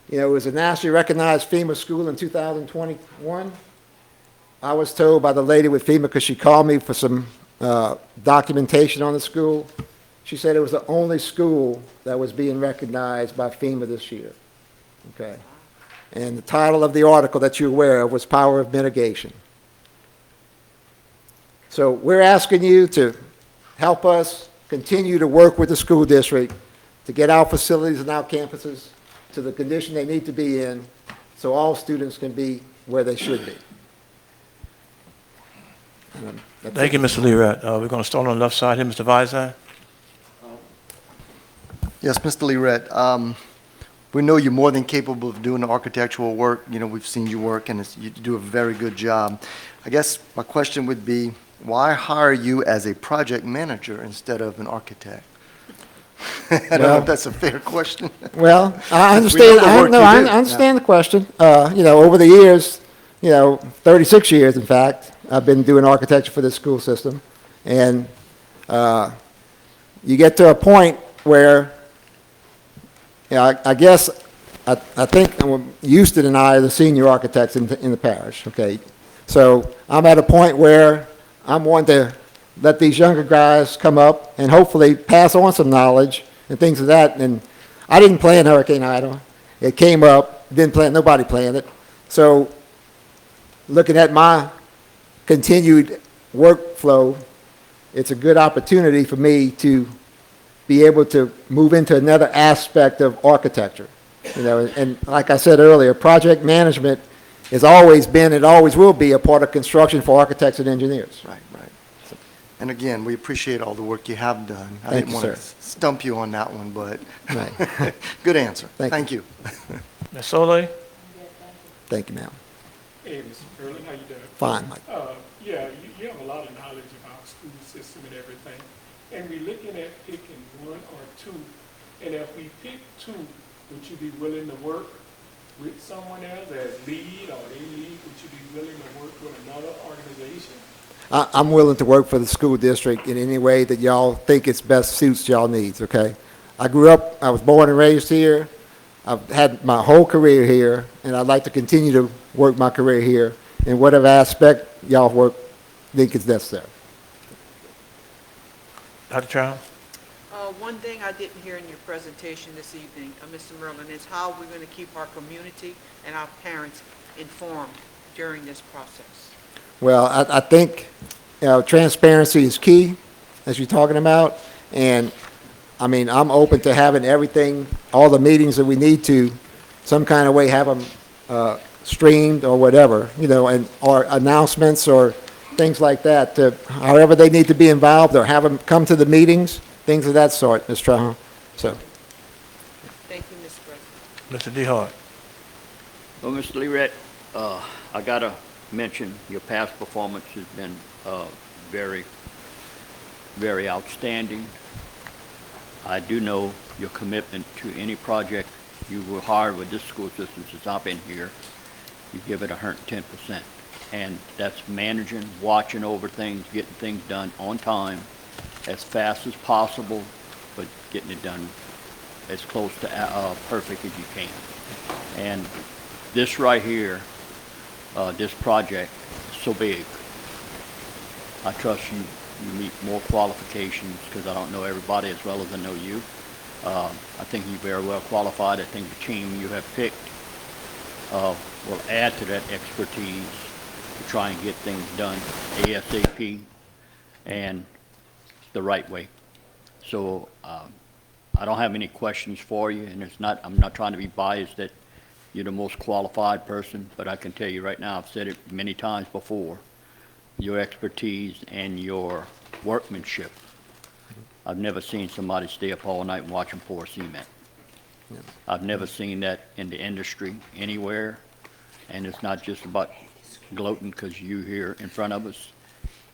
It was a nationally recognized FEMA school in 2021. I was told by the lady with FEMA, because she called me for some documentation on the school, she said it was the only school that was being recognized by FEMA this year. Okay. And the title of the article that you're aware of was Power of Mitigation. So we're asking you to help us continue to work with the school district to get our facilities and our campuses to the condition they need to be in so all students can be where they should be. Thank you, Mr. Learett. We're going to start on the left side here, Mr. Vizai. Yes, Mr. Learett, we know you're more than capable of doing the architectural work. We've seen you work, and you do a very good job. I guess my question would be, why hire you as a project manager instead of an architect? I don't know if that's a fair question. Well, I understand. I understand the question. Over the years, 36 years, in fact, I've been doing architecture for this school system, and you get to a point where, I guess, I think Houston and I are the senior architects in the parish, okay? So I'm at a point where I'm wanting to let these younger guys come up and hopefully pass on some knowledge and things of that. And I didn't plan Hurricane Ida. It came up, nobody planned it. So looking at my continued workflow, it's a good opportunity for me to be able to move into another aspect of architecture. And like I said earlier, project management has always been and always will be a part of construction for architects and engineers. Right. And again, we appreciate all the work you have done. I Thank didn't you, want to sir. stump you on that one, but Right. good answer. Thank Thank you. Ms. Soley? Thank you, ma'am. Hey, Mr. Merlin, how you doing? Fine, Mike. Yeah, you have a lot of knowledge about school system and everything. And we're looking at picking one or two. And if we pick two, would you be willing to work with someone else as lead or they lead? Would you be willing to work with another organization? I'm willing to work for the school district in any way that y'all think it's best suits y'all needs, okay? I was born and raised here. I've had my whole career here, and I'd like to continue to work my career here in whatever aspect y'all think is necessary. Dr. Child? One thing I didn't hear in your presentation this evening, Mr. Merlin, is how we're going to keep our community and our parents informed during this process. Well, I think transparency is key, as you're talking about, and I mean, I'm open to having everything, all the meetings that we need to, some kind of way have them streamed or whatever, or announcements or things like that, however they need to be involved, or have them come to the meetings, things of that sort, Ms. Trahan. So, Thank you, Mr. President. Mr. DeHart? Well, Mr. Learett, I gotta mention your past performance has been very, very outstanding. I do know your commitment to any project you were hired with this school system since I've been here. You give it 110%. And that's managing, watching over things, getting things done on time, as fast as possible, but getting it done as close to perfect as you can. And this right here, this project is so big. I trust you meet more qualifications because I don't know everybody as well as I know you. I think you're very well qualified. I think the team you have picked will add to that expertise to try and get things done ASAP and the right way. So I don't have any questions for you, and I'm not trying to be biased that you're the most qualified person, but I can tell you right now, I've said it many times before, your expertise and your workmanship. I've never seen somebody stay up all night and watch them pour cement. Yeah. I've never seen that in the industry anywhere, and it's not just about gloating because you're here in front of us,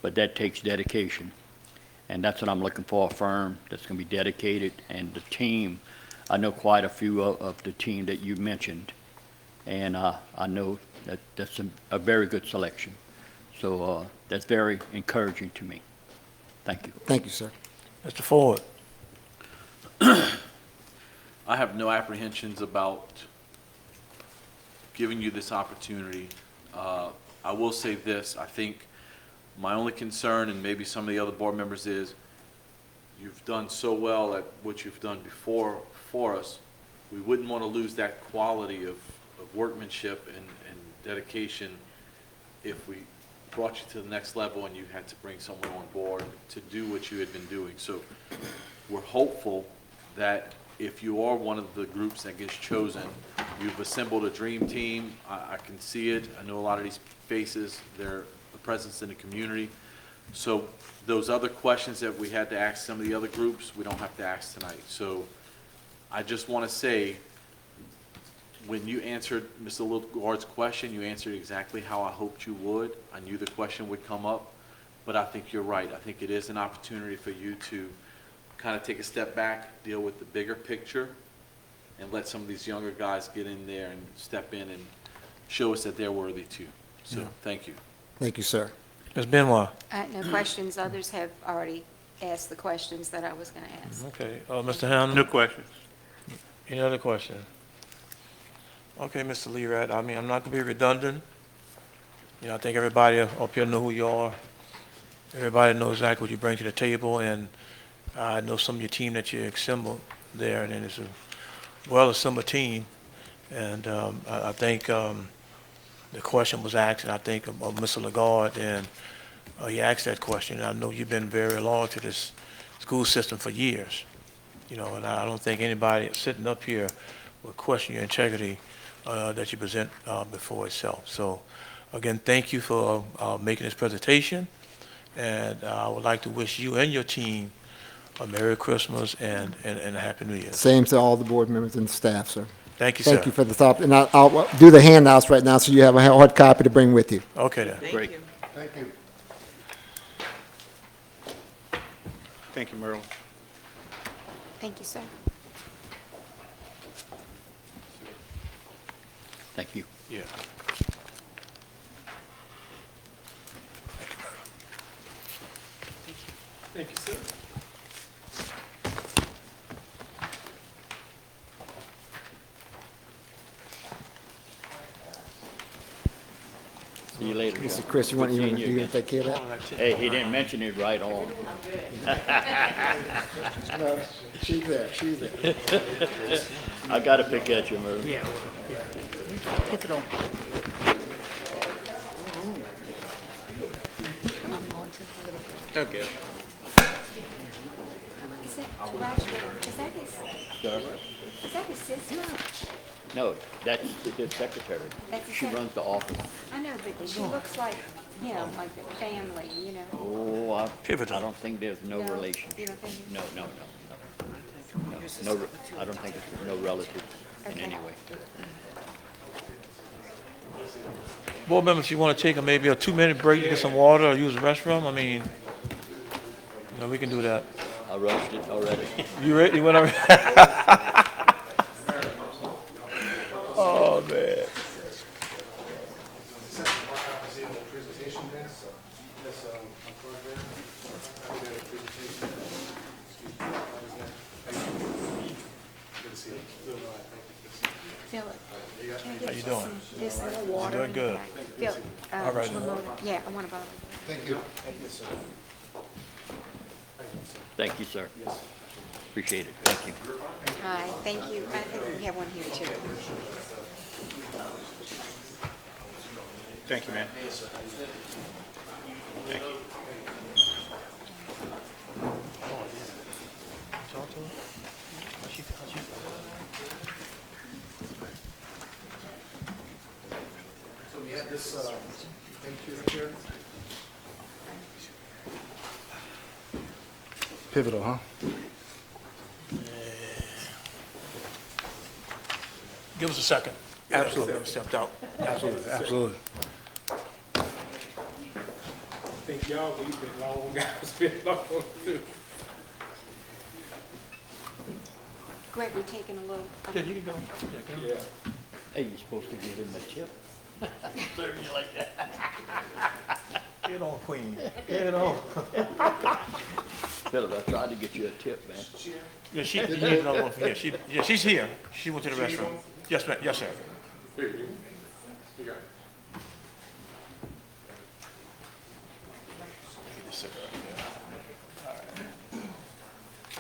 but that takes dedication. And that's what I'm looking for, a firm that's going to be dedicated. And the team, I know quite a few of the team that you mentioned, and I know that that's a very good selection. So that's very encouraging to me. Thank you. thank you, sir. Mr. Ford? I have no apprehensions about giving you this opportunity. I will say this, I think my only concern, and maybe some of the other board members, is you've done so well at what you've done before for us. We wouldn't want to lose that quality of workmanship and dedication if we brought you to the next level and you had to bring someone on board to do what you had been doing. So we're hopeful that if you are one of the groups that gets chosen, you've assembled a dream team. I can see it. I know a lot of these faces, they're a presence in the community. So those other questions that we had to ask some of the other groups, we don't have to ask tonight. So I just want to say, when you answered Mr. Littleguard's question, you answered exactly how I hoped you would. I knew the question would come up, but I think you're right. I think it is an opportunity for you to kind of take a step back, deal with the bigger picture, and let some of these younger guys get in there and step in and show us that they're worthy too. So, thank you. Thank you, sir. Ms. Benoit? No questions. Others have already asked the questions that I was going to ask. Okay, Mr. Hamlin? No questions. Any other questions? Okay, Mr. Learett, I mean, I'm not going to be redundant. I think everybody up here know who you are. Everybody knows exactly what you bring to the table, and I know some of your team that you assembled there, and it's a well-assembled team. And I think the question was asked, and I think of Mr. Lagarde, and he asked that question. And I know you've been very loyal to this school system for years, and I don't think anybody sitting up here will question your integrity that you present before itself. So, again, thank you for making this presentation, And I would like to wish you and your team a Merry Christmas and a Happy New Year. Same to all the board members and staff, sir. Thank you, sir. Thank you for the thought, and I'll do the handouts right now, so you have a hard copy to bring with you. Okay, then. Thank Great. you. Thank you. Thank you, Merle. Thank you, sir. Thank you. Yeah. Thank you, sir. See you later, Mr. John. Chris, you Good seeing gonna again. take care of that? Hey, he didn't mention it right on. No, she's there, she's there. I got to pick at you, Merle. Yeah. Pick it on. Okay. Is that his sister? No, that's his secretary. That's his She sec- runs the office. I know, but she looks like, you know, like a family, you know? Oh, I Pivotal. don't think there's no No, relationship. you don't think- No, no, no, no. No, I don't think it's no relative in Okay. any way. Board members, if you want to take maybe a 2-minute break to get some water or use the restroom, I mean, we can do that. I rushed it already. You ready? You went already? Oh, man. Philip, can I How get you you doing? some, this little water? doing good. Philip, All right. yeah, I want a bottle. Thank you. Thank you, sir. Appreciate it. Thank you. Hi, thank you. I think we have one here too. Thank you, man. Thank you. Talk to her? How's she? So we have this, thank you, Chair. Pivotal, huh? Give us a second. Absolutely. Stepped out. Absolutely, absolutely. Thank y'all, we've been long, it's been long too. Greg, we're taking a little. Yeah, you can go. Yeah. Hey, you're supposed to give him a tip. Serve you like that. Get on, Queen. Get on. Philip, I tried to get you a tip, man. Yeah, she, you need another one. Yeah, she's here. She went to the restroom. Yes, ma'am. Yes, sir.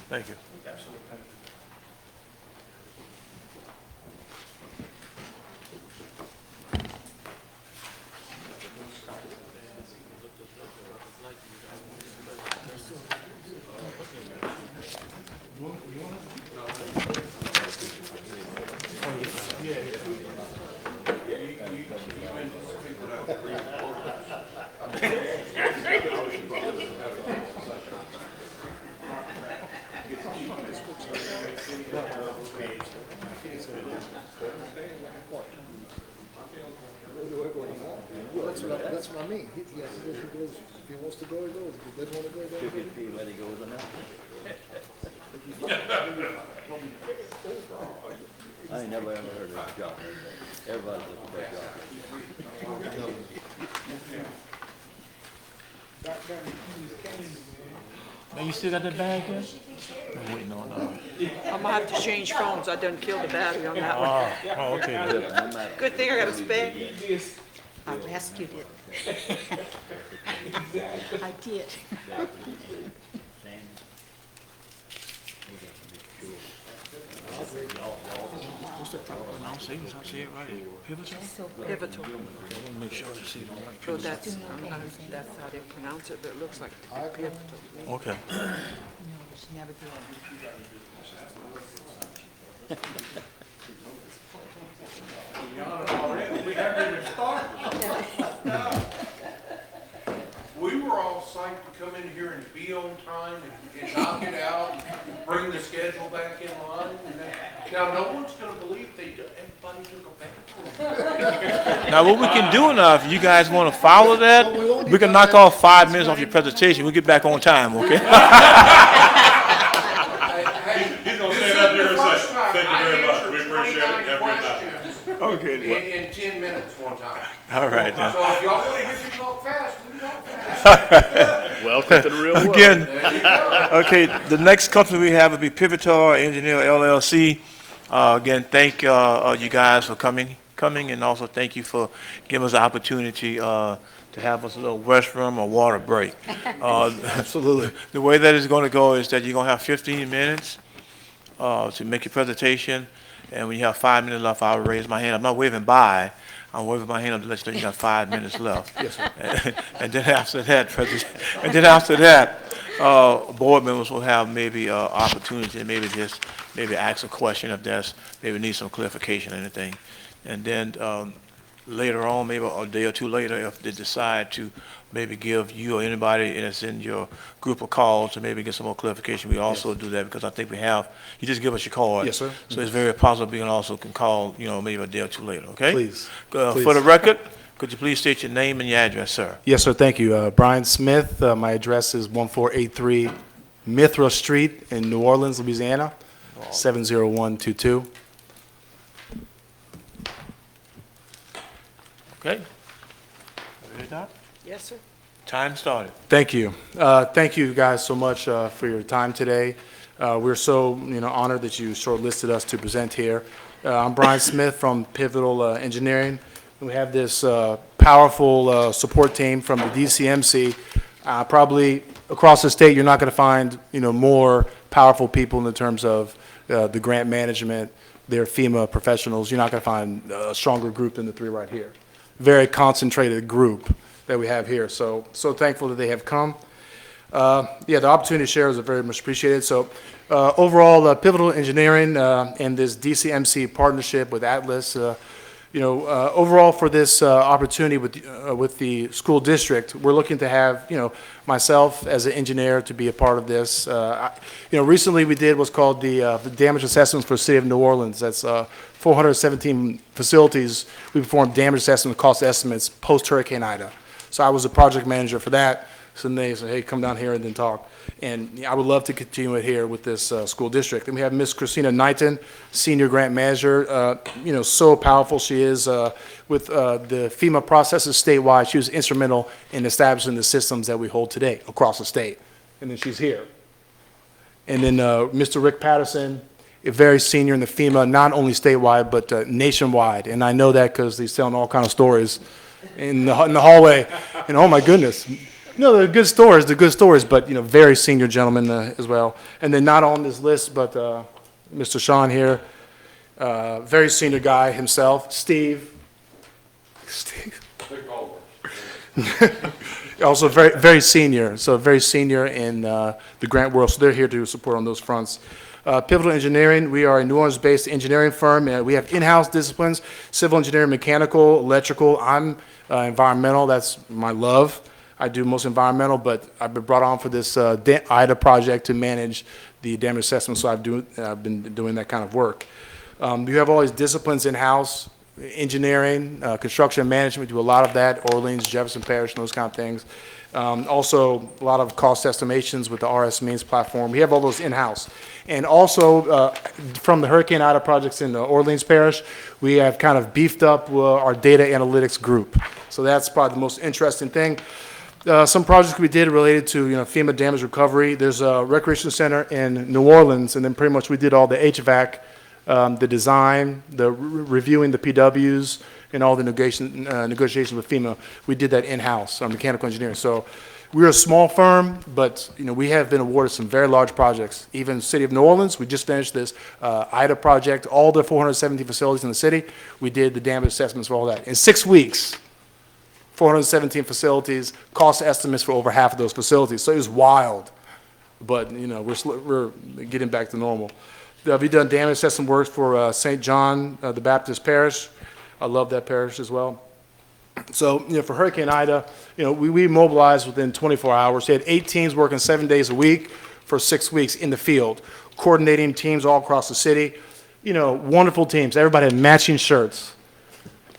Thank you. That's what I mean. He goes, if he wants to go, he goes. If he doesn't want to go, he doesn't. If he let it go with enough. I ain't never ever heard of a job. Everybody's looking for a job. Man, you still got that bag there? I'm waiting on, I'm gonna have to change phones, I done killed the battery on that one. oh, okay. No matter. Good thing I got a spare. I rescued it. I did. What's the proper pronunciation? I say it right. Pivotal? Pivotal. I want to make sure I say it right. So that's how they pronounce it, but it looks like pivotal. Okay. No, she never did. We haven't even started. We were all like to come in here and be on time and knock it out, and bring the schedule back in line. Now, no one's gonna believe everybody took a bath. Now, what we can do now, if you guys want to follow that, we can knock off 5 minutes off your presentation. We'll get back on time, okay? He's gonna stand up there and say, thank you very much, we appreciate it, have a good night. Okay. In 10 minutes one time. All right, then. So if y'all want to hear me talk fast, we can talk fast. Welcome to the real world. Again, okay, the next company we have will be Pivotal Engineer LLC. Again, thank you guys for coming, and also thank you for giving us the opportunity to have us a little restroom or water break. Absolutely. The way that is going to go is that you're going to have 15 minutes to make your presentation, and when you have 5 minutes left, I'll raise my hand. I'm not waving bye. I'm waving my hand up to let you know you got 5 minutes left. Yes, sir. And then after that, board members will have maybe opportunity to maybe ask a question if there's, maybe need some clarification or anything. And then later on, maybe a day or two later, if they decide to maybe give you or anybody that's in your group a call to maybe get some more clarification, we also do that, because I think we have, you just give us your card. Yes, sir. So it's very possible we can also call, maybe a day or two later, okay? Please. For the record, could you please state your name and your address, sir? Yes, sir, thank you. Brian Smith, my address is 1483 Mithra Street in New Orleans, Louisiana, 70122. Okay? Ready, Doc? Yes, sir. Time started. Thank you. Thank you guys so much for your time today. We're so honored that you shortlisted us to present here. I'm Brian Smith from Pivotal Engineering. We have this powerful support team from the DCMC. Probably across the state, you're not going to find more powerful people in terms of the grant management. They're FEMA professionals. You're not going to find a stronger group than the three right here. Very concentrated group that we have here. So thankful that they have come. The opportunity to share is very much appreciated. So overall, Pivotal Engineering and this DCMC partnership with Atlas, overall for this opportunity with the school district, we're looking to have, myself as an engineer to be a part of this. Recently we did what's called the damage assessments for the city of New Orleans. That's 417 facilities. We performed damage assessment cost estimates post-Hurricane Ida. So I was a project manager for that. So they said, hey, come down here and then talk. And I would love to continue it here with this school district. And we have Miss Christina Knighton, Senior Grant Manager. So powerful she is with the FEMA processes statewide. She was instrumental in establishing the systems that we hold today across the state. And then she's here. And then Mr. Rick Patterson, a very senior in the FEMA, not only statewide, but nationwide. And I know that because he's telling all kinds of stories in the hallway. And oh my goodness. No, they're good stories, but very senior gentleman as well. And then not on this list, but Mr. Sean here, very senior guy himself. Steve. Also very, very senior. So very senior in the grant world. So they're here to support on those fronts. Pivotal Engineering, we are a New Orleans-based engineering firm. We have in-house disciplines, civil engineering, mechanical, electrical. I'm environmental. That's my love. I do most environmental, but I've been brought on for this IDA project to manage the damage assessment, so I've been doing that kind of work. You have all these disciplines in-house, engineering, construction management, do a lot of that, Orleans, Jefferson Parish, and those kind of things. Also, a lot of cost estimations with the RS Means platform. We have all those in-house. And also, from the Hurricane Ida projects in the Orleans Parish, we have kind of beefed up our data analytics group. So that's probably the most interesting thing. Some projects we did related to FEMA damage recovery. There's a recreation center in New Orleans, and then pretty much we did all the HVAC, the design, the reviewing the PWs, and all the negotiations with FEMA. We did that in-house, mechanical engineering. So we're a small firm, but we have been awarded some very large projects. Even the city of New Orleans, we just finished this IDA project. All the 470 facilities in the city, we did the damage assessments for all that in 6 weeks. 417 facilities, cost estimates for over half of those facilities. So it was wild, but we're getting back to normal. We've done damage assessment work for St. John the Baptist Parish. I love that parish as well. So, for Hurricane Ida, we mobilized within 24 hours. We had 8 teams working 7 days a week for 6 weeks in the field, coordinating teams all across the city. Wonderful teams. Everybody had matching shirts.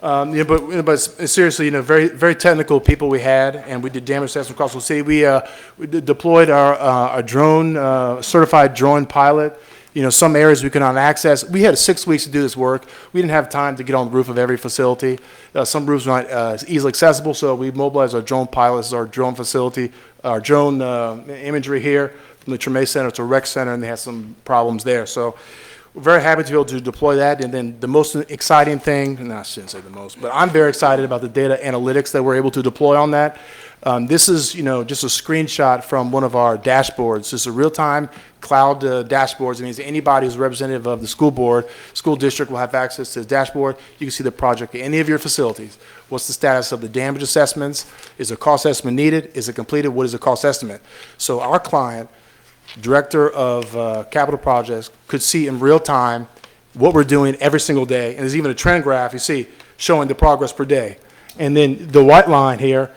But seriously, very, very technical people we had, and we did damage assessment across the city. We deployed our drone, certified drone pilot. Some areas we could not access. We had 6 weeks to do this work. We didn't have time to get on the roof of every facility. Some roofs were not easily accessible, so we mobilized our drone pilots, our drone facility, our drone imagery here from the Treme Center to Rec Center, and they had some problems there. So we're very happy to be able to deploy that. And then the most exciting thing, no, I shouldn't say the most, but I'm very excited about the data analytics that we're able to deploy on that. This is, just a screenshot from one of our dashboards. This is a real-time cloud dashboards. It means anybody who's representative of the school board, school district will have access to this dashboard. You can see the project at any of your facilities. What's the status of the damage assessments? Is a cost estimate needed? Is it completed? What is the cost estimate? So our client, director of capital projects, could see in real time what we're doing every single day. And there's even a trend graph, you see, showing the progress per day. And then the white line here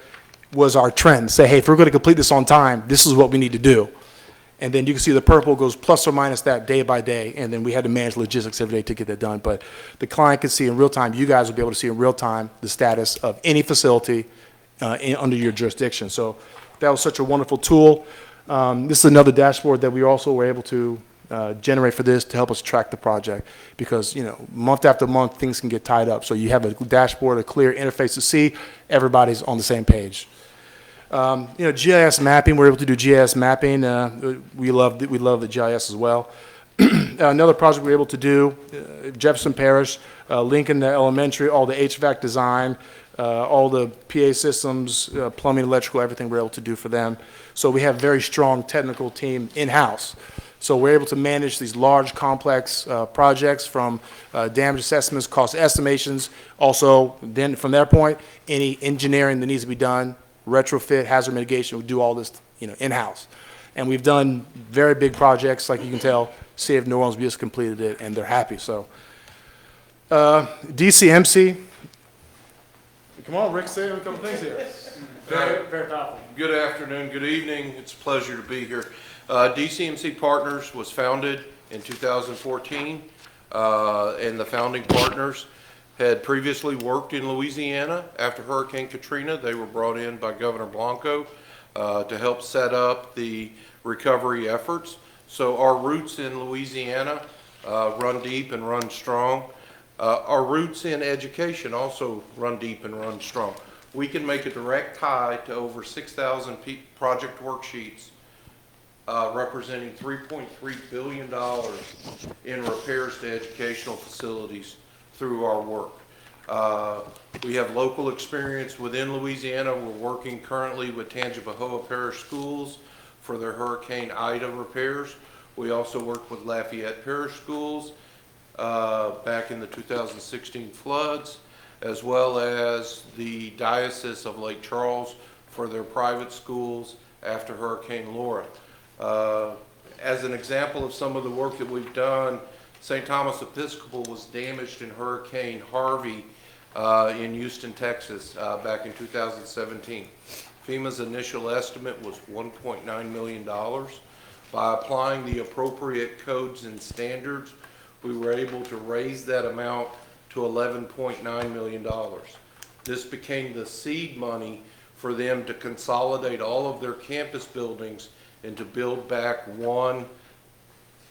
was our trend. Say, hey, if we're going to complete this on time, this is what we need to do. And then you can see the purple goes plus or minus that day by day, and then we had to manage logistics every day to get that done. But the client can see in real time, you guys will be able to see in real time the status of any facility under your jurisdiction. So that was such a wonderful tool. This is another dashboard that we also were able to generate for this to help us track the project, because month after month things can get tied up. So you have a dashboard, a clear interface to see everybody's on the same page. GIS mapping, we're able to do GIS mapping. We love the GIS as well. Another project we're able to do, Jefferson Parish, Lincoln Elementary, all the HVAC design, all the PA systems, plumbing, electrical, everything we're able to do for them. So we have a very strong technical team in-house. So we're able to manage these large, complex projects, from damage assessments, cost estimations. Also, then from that point, any engineering that needs to be done, retrofit, hazard mitigation, we do all this in-house. And we've done very big projects, like you can tell, City of New Orleans, we just completed it, and they're happy. So DCMC. Come on, Rick, say a couple things here. Very, very powerful. Good afternoon, good evening. It's a pleasure to be here. DCMC Partners was founded in 2014, and the founding partners had previously worked in Louisiana. After Hurricane Katrina, they were brought in by Governor Blanco to help set up the recovery efforts. So our roots in Louisiana run deep and run strong. Our roots in education also run deep and run strong. We can make a direct tie to over 6,000 project worksheets representing $3.3 billion in repairs to educational facilities through our work. We have local experience within Louisiana. We're working currently with Tangipahoa Parish Schools for their Hurricane Ida repairs. We also work with Lafayette Parish Schools back in the 2016 floods, as well as the Diocese of Lake Charles for their private schools after Hurricane Laura. As an example of some of the work that we've done, St. Thomas Episcopal was damaged in Hurricane Harvey in Houston, Texas, back in 2017. FEMA's initial estimate was $1.9 million. By applying the appropriate codes and standards, we were able to raise that amount to $11.9 million. This became the seed money for them to consolidate all of their campus buildings and to build back one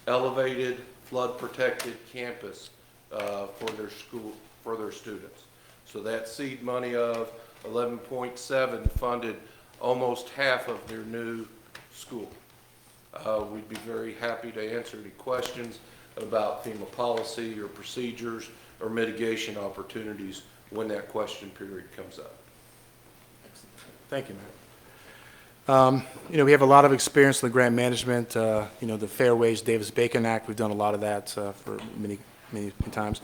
elevated, flood-protected campus for their school, for their students. So that seed money of 11.7 funded almost half of their new school. We'd be very happy to answer any questions about FEMA policy or procedures or mitigation opportunities when that question period comes up. Thank you, Matt. We have a lot of experience in the grant management, the Fair Wage Davis-Bacon Act. We've done a lot of that for many times.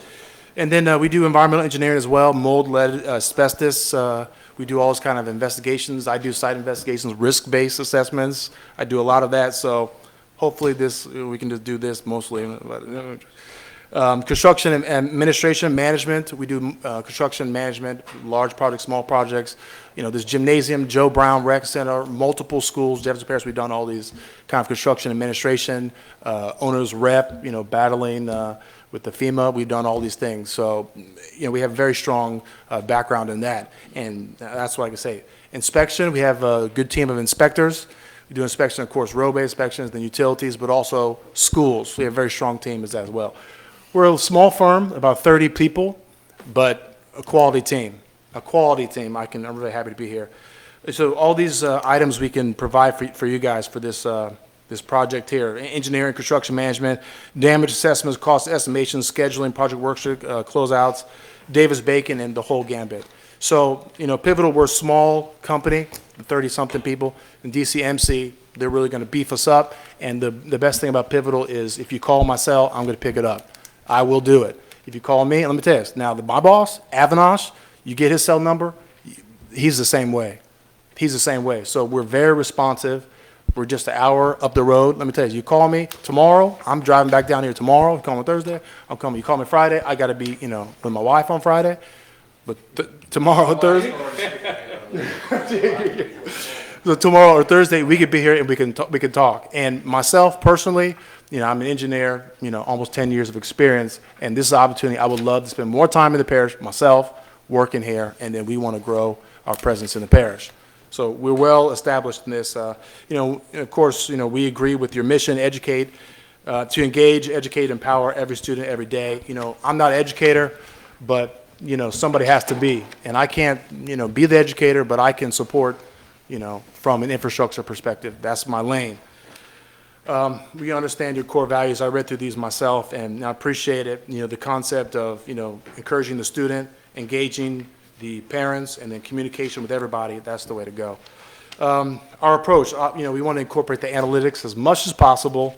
And then we do environmental engineering as well, mold, lead, asbestos. We do all those kind of investigations. I do site investigations, risk-based assessments. I do a lot of that, so hopefully we can just do this mostly. Construction and administration management, we do construction management, large projects, small projects. You know, this gymnasium, Joe Brown Rec Center, multiple schools, Jefferson Parish, we've done all these kind of construction administration, owners rep, you know, battling with the FEMA, we've done all these things. So, you know, we have a very strong background in that, and that's what I can say. Inspection, we have a good team of inspectors. We do inspection, of course, roadway inspections, then utilities, but also schools. We have a very strong team as well. We're a small firm, about 30 people, but a quality team. A quality team. I'm really happy to be here. So all these items we can provide for you guys for this this project here: engineering, construction management, damage assessments, cost estimations, scheduling, project worksheet, closeouts, Davis-Bacon, and the whole gambit. So, you know, Pivotal, we're a small company, 30-something people. In DCMC, they're really going to beef us up. And the best thing about Pivotal is if you call my cell, I'm going to pick it up. I will do it. If you call me, let me tell you this. Now, my boss, Avinash, you get his cell number, he's the same way. He's the same way. So we're very responsive. We're just an hour up the road. Let me tell you, you call me tomorrow, I'm driving back down here tomorrow. You call me Thursday, I'm coming. You call me Friday, I got to be, you know, with my wife on Friday. But tomorrow or Thursday, so tomorrow or Thursday, we could be here and we can talk. And myself personally, you know, I'm an engineer, you know, almost 10 years of experience, and this is an opportunity. I would love to spend more time in the parish myself, working here, and then we want to grow our presence in the parish. So we're well established in this. You know, of course, you know, we agree with your mission, educate, to engage, educate, empower every student every day. You know, I'm not an educator, but you know, somebody has to be. And I can't, you know, be the educator, but I can support, you know, from an infrastructure perspective. That's my lane. We understand your core values. I read through these myself, and I appreciate it. You know, the concept of, you know, encouraging the student, engaging the parents, and then communication with everybody. That's the way to go. Our approach, you know, we want to incorporate the analytics as much as possible.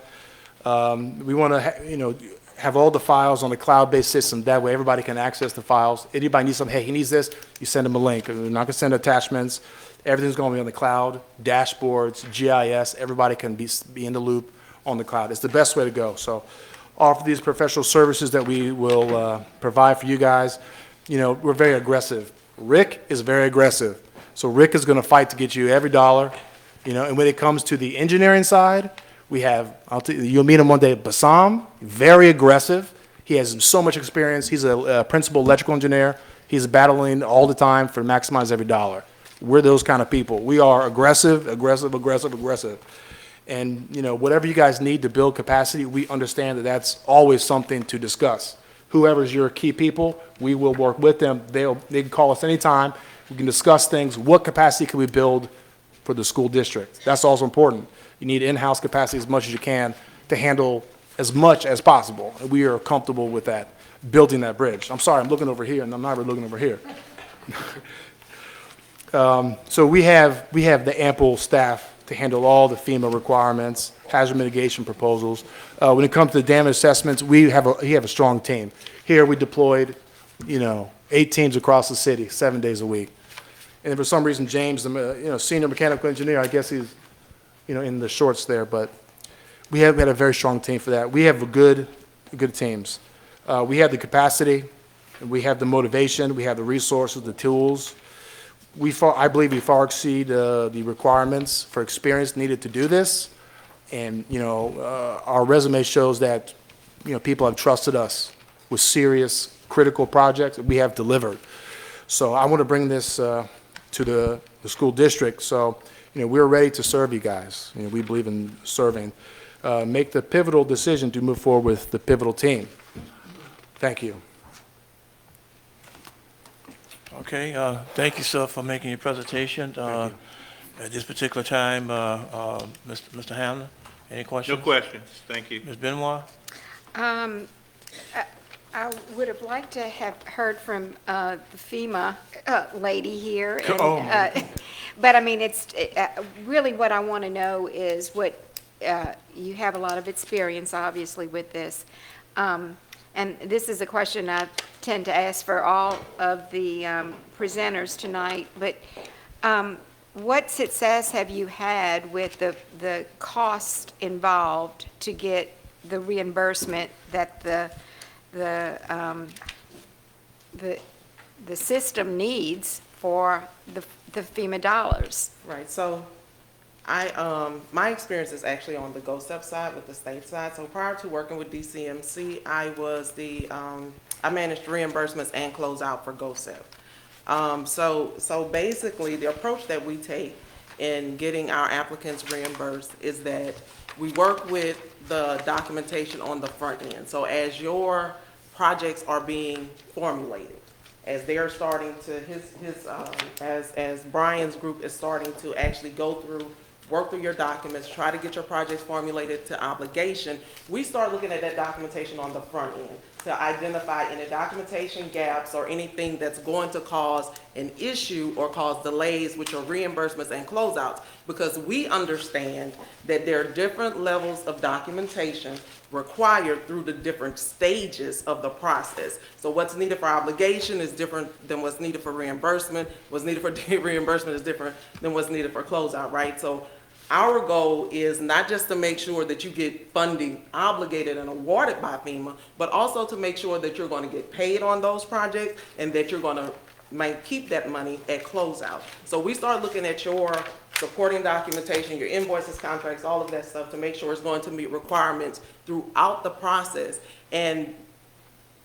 We want to, you know, have all the files on a cloud-based system. That way everybody can access the files. Anybody needs something, hey, he needs this, you send him a link. We're not going to send attachments. Everything's going to be on the cloud, dashboards, GIS. Everybody can be in the loop on the cloud. It's the best way to go. So offer these professional services that we will provide for you guys. You know, we're very aggressive. Rick is very aggressive. So Rick is going to fight to get you every dollar. You know, and when it comes to the engineering side, we have, you'll meet him one day, Bassam, very aggressive. He has so much experience. He's a principal electrical engineer. He's battling all the time for maximize every dollar. We're those kind of people. We are aggressive, aggressive, aggressive, aggressive. And, you know, whatever you guys need to build capacity, we understand that that's always something to discuss. Whoever's your key people, we will work with them. They can call us anytime. We can discuss things. What capacity can we build for the school district? That's also important. You need in-house capacity as much as you can to handle as much as possible. And we are comfortable with that, building that bridge. I'm sorry, I'm looking over here, and I'm not really looking over here. So we have the ample staff to handle all the FEMA requirements, hazard mitigation proposals. When it comes to the damage assessments, we have a strong team. Here we deployed, you know, 8 teams across the city, 7 days a week. And for some reason, James, the senior mechanical engineer, I guess he's, you know, in the shorts there, but we had a very strong team for that. We have good teams. We have the capacity, we have the motivation, we have the resources, the tools. I believe we far exceed the requirements for experience needed to do this. And, you know, our resume shows that, you know, people have trusted us with serious, critical projects that we have delivered. So I want to bring this to the school district. So, you know, we're ready to serve you guys. You know, we believe in serving. Make the pivotal decision to move forward with the pivotal team. Thank you. Okay, thank you, sir, for making your presentation. At this particular time, Mr. Hamlin, any questions? No questions. Thank you. Ms. Benoit? I would have liked to have heard from the FEMA lady here. And, Oh. but I mean, it's really what I want to know is what you have a lot of experience, obviously, with this. And this is a question I tend to ask for all of the presenters tonight. But what success have you had with the cost involved to get the reimbursement that the the system needs for the FEMA dollars. Right, so my experience is actually on the GOSEP side with the state side. So prior to working with DCMC, I was I managed reimbursements and closeout for GOSEP. So basically, the approach that we take in getting our applicants reimbursed is that we work with the documentation on the front end. So as your projects are being formulated, as they're starting to, as Brian's group is starting to actually go through, work through your documents, try to get your projects formulated to obligation, we start looking at that documentation on the front end to identify any documentation gaps or anything that's going to cause an issue or cause delays with your reimbursements and closeouts, because we understand that there are different levels of documentation required through the different stages of the process. So what's needed for obligation is different than what's needed for reimbursement. What's needed for reimbursement is different than what's needed for closeout, right? So our goal is not just to make sure that you get funding obligated and awarded by FEMA, but also to make sure that you're going to get paid on those projects and that you're going to keep that money at closeout. So we start looking at your supporting documentation, your invoices, contracts, all of that stuff to make sure it's going to meet requirements throughout the process. And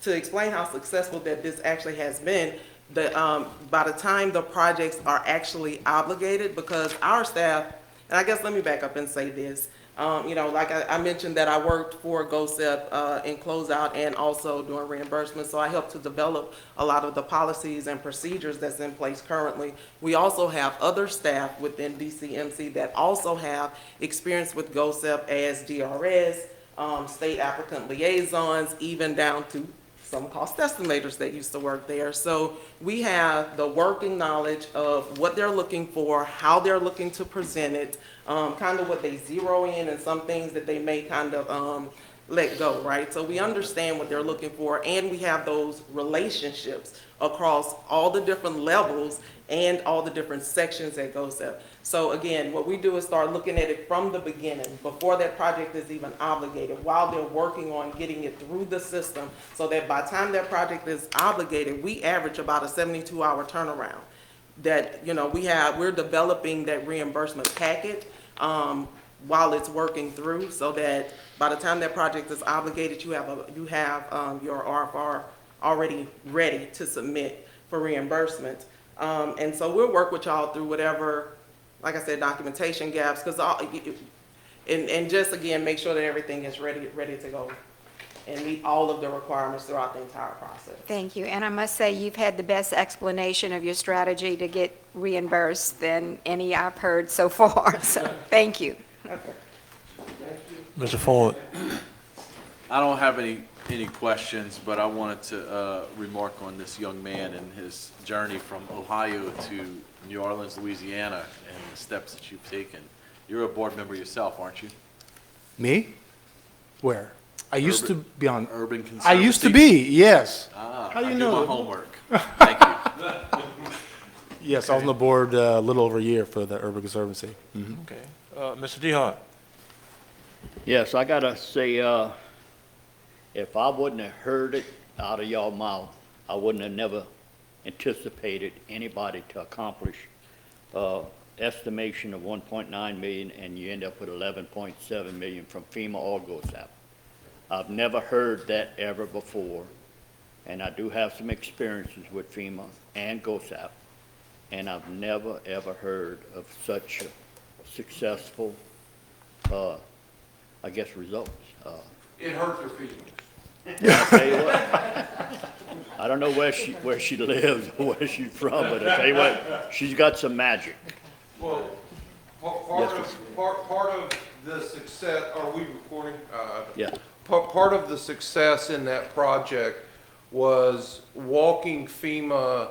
to explain how successful that this actually has been, by the time the projects are actually obligated, because our staff, and I guess let me back up and say this. Like I mentioned that I worked for GOSEP in closeout and also doing reimbursement, so I helped to develop a lot of the policies and procedures that's in place currently. We also have other staff within DCMC that also have experience with GOSEP as DRS, state applicant liaisons, even down to some cost estimators that used to work there. So we have the working knowledge of what they're looking for, how they're looking to present it, kind of what they zero in, and some things that they may kind of let go, right? So we understand what they're looking for, and we have those relationships across all the different levels and all the different sections at GOSEP. So again, what we do is start looking at it from the beginning, before that project is even obligated, while they're working on getting it through the system, so that by the time that project is obligated, we average about a 72-hour turnaround. That, we're developing that reimbursement packet while it's working through, so that by the time that project is obligated, you have your RFR already ready to submit for reimbursement. And so we'll work with y'all through whatever, like I said, documentation gaps, and just again, make sure that everything is ready to go and meet all of the requirements throughout the entire process. Thank you. And I must say, you've had the best explanation of your strategy to get reimbursed than any I've heard so far. So thank you. Okay. Mr. Ford. I don't have any questions, but I wanted to remark on this young man and his journey from Ohio to New Orleans, Louisiana, and the steps that you've taken. You're a board member yourself, aren't you? Me? Where? I used to be on. Urban Conservancy? I used to be, yes. How you I know? do my homework. Thank you. Yes, I was on the board a little over a year for the Urban Conservancy. Mhm. Okay. Mr. DeHart. Yes, I gotta say, if I wouldn't have heard it out of y'all mouth, I wouldn't have never anticipated anybody to accomplish estimation of 1.9 million, and you end up with 11.7 million from FEMA or GOSAP. I've never heard that ever before, and I do have some experiences with FEMA and GOSAP, and I've never, ever heard of such successful, results. It hurt their feelings. I'll tell you what, I don't know where she lives or where she's from, but I tell you what, she's got some magic. Well, part of the success, are we recording? Yeah. Part of the success in that project was walking FEMA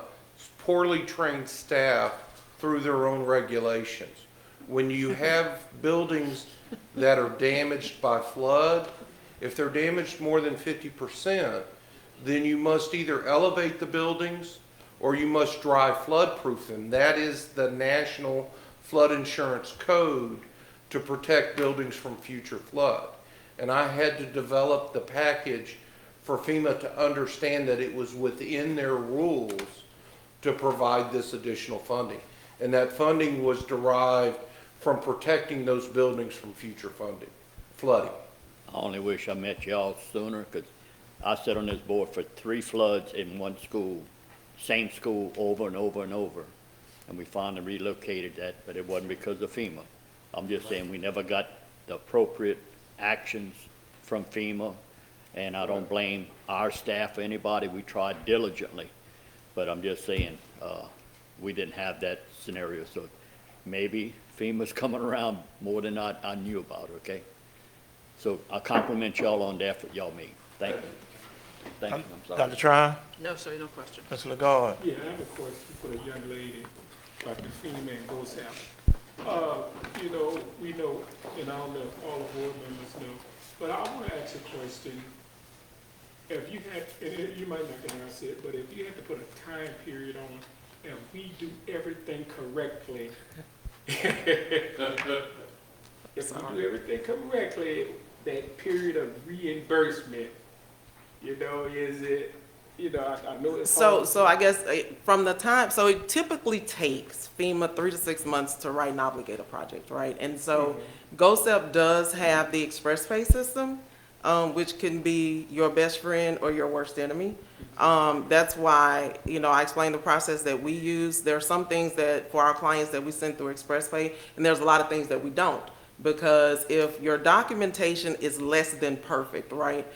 poorly trained staff through their own regulations. When you have buildings that are damaged by flood, if they're damaged more than 50%, then you must either elevate the buildings or you must dry flood-proof them. That is the National Flood Insurance Code to protect buildings from future flood. And I had to develop the package for FEMA to understand that it was within their rules to provide this additional funding. And that funding was derived from protecting those buildings from future flooding. I only wish I met y'all sooner, because I sat on this board for 3 floods in one school, same school over and over and over. And we finally relocated that, but it wasn't because of FEMA. I'm just saying we never got the appropriate actions from FEMA, and I don't blame our staff or anybody. We tried diligently, but I'm just saying we didn't have that scenario. So maybe FEMA's coming around more than I knew about, okay? So I compliment y'all on the effort y'all made. Thank you. Thank you. I'm sorry. Dr. Trine? No, sir, no question. Mr. Lagarde? Yeah, I have a question for the young lady, Dr. FEMA and GOSAP. You know, we know, and all the board members know, but I want to ask a question. If you had, and you might not can answer it, but if you had to put a time period on, and we do everything correctly, if we do everything correctly, that period of reimbursement, you know, is it, you know, I know it's hard. So I guess from the time, so it typically takes FEMA 3 to 6 months to write an obligated project, right? And so GOSEP does have the express pay system, which can be your best friend or your worst enemy. That's why, you know, I explained the process that we use. There are some things that for our clients that we send through express pay, and there's a lot of things that we don't. Because if your documentation is less than perfect, right?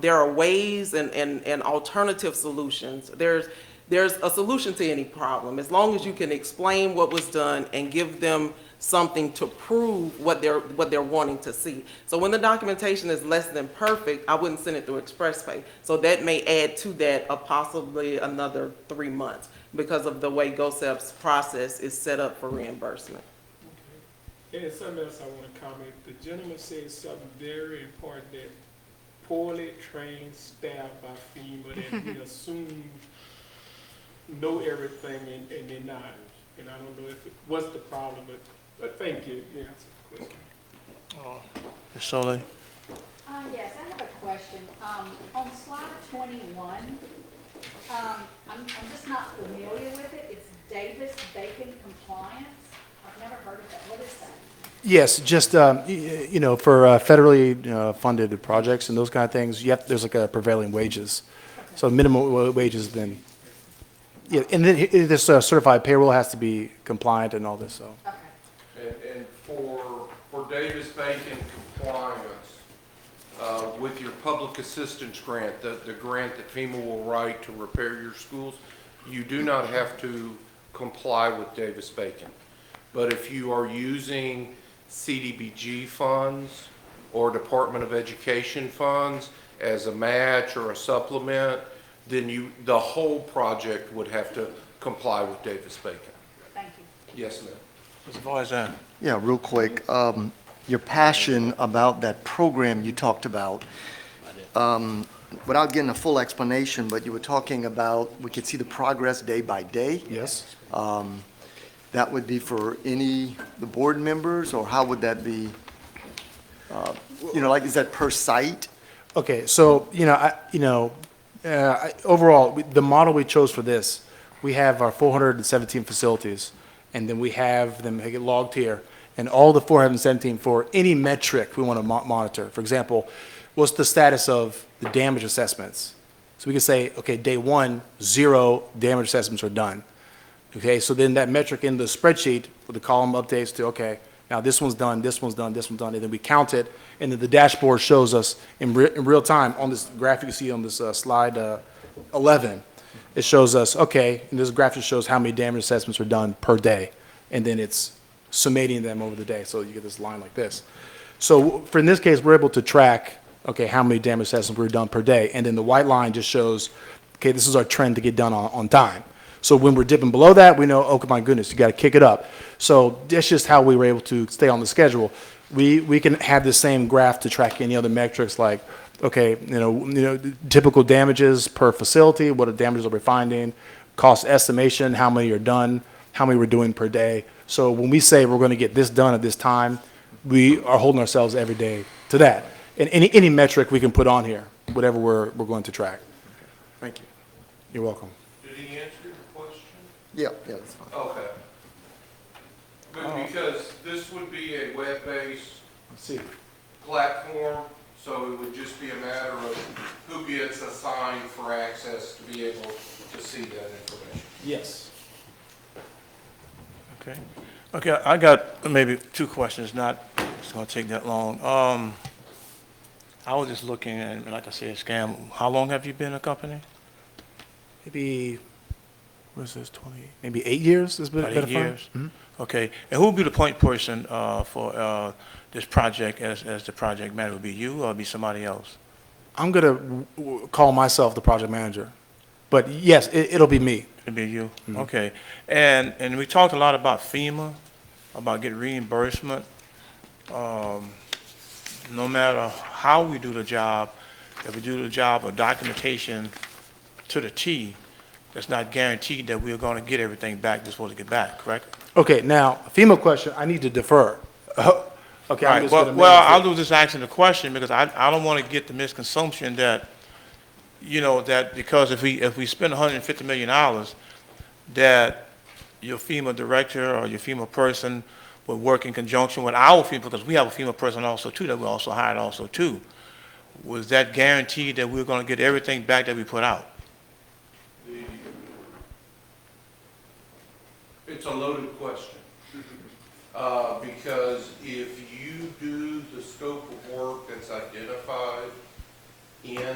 There are ways and alternative solutions. There's a solution to any problem, as long as you can explain what was done and give them something to prove what they're wanting to see. So when the documentation is less than perfect, I wouldn't send it through ExpressPay. So that may add to that possibly another 3 months because of the way GOSEP's process is set up for reimbursement. And something else I want to comment. The gentleman said something very important, that poorly trained staff by FEMA that we assume know everything and they're not. And I don't know if what's the problem, but thank you. Yeah, that's a question. Ms. Solis? Yes, I have a question. On slide 21, I'm just not familiar with it. It's Davis-Bacon compliance. I've never heard of that. What is that? Yes, just, you know, for federally funded projects and those kind of things, there's like a prevailing wages. So minimum wages then, yeah, and then this certified payroll has to be compliant and all this, so. And for Davis-Bacon compliance, with your public assistance grant, the grant that FEMA will write to repair your schools, you do not have to comply with Davis-Bacon. But if you are using CDBG funds or Department of Education funds as a match or a supplement, then the whole project would have to comply with Davis-Bacon. Thank you. Yes, ma'am. Mr. Voisin? Yeah, real quick, your passion about that program you talked about, without getting a full explanation, but you were talking about, we could see the progress day by day. Yes. That would be for the board members, or how would that be? You know, like, is that per site? Okay, so, overall, the model we chose for this, we have our 417 facilities, and then we have them get logged here, and all the 417 for any metric we want to monitor. For example, what's the status of the damage assessments? So we can say, okay, day 1, 0 damage assessments are done. Okay, so then that metric in the spreadsheet with the column updates to, okay, now this one's done, this one's done, this one's done, and then we count it, and then the dashboard shows us in real time on this graphic you see on this slide 11. It shows us, okay, and this graphic shows how many damage assessments are done per day, and then it's summating them over the day, so you get this line like this. So for in this case, we're able to track, okay, how many damage assessments were done per day, and then the white line just shows, okay, this is our trend to get done on time. So when we're dipping below that, we know, oh my goodness, you got to kick it up. So that's just how we were able to stay on the schedule. We can have the same graph to track any other metrics like, okay, typical damages per facility, what are damages are we finding, cost estimation, how many are done, how many we're doing per day. So when we say we're going to get this done at this time, we are holding ourselves every day to that. And any metric we can put on here. whatever we're going to track. Thank you. You're welcome. Did he answer your question? Yeah, that's fine. Okay. But because this would be a web-based platform, so it would just be a matter of who gets assigned for access to be able to see that information. Yes. Okay. Okay, I got maybe two questions, not, it's gonna take that long. I was just looking at, like I said, Scam, how long have you been a company? Maybe, what is this, 20, maybe 8 years? It's been About a 8 years? Okay, and who would be the point person for this project as the project manager? Would it be you or would it be somebody else? I'm going to call myself the project manager. But yes, it'll be me. It'd be you? Okay. And we talked a lot about FEMA, about getting reimbursement. No matter how we do the job, if we do the job of documentation to the T, that's not guaranteed that we're going to get everything back we're supposed to get back, correct? Okay, now, FEMA question, I need to defer. Okay, All I'm right, just gonna well, make I'll do this asking the question because I don't want to get the misconception that, you know, that because if we spend $150 million, that your FEMA director or your FEMA person would work in conjunction with our FEMA, because we have a FEMA person also too, that we also hired also too. Was that guaranteed that we're going to get everything back that we put out? It's a loaded question. Because if you do the scope of work that's identified in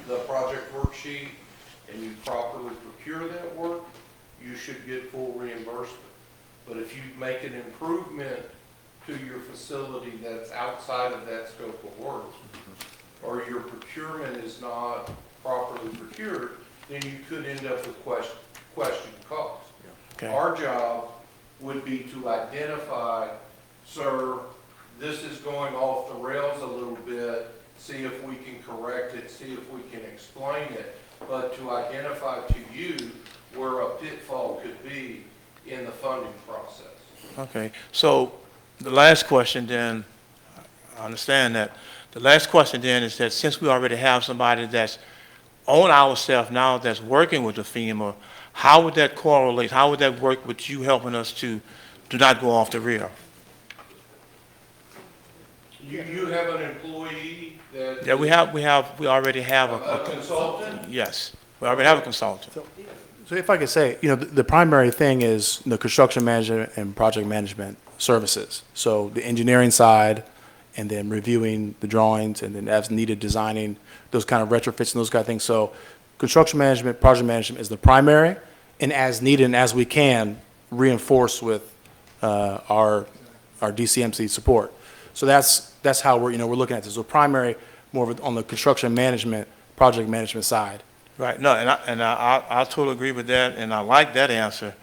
the project worksheet and you properly procure that work, you should get full reimbursement. But if you make an improvement to your facility that's outside of that scope of work, or your procurement is not properly procured, then you could end up with question cost. Okay. Our job would be to identify, sir, this is going off the rails a little bit, see if we can correct it, see if we can explain it, but to identify to you where a pitfall could be in the funding process. Okay, so the last question then, I understand that. The last question then is that since we already have somebody that's on our staff now that's working with the FEMA, how would that correlate? How would that work with you helping us to not go off the rail? You have an employee that. Yeah, we already have A consultant? Yes, we already have a consultant. So if I could say, you know, the primary thing is the construction management and project management services. So the engineering side, and then reviewing the drawings, and then as needed designing those kind of retrofits and those kind of things. So construction management, project management is the primary, and as needed and as we can, reinforce with our DCMC support. So that's how we're looking at this. So primary, more of on the construction management, project management side. Right, no, and I totally agree with that, and I like that answer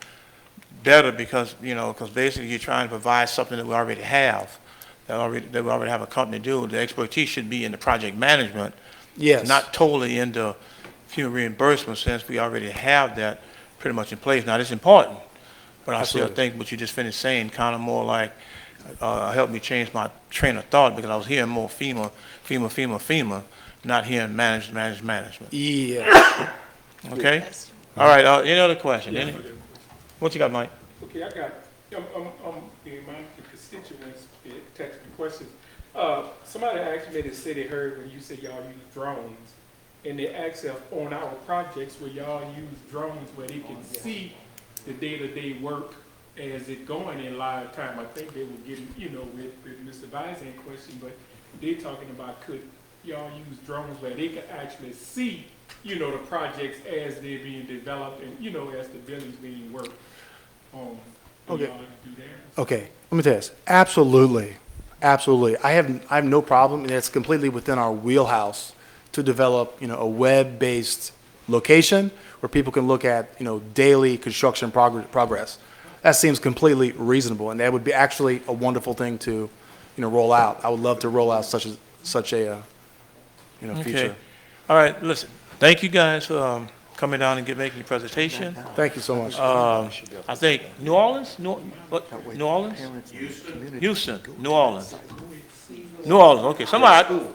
better because, because basically you're trying to provide something that we already have, that we already have a company do. The expertise should be in the project management. Yes. Not totally in the FEMA reimbursement, since we already have that pretty much in place. Now, it's important, but I still Absolutely. think what you just finished saying kind of more like helped me change my train of thought, because I was hearing more FEMA, not hearing management. Yeah. Okay? All right, any other question? What you got, Mike? Okay, I'm my constituents text me questions. Somebody asked me, they said they heard when you said y'all use drones, and they asked if on our projects where y'all use drones where they can see the day-to-day work as it going in live time. I think they were getting, with Mr. Bizan question, but they're talking about could y'all use drones where they can actually see, the projects as they're being developed and, as the building's being worked on. Okay. Y'all do that? Okay, let me tell you this. Absolutely, absolutely. I have no problem, and it's completely within our wheelhouse to develop, a web-based location where people can look at, daily construction progress. That seems completely reasonable, and that would be actually a wonderful thing to, roll out. I would love to roll out such a feature. Okay. All right, listen, thank you guys for coming down and making your presentation. Thank you so much. I think New Orleans? New Orleans? Houston, New Orleans. New Orleans, okay, somebody,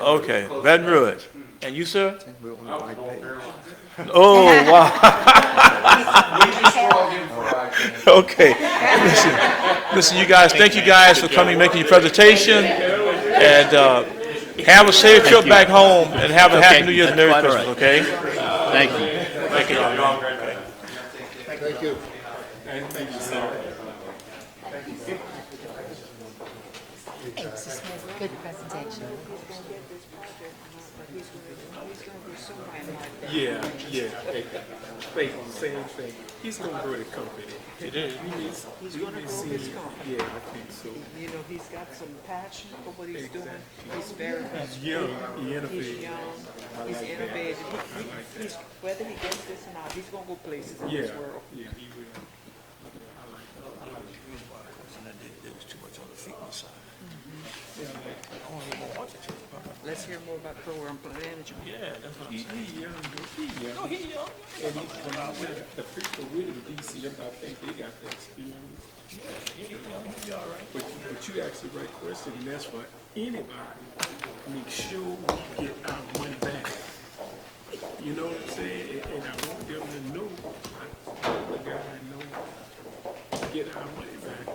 Okay, Baton Rouge. And you, sir? Oh, wow. Okay. Listen, you guys, thank you guys for coming, making your presentation, and have a safe trip back home, and have a happy New Year's and Merry Christmas, okay? Thank you. Thank you. Thank you. Thank you, sir. Mr. Smith, good presentation. Yeah. Same thing. He's gonna grow the company. He's gonna grow his company. Yeah, I think so. You know, he's got some passion for what he's doing. He's very He's young, he He's innovative. young, he's innovative. He's, whether he gets this or not, he's gonna go places in this world. Yeah, he will. Let's hear more about program management. Yeah, that's what I'm saying. He's young. And the people with the DCM, I think they got the experience. But you asked the right question, and that's for anybody. Make sure we get our money back. You know what I'm saying? And I want them to know, I want the guy to know, get our money back.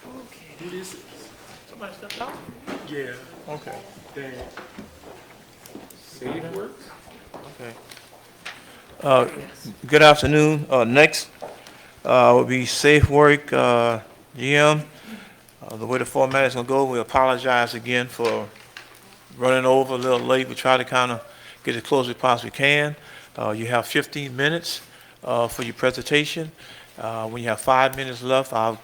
Okay. Who this is? Somebody stepped out? Yeah. Okay. That Safe Works. Okay. Good afternoon. Next will be Safe Work GM. The way the format is going to go, we apologize again for running over a little late. We try to kind of get as close as we possibly can. You have 15 minutes for your presentation. When you have 5 minutes left, I'll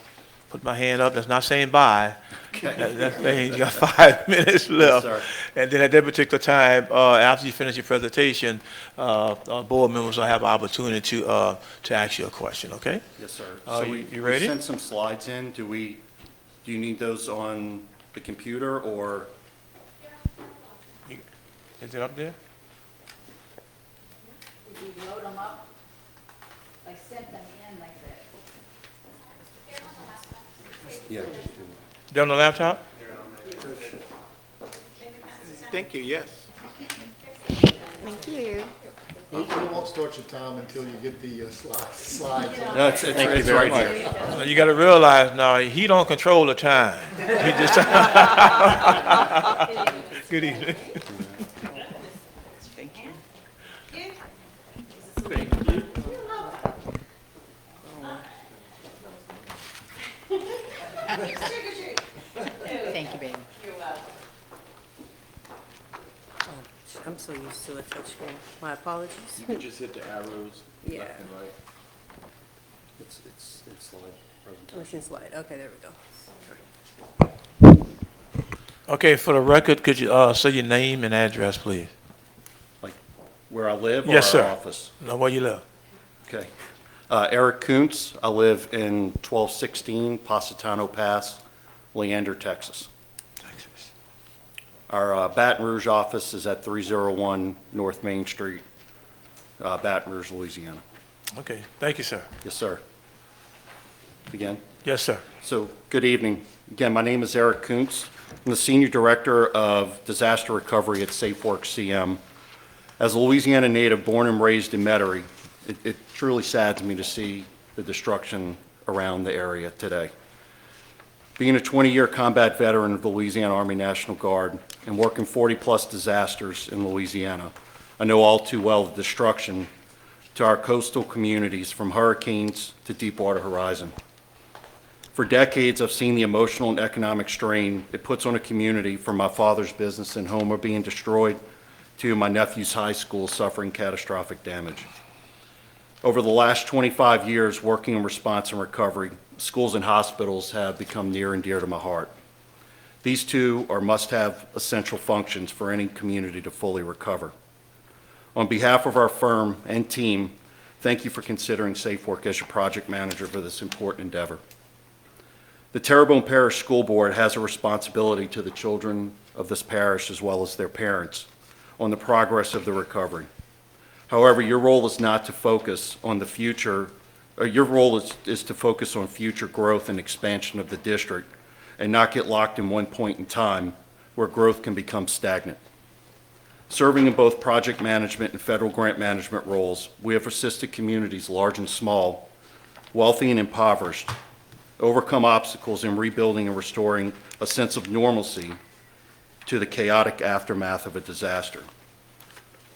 put my hand up. That's not saying bye. That means you got 5 minutes left. sir. And then at that particular time, after you finish your presentation, board members will have an opportunity to ask you a question, okay? Yes, sir. You ready? We sent some slides in. Do you need those on the computer or? Is it up there? Did you load them up? I sent them in like that. Yeah. They're on the laptop? Thank you, yes. Thank you. You won't start your time until you get the slides. No, it's right here. So you got to realize now, he don't control the time. He just. Good evening. Thank you. Thank you, baby. I'm so used to a touchscreen. My apologies. You can just hit the arrows Yeah. left and right. It's slide Oh, presentation. it's in slide. Okay, there we go. Okay, for the record, could you say your name and address, please? Like where I live or Yes, our sir. office? No, where you live? Okay. Eric Kuntz. I live in 1216 Positano Pass, Leander, Texas. Our Baton Rouge office is at 301 North Main Street, Baton Rouge, Louisiana. Okay, thank you, sir. Yes, sir. Again? Yes, sir. So, good evening. Again, my name is Eric Kuntz. I'm the Senior Director of Disaster Recovery at SafeWorks CM. As a Louisiana native born and raised in Metairie, it truly saddens me to see the destruction around the area today. Being a 20-year combat veteran of the Louisiana Army National Guard and working 40-plus disasters in Louisiana, I know all too well the destruction to our coastal communities from hurricanes to Deepwater Horizon. For decades, I've seen the emotional and economic strain it puts on a community, from my father's business and home being destroyed to my nephew's high school suffering catastrophic damage. Over the last 25 years working in response and recovery, schools and hospitals have become near and dear to my heart. These two are must-have essential functions for any community to fully recover. On behalf of our firm and team, thank you for considering SafeWork as your project manager for this important endeavor. The Terrebonne Parish School Board has a responsibility to the children of this parish as well as their parents on the progress of the recovery. However, your role is not to focus on the future, or your role is to focus on future growth and expansion of the district and not get locked in one point in time where growth can become stagnant. Serving in both project management and federal grant management roles, we have assisted communities large and small, wealthy and impoverished, overcome obstacles in rebuilding and restoring a sense of normalcy to the chaotic aftermath of a disaster.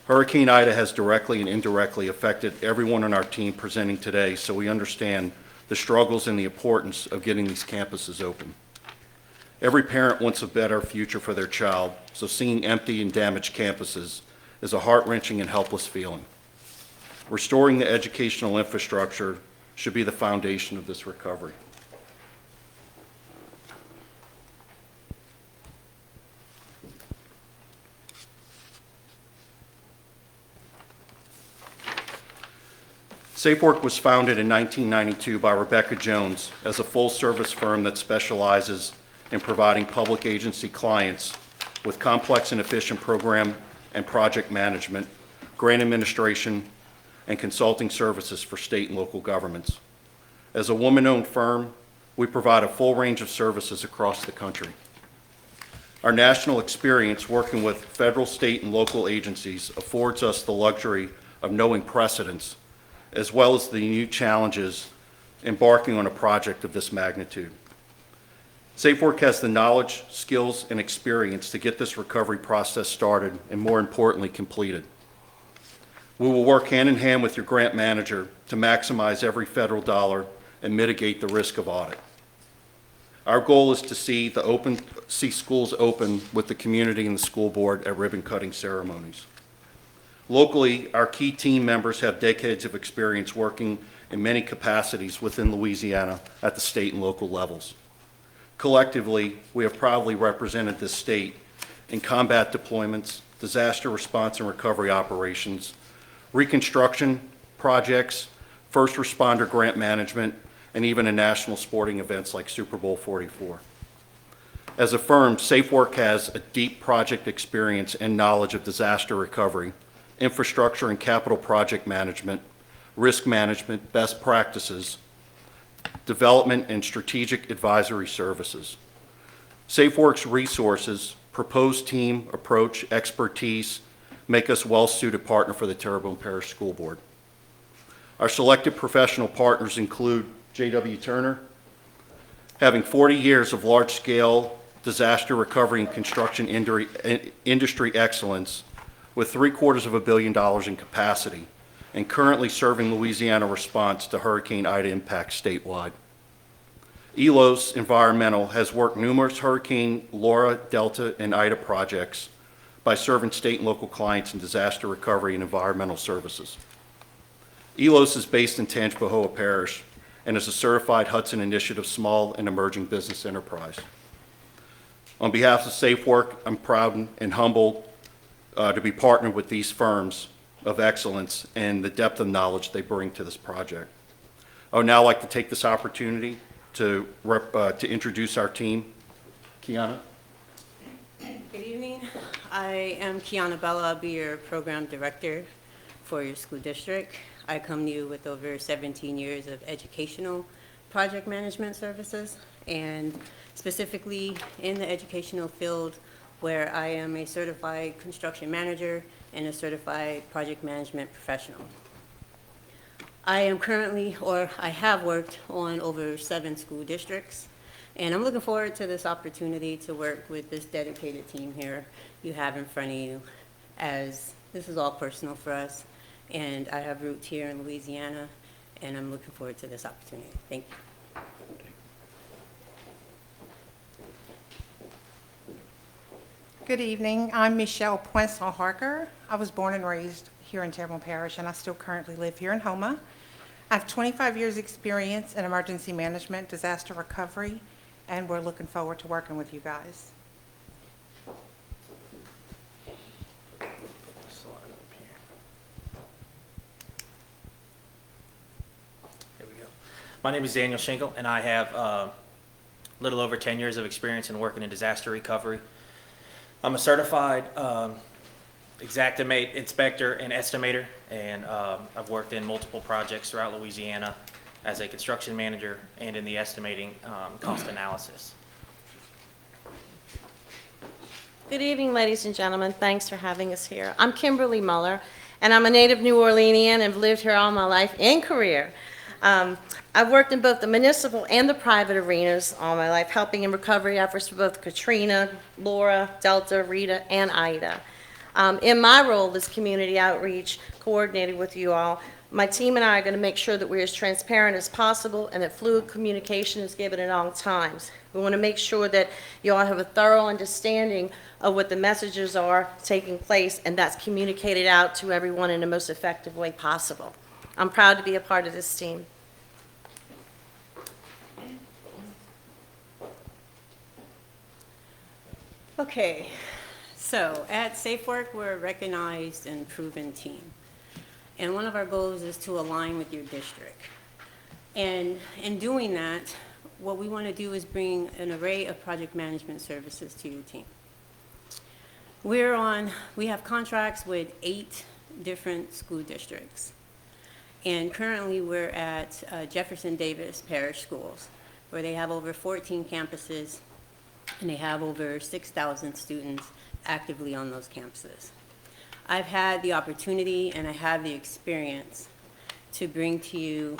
Hurricane Ida has directly and indirectly affected everyone on our team presenting today, so we understand the struggles and the importance of getting these campuses open. Every parent wants a better future for their child, so seeing empty and damaged campuses is a heart-wrenching and helpless feeling. Restoring the educational infrastructure should be the foundation of this recovery. SafeWork was founded in 1992 by Rebecca Jones as a full-service firm that specializes in providing public agency clients with complex and efficient program and project management, grant administration, and consulting services for state and local governments. As a woman-owned firm, we provide a full range of services across the country. Our national experience working with federal, state, and local agencies affords us the luxury of knowing precedents, as well as the new challenges embarking on a project of this magnitude. SafeWork has the knowledge, skills, and experience to get this recovery process started and, more importantly, completed. We will work hand in hand with your grant manager to maximize every federal dollar and mitigate the risk of audit. Our goal is to see schools open with the community and the school board at ribbon-cutting ceremonies. Locally, our key team members have decades of experience working in many capacities within Louisiana at the state and local levels. Collectively, we have proudly represented this state in combat deployments, disaster response and recovery operations, reconstruction projects, first responder grant management, and even in national sporting events like Super Bowl 44. As a firm, SafeWork has a deep project experience and knowledge of disaster recovery, infrastructure and capital project management, risk management, best practices, development, and strategic advisory services. SafeWorks resources, proposed team, approach, expertise, make us well-suited partner for the Terrebonne Parish School Board. Our selected professional partners include J.W. Turner, having 40 years of large-scale disaster recovery and construction industry excellence with $750 million in capacity, and currently serving Louisiana response to Hurricane Ida impacts statewide. ELOS Environmental has worked numerous Hurricane Laura, Delta, and Ida projects by serving state and local clients in disaster recovery and environmental services. ELOS is based in Tangipahoa Parish and is a certified Hudson Initiative small and emerging business enterprise. On behalf of SafeWork, I'm proud and humbled to be partnered with these firms of excellence and the depth of knowledge they bring to this project. I would now like to take this opportunity to introduce our team. Kiana? Good evening. I am Kiana Bella. I'll be your program director for your school district. I come to you with over 17 years of educational project management services, and specifically in the educational field, where I am a certified construction manager and a certified project management professional. I am currently, or I have worked on over 7 school districts, and I'm looking forward to this opportunity to work with this dedicated team here you have in front of you, as this is all personal for us, and I have roots here in Louisiana, and I'm looking forward to this opportunity. Thank you. Good evening. I'm Michelle Poinson Harker. I was born and raised here in Terrebonne Parish, and I still currently live here in Houma. I have 25 years' experience in emergency management, disaster recovery, and we're looking forward to working with you guys. Here we go. My name is Daniel Schinkel, and I have a little over 10 years of experience in working in disaster recovery. I'm a certified Xactimate inspector and estimator, and I've worked in multiple projects throughout Louisiana as a construction manager and in the estimating cost analysis. Good evening, ladies and gentlemen. Thanks for having us here. I'm Kimberly Muller, and I'm a native New Orleanian and have lived here all my life and career. I've worked in both the municipal and the private arenas all my life, helping in recovery efforts for both Katrina, Laura, Delta, Rita, and Ida. In my role as community outreach coordinator with you all, my team and I are going to make sure that we're as transparent as possible and that fluid communication is given at all times. We want to make sure that you all have a thorough understanding of what the messages are taking place, and that's communicated out to everyone in the most effective way possible. I'm proud to be a part of this team. Okay, so at SafeWork, we're a recognized and proven team. And one of our goals is to align with your district. And in doing that, what we want to do is bring an array of project management services to your team. We have contracts with 8 different school districts. And currently we're at Jefferson Davis Parish Schools, where they have over 14 campuses and they have over 6,000 students actively on those campuses. I've had the opportunity and I have the experience to bring to you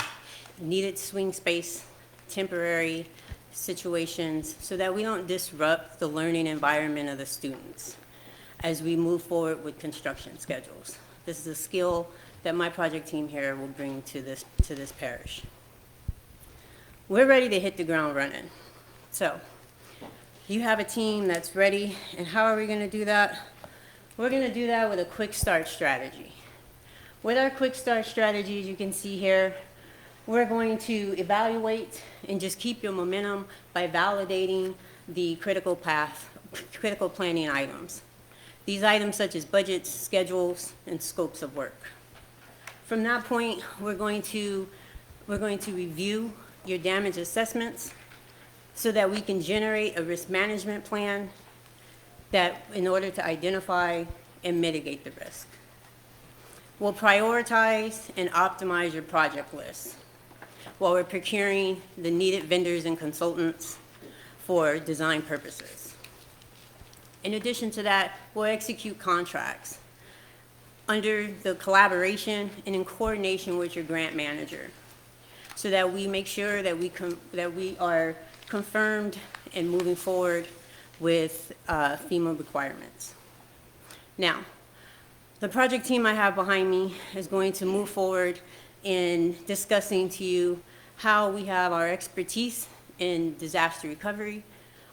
needed swing space, temporary situations, so that we don't disrupt the learning environment of the students as we move forward with construction schedules. This is a skill that my project team here will bring to this parish. We're ready to hit the ground running. So you have a team that's ready, and how are we going to do that? We're going to do that with a quick start strategy. With our quick start strategy, as you can see here, we're going to evaluate and just keep your momentum by validating the critical planning items. These items such as budgets, schedules, and scopes of work. From that point, we're going to review your damage assessments so that we can generate a risk management plan that in order to identify and mitigate the risk. We'll prioritize and optimize your project list while we're procuring the needed vendors and consultants for design purposes. In addition to that, we'll execute contracts under the collaboration and in coordination with your grant manager so that we make sure that we are confirmed and moving forward with FEMA requirements. Now, the project team I have behind me is going to move forward in discussing to you how we have our expertise in disaster recovery,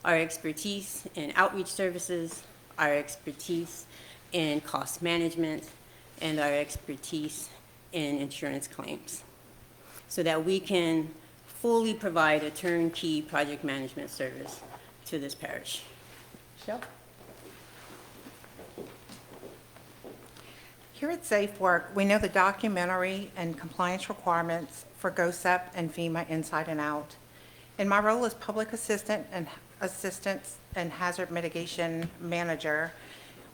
our expertise in outreach services, our expertise in cost management, and our expertise in insurance claims, so that we can fully provide a turnkey project management service to this parish. Michelle? Here at SafeWork, we know the documentary and compliance requirements for GOSEP and FEMA inside and out. In my role as public assistant and hazard mitigation manager,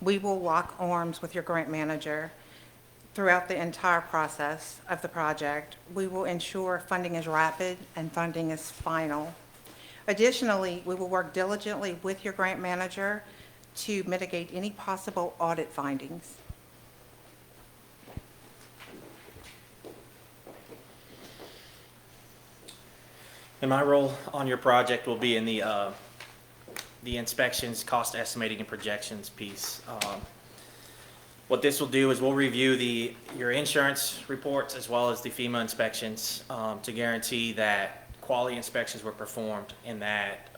we will lock arms with your grant manager throughout the entire process of the project. We will ensure funding is rapid and funding is final. Additionally, we will work diligently with your grant manager to mitigate any possible audit findings. And my role on your project will be in the inspections, cost estimating, and projections piece. What this will do is we'll review your insurance reports as well as the FEMA inspections to guarantee that quality inspections were performed and that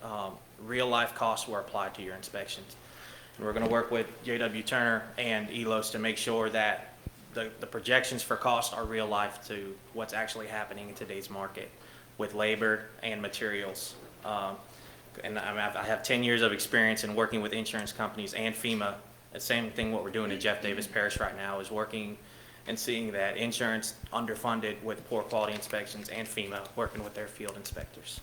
real-life costs were applied to your inspections. And we're going to work with J.W. Turner and ELOS to make sure that the projections for cost are real-life to what's actually happening in today's market with labor and materials. And I have 10 years of experience in working with insurance companies and FEMA. The same thing what we're doing at Jeff Davis Parish right now is working and seeing that insurance underfunded with poor quality inspections and FEMA working with their field inspectors.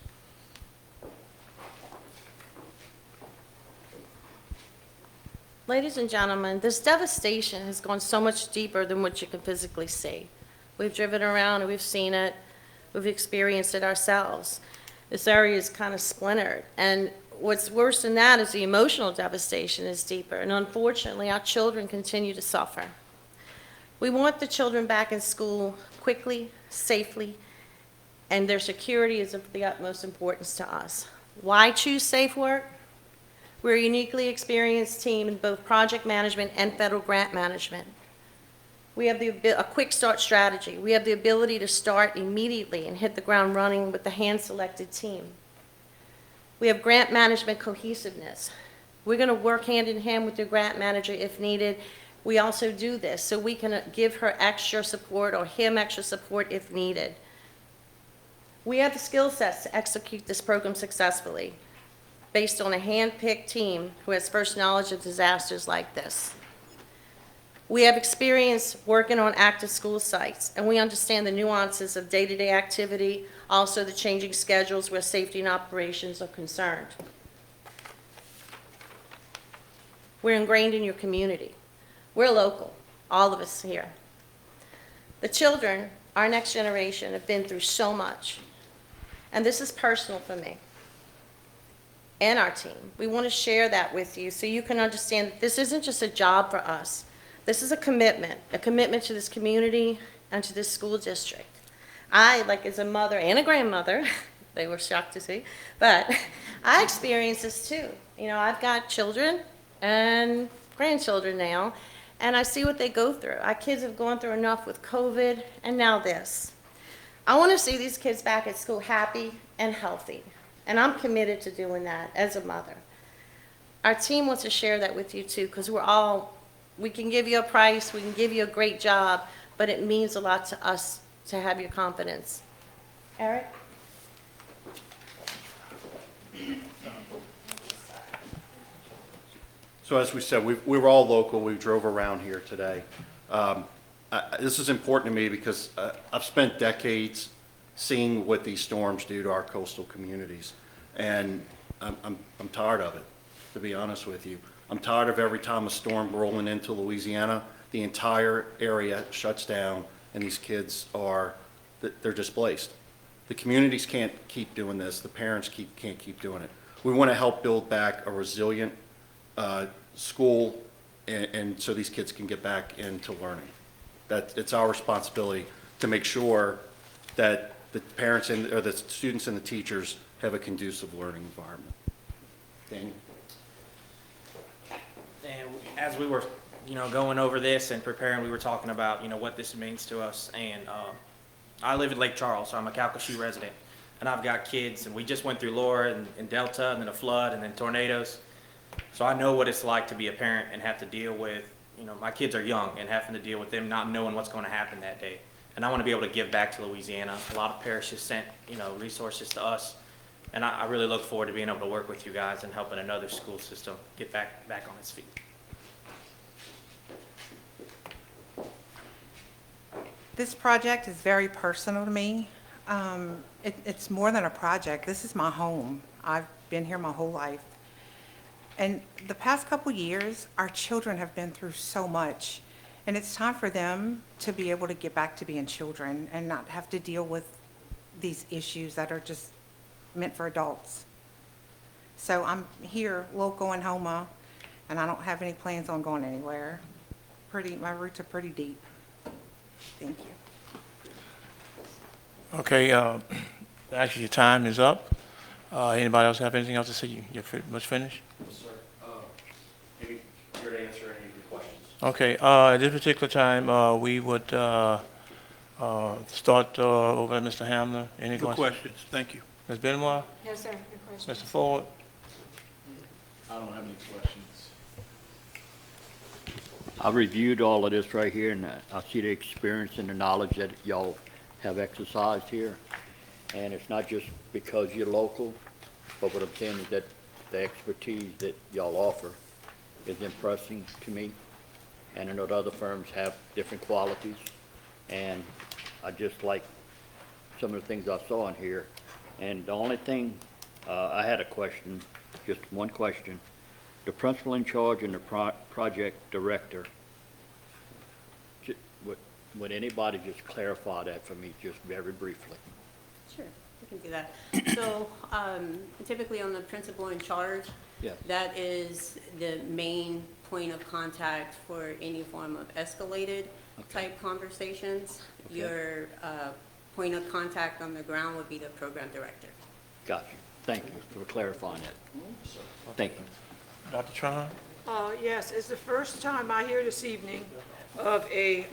Ladies and gentlemen, this devastation has gone so much deeper than what you can physically see. We've driven around and we've seen it. We've experienced it ourselves. This area is kind of splintered. And what's worse than that is the emotional devastation is deeper, and unfortunately, our children continue to suffer. We want the children back in school quickly, safely, and their security is of the utmost importance to us. Why choose Safe Work? We're a uniquely experienced team in both project management and federal grant management. We have a quick start strategy. We have the ability to start immediately and hit the ground running with the hand-selected team. We have grant management cohesiveness. We're going to work hand in hand with your grant manager if needed. We also do this so we can give her extra support or him extra support if needed. We have the skill sets to execute this program successfully based on a hand-picked team who has first knowledge of disasters like this. We have experience working on active school sites, and we understand the nuances of day-to-day activity, also the changing schedules where safety and operations are concerned. We're ingrained in your community. We're local, all of us here. The children, our next generation, have been through so much, and this is personal for me and our team. We want to share that with you so you can understand that this isn't just a job for us. This is a commitment to this community and to this school district. I, like as a mother and a grandmother, they were shocked to see, but I experience this too. You know, I've got children and grandchildren now, and I see what they go through. Our kids have gone through enough with COVID, and now this. I want to see these kids back at school happy and healthy, and I'm committed to doing that as a mother. Our team wants to share that with you too, because we can give you a price, we can give you a great job, but it means a lot to us to have your confidence. Eric? So as we said, we were all local. We drove around here today. This is important to me because I've spent decades seeing what these storms do to our coastal communities, and I'm tired of it, to be honest with you. I'm tired of every time a storm rolling into Louisiana, the entire area shuts down, and these kids they're displaced. The communities can't keep doing this. The parents can't keep doing it. We want to help build back a resilient school, and so these kids can get back into learning. It's our responsibility to make sure that the parents or the students and the teachers have a conducive learning environment. Daniel? And as we were, going over this and preparing, we were talking about, what this means to us. And I live in Lake Charles, so I'm a Calcasieu resident. And I've got kids, and we just went through Laura and Delta, and then a flood, and then tornadoes. So I know what it's like to be a parent and have to deal with, my kids are young and having to deal with them not knowing what's going to happen that day. And I want to be able to give back to Louisiana. A lot of parishes sent, resources to us. And I really look forward to being able to work with you guys and helping another school system get back on its feet. This project is very personal to me. It's more than a project. This is my home. I've been here my whole life. And the past couple years, our children have been through so much. And it's time for them to be able to get back to being children and not have to deal with these issues that are just meant for adults. So I'm here, local in Houma, and I don't have any plans on going anywhere. My roots are pretty deep. Thank you. Okay, actually, your time is up. Anybody else have anything else to say? You're pretty much finished? Yes, sir. Maybe here to answer any of your questions. Okay, at this particular time, we would start over at Mr. Hamner. Any No questions? questions, thank you. Ms. Benoit? No, sir, no questions. Mr. Ford? I don't have any questions. I reviewed all of this right here, and I see the experience and the knowledge that y'all have exercised here. And it's not just because you're local, but what I'm saying is that the expertise that y'all offer is impressing to me. And I know the other firms have different qualities. And I just like some of the things I saw in here. And the only thing, I had a question, just one question. The principal in charge and the project director, would anybody just clarify that for me, just very briefly? Sure. I can do that. So typically on the principal in charge, Yes. that is the main point of contact for any form of escalated type conversations. Okay. Your point of contact on the ground would be the program director. Got you. Thank you for clarifying that. Thank you. Dr. Tron? Yes, it's the first time I hear this evening of a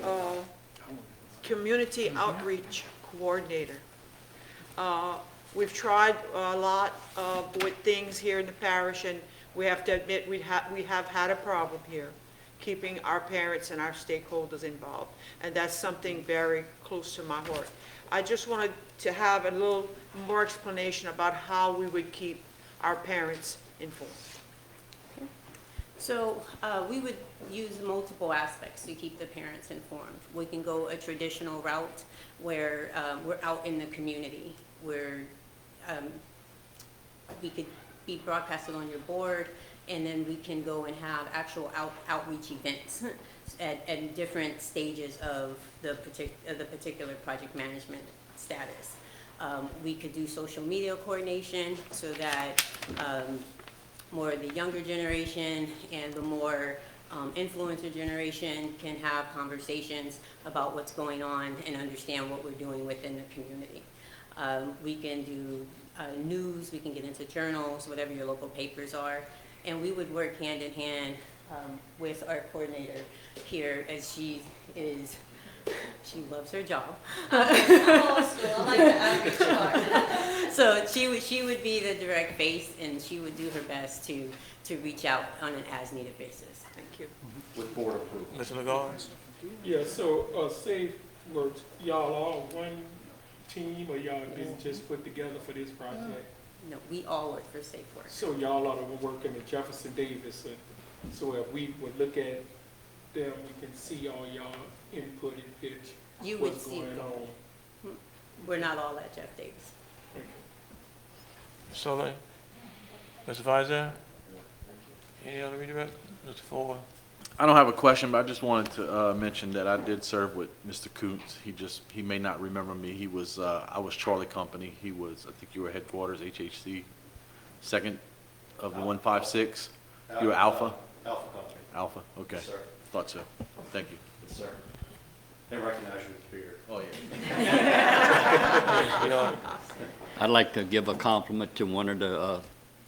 community outreach coordinator. We've tried a lot with things here in the parish, and we have to admit we have had a problem here, keeping our parents and our stakeholders involved. And that's something very close to my heart. I just wanted to have a little more explanation about how we would keep our parents informed. So we would use multiple aspects to keep the parents informed. We can go a traditional route where we're out in the community, where we could be broadcasted on your board, and then we can go and have actual outreach events at different stages of the particular project management status. We could do social media coordination so that more of the younger generation and the more influencer generation can have conversations about what's going on and understand what we're doing within the community. We can do news, we can get into journals, whatever your local papers are, and we would work hand in hand with our coordinator here, as she loves her job. I like the outreach part. So she would be the direct face, and she would do her best to reach out on an as-needed basis. Thank you. With board approval. Mr. Lagarde? Yeah, so, say, y'all all one team, or y'all just put together for this project? No, we all work for Safe Work. So y'all ought to work in the Jefferson Davis, so if we would look at them, we can see all y'all input and pitch, You would what's see going it. on. We're not all at Jeff Davis. Soleil? Mr. Visor? Any other redirect? Mr. Ford? I don't have a question, but I just wanted to mention that I did serve with Mr. Koontz. He may not remember me. He was, I was Charlie Company. He was, I think you were headquarters, HHC, second of the 156. You were Alpha? Alpha Company. Alpha, okay. Yes, sir. Thought so. Thank you. Yes, sir. They recognize you with the beard. Oh, yeah. You know, I'd like to give a compliment to one of the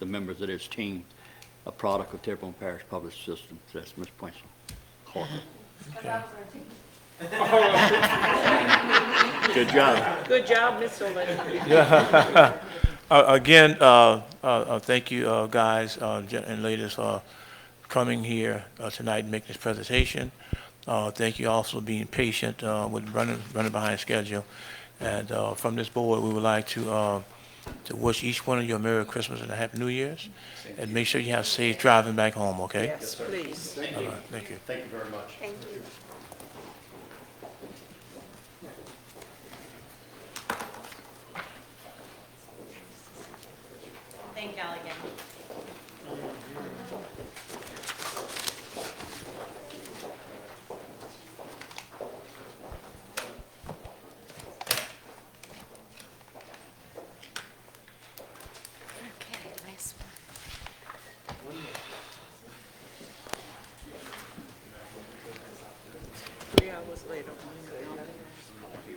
members of this team, a product of Terrebonne Parish Public System. That's Ms. Poinson. Good job. Good job, Ms. O'Leary. Again, thank you, guys and ladies, for coming here tonight and making this presentation. Thank you also for being patient with running behind schedule. And from this board, we would like to wish each one of you a Merry Christmas and a Happy New Year's. And make sure you have safe driving back home, okay? Yes, please. Thank you. All right, thank you. Thank you very much. Thank you. Thank y'all again. Okay, last one. 3 hours later.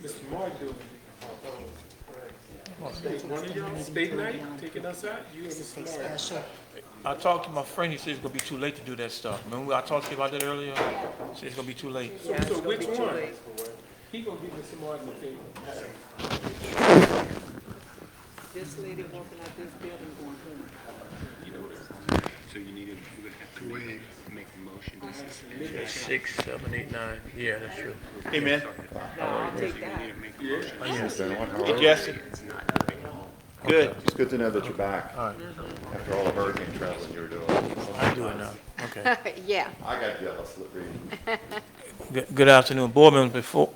Mr. Martin, one of y'all, state night, taking us out, you and Mr. Martin. I talked to my friend, he said it's gonna be too late to do that stuff. Remember I talked to you about that earlier? He said it's gonna be too late. Yeah, it's So gonna which be too one? late. He gonna give Mr. Martin a favor. This lady walking out this building going home. So you need to, you're gonna have to go ahead and make a motion to suspend. 6, 7, 8, 9. Yeah, that's true. Amen. No, I'll take that. Hey, Jesse. Good. It's good to know that you're back All right, after all the hurricane traveling you were doing. I do it now. Okay. Yeah. I got jealous reading. Good afternoon, board members. Before,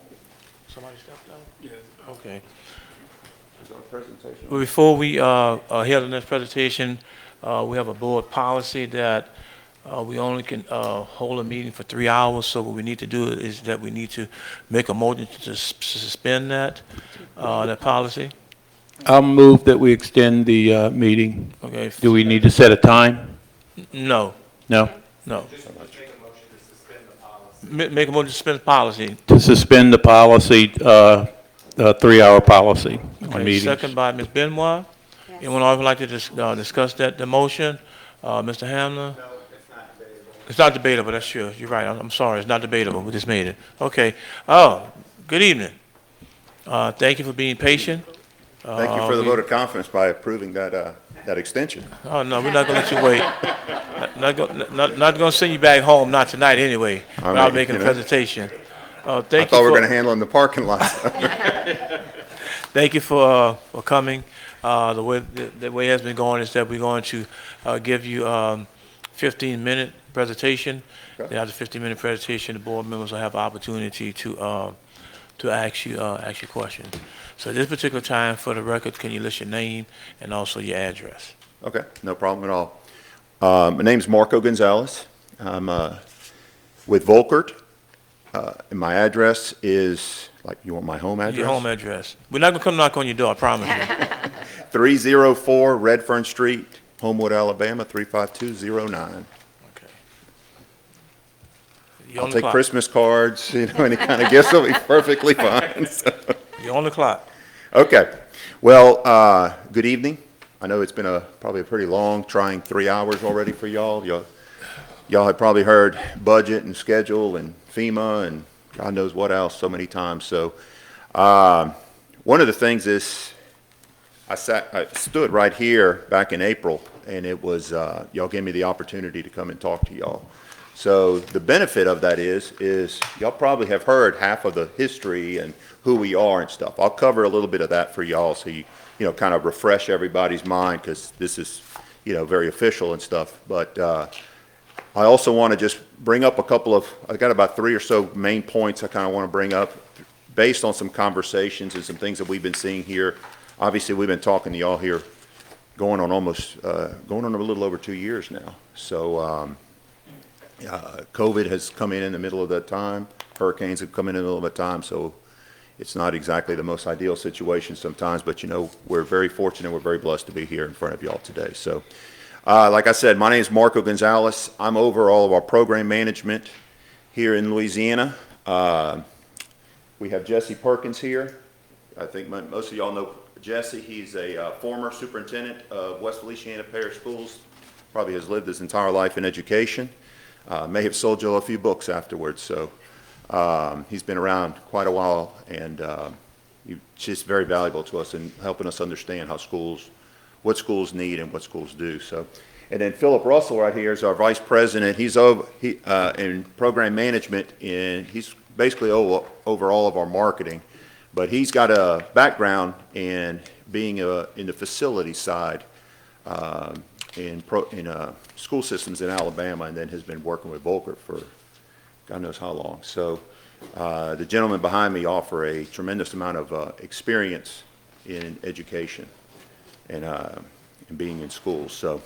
somebody stepped out? Yeah. Okay. Is there a presentation? Well, before we hear the next presentation, we have a board policy that we only can hold a meeting for 3 hours. So what we need to do is that we need to make a motion to suspend that policy. I'll move that we extend the meeting. Okay. Do we need to set a time? No, No? no. Make a motion to suspend the policy. To suspend the policy, 3-hour policy on Okay, meetings. second by Ms. Benoit. Anyone else would like to discuss the motion? Mr. Hamner? No, it's not debatable. It's not debatable, that's true. You're right. I'm sorry, it's not debatable. We just made it. Okay. Oh, good evening. Thank you for being patient. Thank you for the vote of confidence by approving that extension. Oh, no, we're not gonna let you wait. Not gonna send you back home, not tonight anyway, without making a presentation. I thought we were going to handle it in the parking lot. Thank you for coming. The way it has been going is that we're going to give you 15-minute presentation. Okay. Then after 15-minute presentation, the board members will have the opportunity to ask you questions. So at this particular time, for the record, can you list your name and also your address? Okay, no problem at all. My name's Marco Gonzalez. I'm with Volkert, and my address is, like, you want my home address? Your home address. We're not gonna come knock on your door, I promise you. 304 Redfern Street, Homewood, Alabama, 35209. Okay. I'll take Christmas cards, any kind of gifts will be perfectly fine. So. You're on the clock. Okay. Well, good evening. I know it's been probably a pretty long, trying 3 hours already for y'all. Y'all have probably heard budget and schedule and FEMA and God knows what else so many times. So one of the things is I stood right here back in April, and it was y'all gave me the opportunity to come and talk to y'all. So the benefit of that is y'all probably have heard half of the history and who we are and stuff. I'll cover a little bit of that for y'all so you kind of refresh everybody's mind, because this is, very official and stuff. But I also want to just bring up I got about 3 or so main points I kind of want to bring up based on some conversations and some things that we've been seeing here. Obviously, we've been talking to y'all here going on a little over 2 years now. So COVID has come in the middle of that time. Hurricanes have come in the middle of that time. So it's not exactly the most ideal situation sometimes, but we're very fortunate, we're very blessed to be here in front of y'all today. So, like I said, my name is Marco Gonzalez. I'm over all of our program management here in Louisiana. We have Jesse Perkins here. I think most of y'all know Jesse. He's a former superintendent of West Feliciana Parish Schools. Probably has lived his entire life in education. May have sold you a few books afterwards. So. He's been around quite a while, and he's just very valuable to us in helping us understand what schools need and what schools do. So, and then Philip Russell right here is our vice president. He's in program management, and he's basically over all of our marketing, but he's got a background in being in the facility side in school systems in Alabama, and then has been working with Volkert for God knows how long. So the gentlemen behind me offer a tremendous amount of experience in education and being in schools. So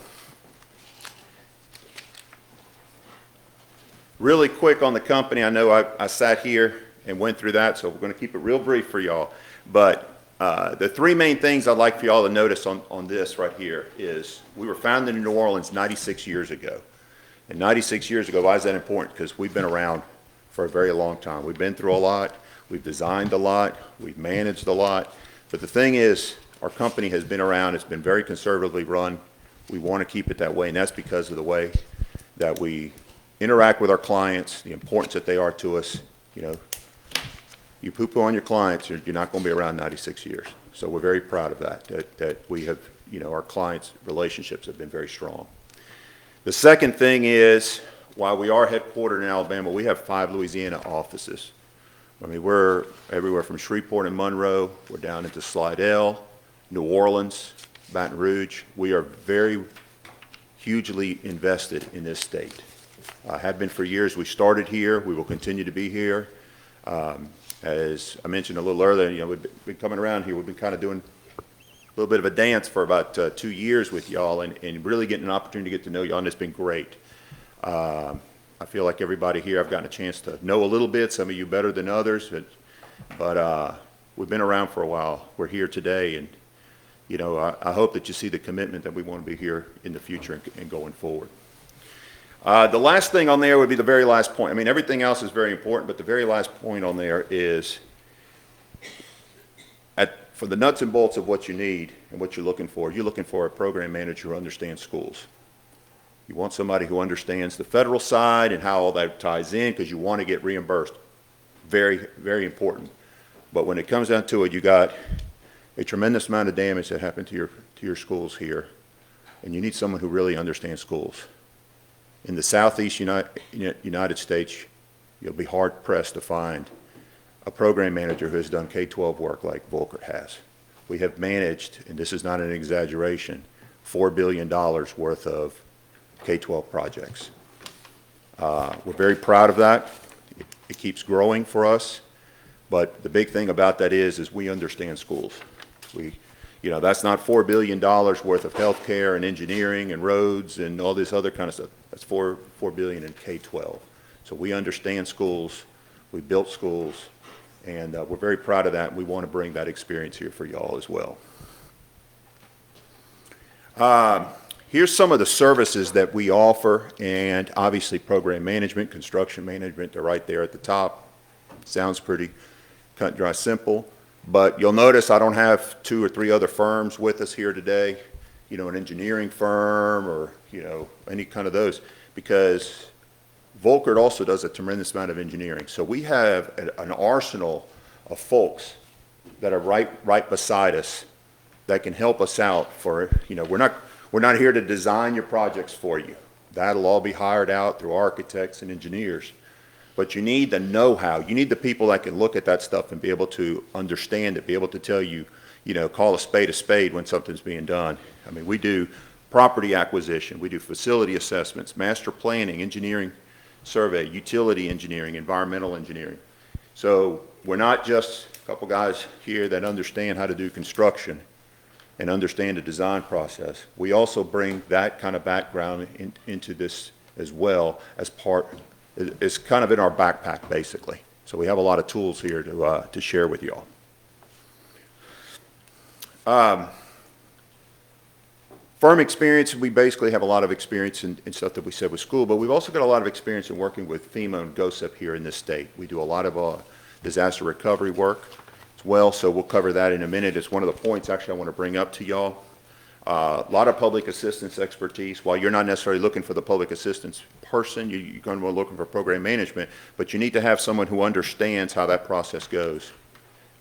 really quick on the company. I know I sat here and went through that, so we're going to keep it real brief for y'all. But the 3 main things I'd like for y'all to notice on this right here is we were founded in New Orleans 96 years ago. And 96 years ago, why is that important? Because we've been around for a very long time. We've been through a lot. We've designed a lot. We've managed a lot. But the thing is, our company has been around. It's been very conservatively run. We want to keep it that way, and that's because of the way that we interact with our clients, the importance that they are to us. You poo-poo on your clients, you're not going to be around 96 years. So we're very proud of that we have, our clients' relationships have been very strong. The second thing is, while we are headquartered in Alabama, we have 5 Louisiana offices. I mean, we're everywhere from Shreveport and Monroe. We're down into Slidell, New Orleans, Baton Rouge. We are very hugely invested in this state. Have been for years. We started here. We will continue to be here. As I mentioned a little earlier, we've been coming around here. We've been kind of doing a little bit of a dance for about 2 years with y'all, and really getting an opportunity to get to know y'all, and it's been great. I feel like everybody here, I've gotten a chance to know a little bit, some of you better than others, but we've been around for a while. We're here today, and you know, I hope that you see the commitment that we want to be here in the future and going forward. The last thing on there would be the very last point. I mean, everything else is very important, but the very last point on there is for the nuts and bolts of what you need and what you're looking for a program manager who understands schools. You want somebody who understands the federal side and how all that ties in, because you want to get reimbursed. Very, very important. But when it comes down to it, you got a tremendous amount of damage that happened to your schools here, and you need someone who really understands schools. In the Southeast United States, you'll be hard-pressed to find a program manager who has done K-12 work like Volker has. We have managed, and this is not an exaggeration, $4 billion worth of K-12 projects. We're very proud of that. It keeps growing for us, but the big thing about that is we understand schools. You know, that's not $4 billion worth of healthcare and engineering and roads and all this other kind of stuff. That's $4 billion in K-12. So we understand schools, we built schools, and we're very proud of that, and we want to bring that experience here for y'all as well. Here's some of the services that we offer, and obviously program management, construction management, they're right there at the top. Sounds pretty cut and dry simple, but you'll notice I don't have 2 or 3 other firms with us here today, you know, an engineering firm or, you know, any kind of those, because Volker also does a tremendous amount of engineering. So we have an arsenal of folks that are right beside us that can help us out for, you know, we're not here to design your projects for you. That'll all be hired out through architects and engineers. But you need the know-how. You need the people that can look at that stuff and be able to understand it, be able to tell you, you know, call a spade when something's being done. I mean, we do property acquisition, we do facility assessments, master planning, engineering survey, utility engineering, environmental engineering. So we're not just a couple guys here that understand how to do construction and understand the design process. We also bring that kind of background into this as well as it's kind of in our backpack, basically. So we have a lot of tools here to share with y'all. Firm experience, we basically have a lot of experience in stuff that we said with school, but we've also got a lot of experience in working with FEMA and GOSEP here in this state. We do a lot of disaster recovery work as well, so we'll cover that in a minute. It's one of the points actually I want to bring up to y'all. A lot of public assistance expertise. While you're not necessarily looking for the public assistance person, you're going to be looking for program management, but you need to have someone who understands how that process goes.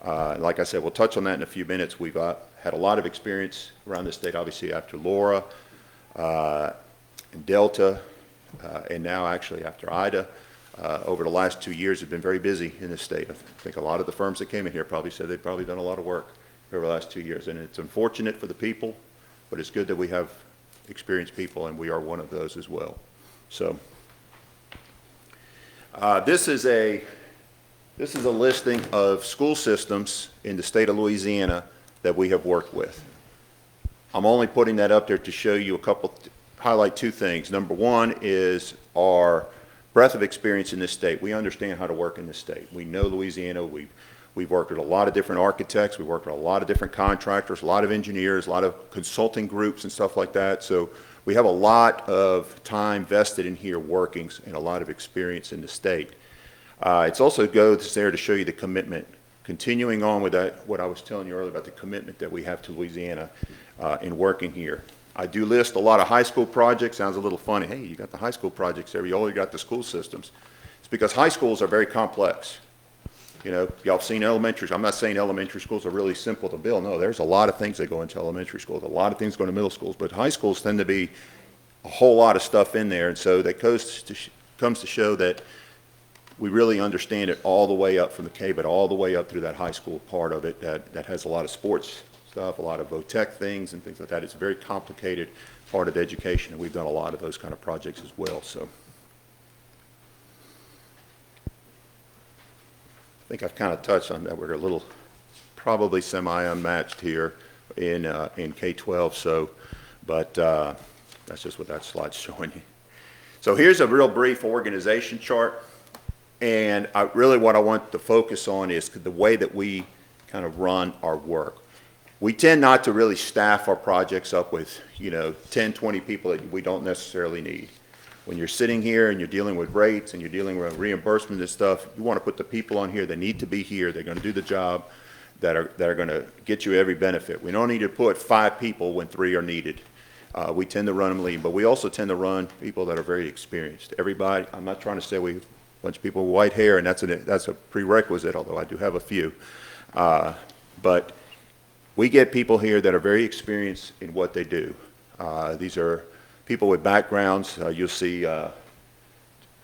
Like I said, we'll touch on that in a few minutes. We've had a lot of experience around the state, obviously after Laura, and Delta, and now actually after Ida. Over the last 2 years have been very busy in this state. I think a lot of the firms that came in here probably said they've probably done a lot of work over the last 2 years, and it's unfortunate for the people, but it's good that we have experienced people, and we are one of those as well. So this is a listing of school systems in the state of Louisiana that we have worked with. I'm only putting that up there to show you highlight 2 things. Number one is our breadth of experience in this state. We understand how to work in this state. We know Louisiana. We've worked with a lot of different architects. We've worked with a lot of different contractors, a lot of engineers, a lot of consulting groups and stuff like that. So we have a lot of time vested in here working and a lot of experience in the state. It's also goes there to show you the commitment. Continuing on with that, what I was telling you earlier about the commitment that we have to Louisiana in working here. I do list a lot of high school projects. Sounds a little funny. Hey, you got the high school projects there. You only got the school systems. It's because high schools are very complex. You know, y'all have seen elementary. I'm not saying elementary schools are really simple to build. No, there's a lot of things that go into elementary schools. A lot of things go into middle schools. But high schools tend to be a whole lot of stuff in there. And so that comes to show that we really understand it all the way up from the K, but all the way up through that high school part of it that has a lot of sports stuff, a lot of VOTEC things and things like that. It's a very complicated part of education, and we've done a lot of those kind of projects as well. So I think I've kind of touched on that. We're a little probably semi-unmatched here in K-12, so, but that's just what that slide's showing you. So here's a real brief organization chart. And what I want to focus on is the way that we kind of run our work. we tend not to really staff our projects up with, 10, 20 people that we don't necessarily need. When you're sitting here and you're dealing with rates and you're dealing with reimbursement and stuff, you want to put the people on here that need to be here, they're going to do the job, that are going to get you every benefit. We don't need to put 5 people when 3 are needed. We tend to run them lean, but we also tend to run people that are very experienced. Everybody, I'm not trying to say we a bunch of people with white hair, and that's a prerequisite, although I do have a few. But we get people here that are very experienced in what they do. These are people with backgrounds. You'll see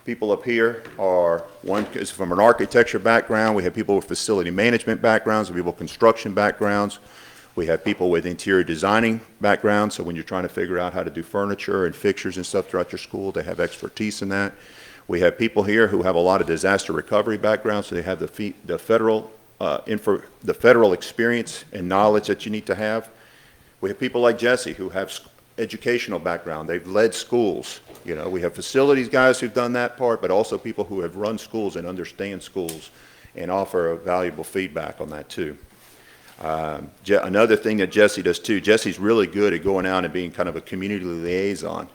people up here one is from an architecture background. We have people with facility management backgrounds, we have people with construction backgrounds. We have people with interior designing backgrounds, so when you're trying to figure out how to do furniture and fixtures and stuff throughout your school, they have expertise in that. We have people here who have a lot of disaster recovery backgrounds, so they have the federal experience and knowledge that you need to have. We have people like Jesse who have educational background. They've led schools. We have facilities guys who've done that part, but also people who have run schools and understand schools and offer valuable feedback on that too. Another thing that Jesse does too, Jesse's really good at going out and being kind of a community liaison.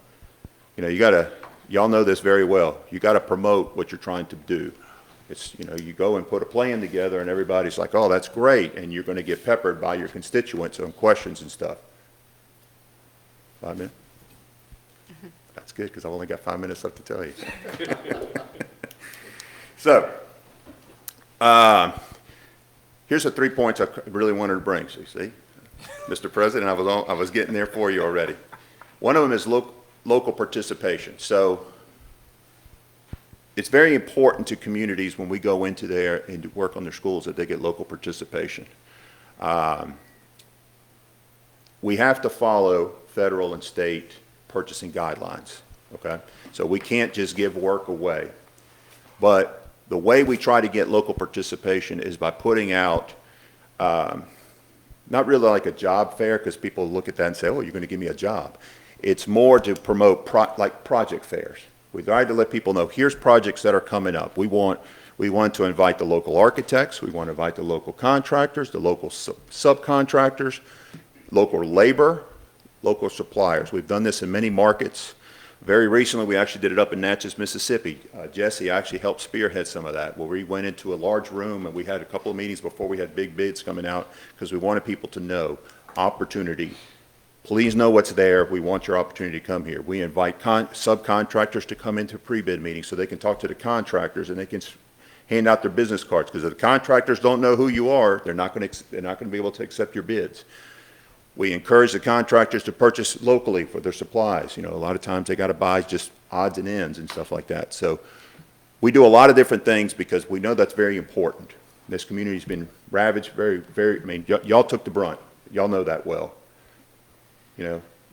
Y'all know this very well. You got to promote what you're trying to do. It's, you go and put a plan together and everybody's like, oh, that's great. And you're going to get peppered by your constituents on questions and stuff. 5 minutes? That's good because I've only got 5 minutes left to tell you. So, here's the 3 points I really wanted to bring. So you see, Mr. President, I was getting there for you already. One of them is local participation. So it's very important to communities when we go into there and work on their schools that they get local participation. We have to follow federal and state purchasing guidelines, okay? So we can't just give work away. But the way we try to get local participation is by putting out, not really like a job fair, because people look at that and say, oh, you're going to give me a job. It's more to promote project fairs. We try to let people know, here's projects that are coming up. We want to invite the local architects, we want to invite the local contractors, the local subcontractors, local labor, local suppliers. We've done this in many markets. Very recently, we actually did it up in Natchez, Mississippi. Jesse actually helped spearhead some of that, where we went into a large room and we had a couple of meetings before we had big bids coming out, because we wanted people to know opportunity. Please know what's there. We want your opportunity to come here. We invite subcontractors to come into pre-bid meetings so they can talk to the contractors and they can hand out their business cards, because if the contractors don't know who you are, they're not going to be able to accept your bids. We encourage the contractors to purchase locally for their supplies. A lot of times they got to buy just odds and ends and stuff like that. So we do a lot of different things because we know that's very important. This community's been ravaged y'all took the brunt. Y'all know that well.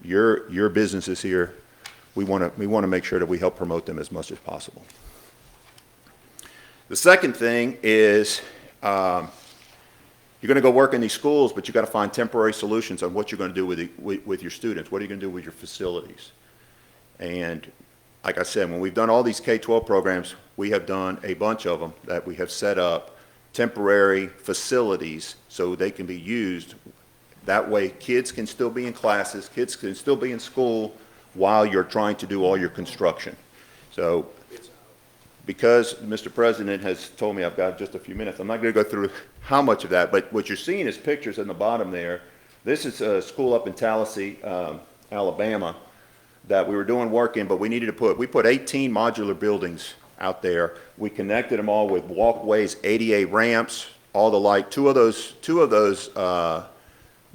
Your businesses here, we want to make sure that we help promote them as much as possible. The second thing is, you're going to go work in these schools, but you've got to find temporary solutions on what you're going to do with your students. What are you going to do with your facilities? And like I said, when we've done all these K-12 programs, we have done a bunch of them that we have set up temporary facilities so they can be used. That way, kids can still be in classes, kids can still be in school while you're trying to do all your construction. So because Mr. President has told me I've got just a few minutes, I'm not going to go through how much of that, but what you're seeing is pictures in the bottom there. This is a school up in Tallahassee, Alabama, that we were doing work in, but we put 18 modular buildings out there. We connected them all with walkways, ADA ramps, all the like. Two of those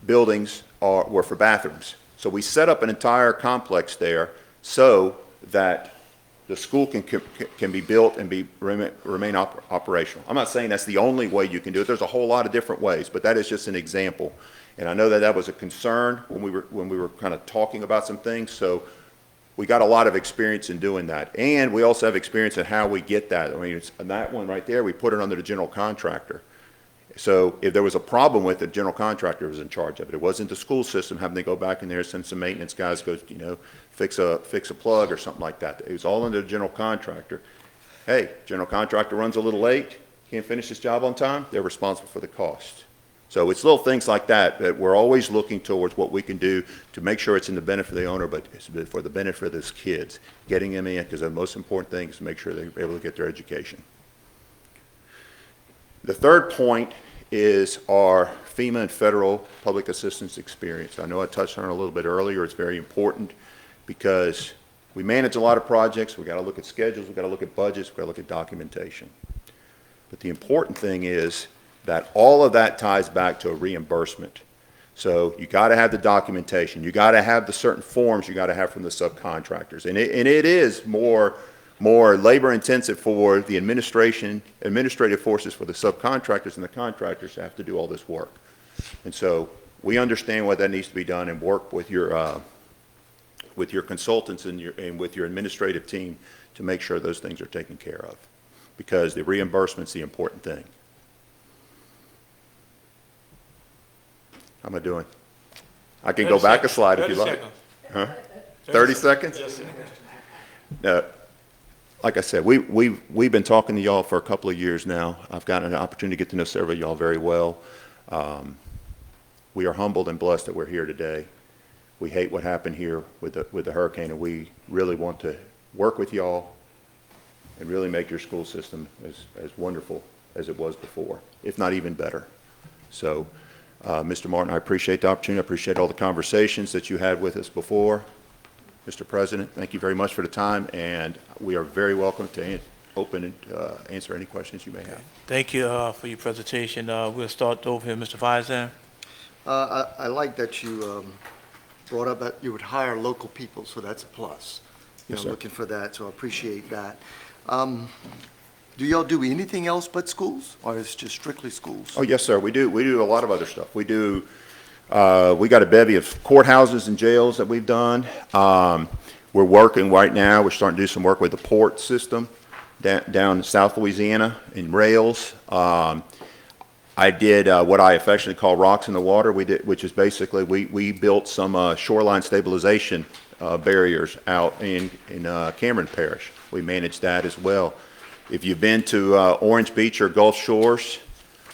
buildings were for bathrooms. So we set up an entire complex there so that the school can be built and remain operational. I'm not saying that's the only way you can do it. There's a whole lot of different ways, but that is just an example. And I know that was a concern when we were kind of talking about some things. So we got a lot of experience in doing that, and we also have experience in how we get that. I mean, it's that one right there. We put it under the general contractor. So if there was a problem with it, the general contractor was in charge of it. It wasn't the school system having to go back in there, send some maintenance guys, go, fix a plug or something like that. It was all under the general contractor. Hey, general contractor runs a little late, can't finish his job on time, they're responsible for the cost. So it's little things like that, that we're always looking towards what we can do to make sure it's in the benefit of the owner, but it's for the benefit of those kids, getting them in, because the most important thing is to make sure they're able to get their education. The third point is our FEMA and federal public assistance experience. I know I touched on it a little bit earlier. It's very important because we manage a lot of projects. We've got to look at schedules. We've got to look at budgets. We've got to look at documentation. But the important thing is that all of that ties back to a reimbursement. So you got to have the documentation. You got to have the certain forms you got to have from the subcontractors. And it is more labor intensive for the administrative forces for the subcontractors and the contractors to have to do all this work. And so we understand what that needs to be done and work with your consultants and with your administrative team to make sure those things are taken care of, because the reimbursement's the important thing. How am I doing? I can go back a slide if you like. Huh? 30 seconds? No. Like I said, we've been talking to y'all for a couple of years now. I've gotten an opportunity to get to know several of y'all very well. We are humbled and blessed that we're here today. We hate what happened here with the hurricane, and we really want to work with y'all and really make your school system as wonderful as it was before, if not even better. So, Mr. Martin, I appreciate the opportunity. I appreciate all the conversations that you had with us before. Mr. President, thank you very much for the time, and we are very welcome to open and answer any questions you may have. Thank you for your presentation. We'll start over here, Mr. Vizan. I like that you brought up that you would hire local people, so that's a plus. Yes, sir. Looking for that, so I appreciate that. Do y'all do anything else but schools, or is it just strictly schools? Oh, yes, sir. We do a lot of other stuff. We do, we got a bevy of courthouses and jails that we've done. We're working right now, we're starting to do some work with the port system down in South Louisiana in rails. I did what I affectionately call rocks in the water, which is basically we built some shoreline stabilization barriers out in Cameron Parish. We managed that as well. If you've been to Orange Beach or Gulf Shores,